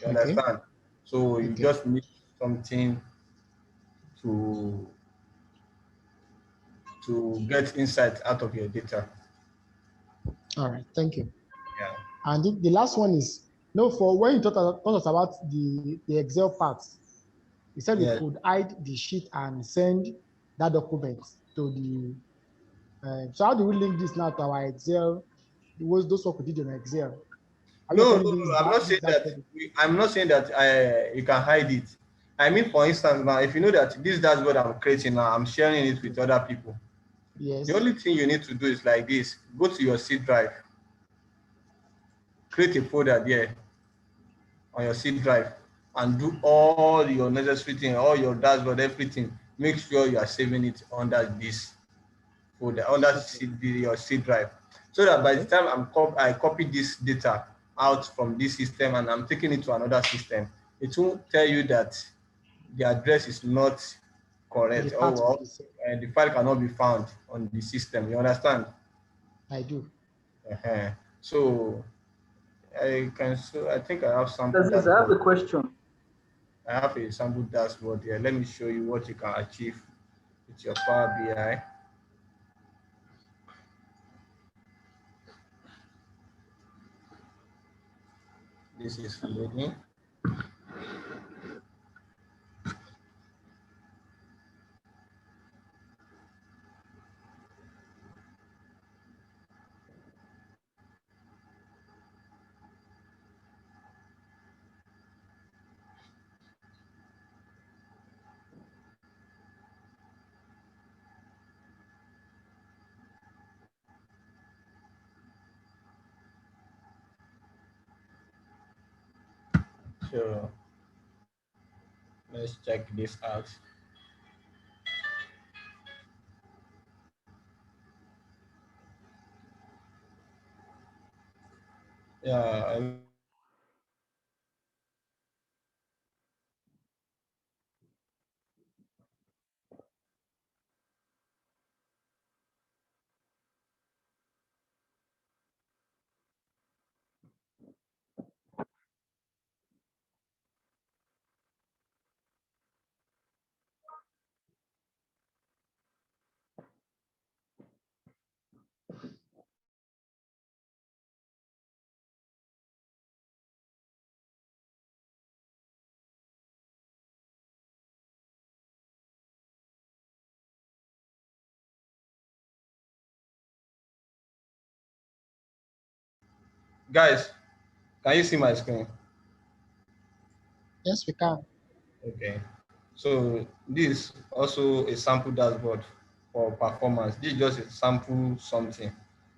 You Okay. understand? So you Okay. just need something to get insight out of your data. All right. Thank you. Yeah. And the last one is, no, for when you taught us about the Excel parts, you said we Yeah. could hide the sheet and send that document to the, so how do we link this now to our Excel, those work we did in Excel? Are you No, telling no, me no. I'm not saying this that. I'm not saying that you can hide it. I mean, for instance, now if you know that this dashboard I'm creating now, I'm sharing it with other people. Yes. The only thing you need to do is like this: go to your C drive, create a folder there on your C drive, and do all your necessary things, all your dashboard, everything. Make sure you are saving it under this folder, under your C drive, so that by the time I copy this data out from this system and I'm taking it to another system, it won't tell you that the address is not correct, or and the file cannot be found on the system. You understand? I do. So I can. So I think I have sample. I have a question. I have a sample dashboard here. Let me show you what you can achieve with your Power BI. This is loading. So let's check this out. Yeah. Guys, can you see my screen? Yes, we can. Okay. So this also a sample dashboard for performance. This is just a sample something.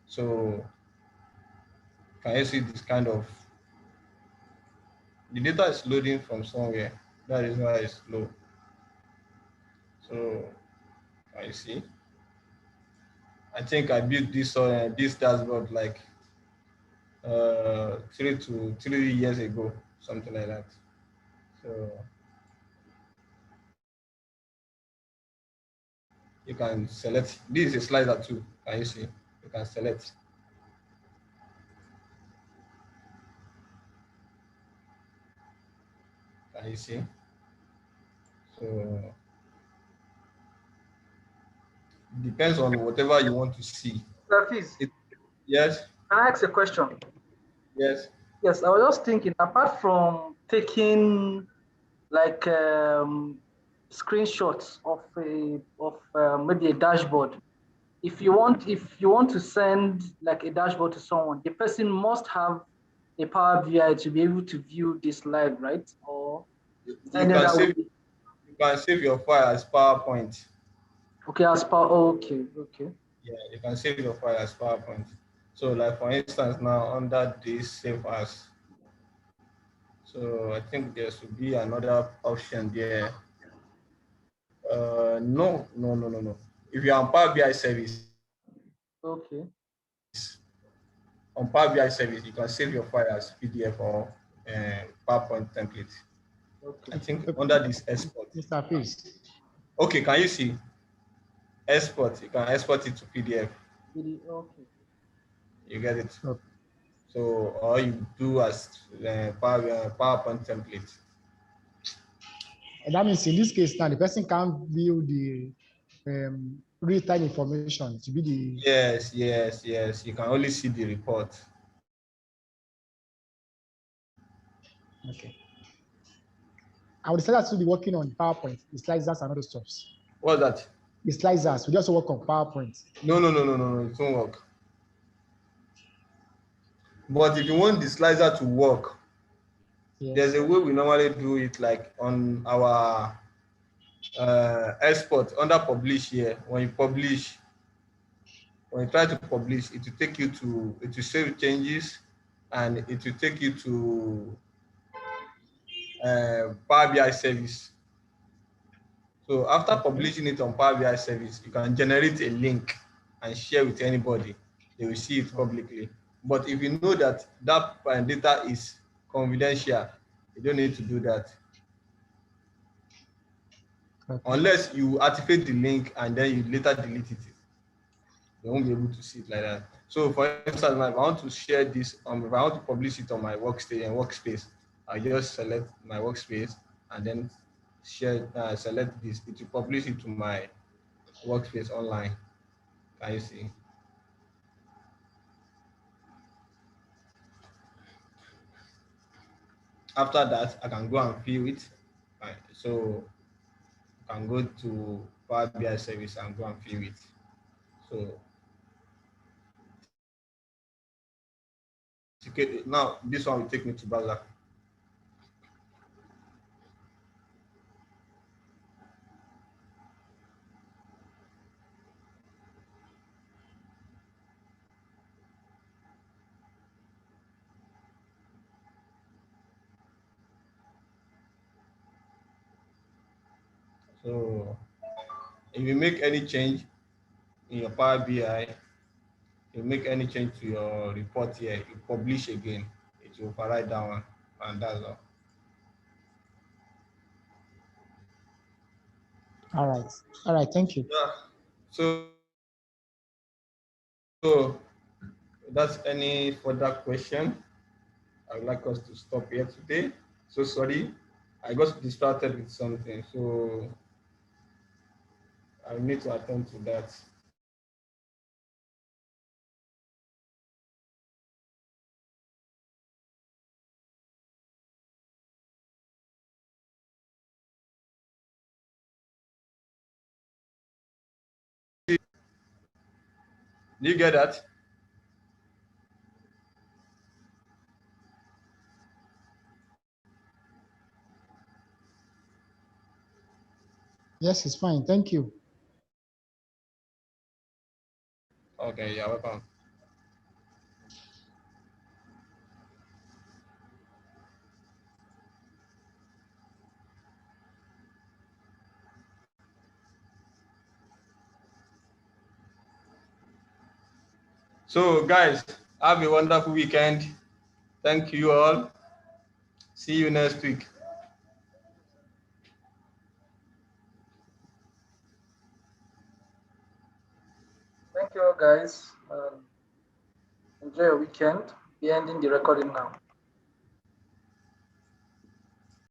So can you see this kind of, the data is loading from somewhere. That is why it's slow. So can you see? I think I built this dashboard like 3 years ago, something like that. So you can select. This is a slider too. Can you see? You can select. Can you see? So depends on whatever you want to see. Yes. Can I ask a question? Yes. Yes, I was just thinking, apart from taking like screenshots of maybe a dashboard, if you want to send like a dashboard to someone, the person must have a Power BI to be able to view this live, right? Or you can save your file as PowerPoint. Okay, okay. Yeah, you can save your file as PowerPoint. So like for instance now under this save as, so I think there should be another option there. No. If you're on Power BI service, Okay. on Power BI service, you can save your file as PDF or PowerPoint template. Okay. I think under this export. Mr. Fitz. Okay, can you see? Export, you can export it to PDF. Okay. You get it? Okay. So all you do as PowerPoint template. And that means in this case now, the person can't view the real-time information to be the... Yes. You can only see the report. Okay. I would say that to be working on PowerPoint, the sliders and other stuff. What's that? The sliders, we just work on PowerPoint. No, it won't work. But if you want the slicer to work, Yes. there's a way we normally do it, like on our export under publish here. When you try to publish, it will take you to, it will save changes, and it will take you to Power BI service. So after publishing it on Power BI service, you can generate a link and share with anybody. They will see it publicly. But if you know that that data is confidential, you don't need to do that. Okay. Unless you activate the link and then you later delete it. They won't be able to see it like that. So for instance, if I want to share this, if I want to publish it on my workspace, I just select my workspace and then share, select this. It will publish it to my workspace online. Can you see? After that, I can go and view it. Right. So I can go to Power BI service and go and view it. So okay, now this one will take me to browser. So if you make any change in your Power BI, you make any change to your report here, you publish again, it will override that one, and that's all. All right, thank you. Yeah. So that's any further question, I would like us to stop here today. So sorry, I got distracted with something, so I need to attend to that. Do you get that? Yes, it's fine. Thank you. Okay, you're welcome. So guys, have a wonderful weekend. Thank you all. See you next week. Thank you all, guys. Enjoy your weekend. We're ending the recording now.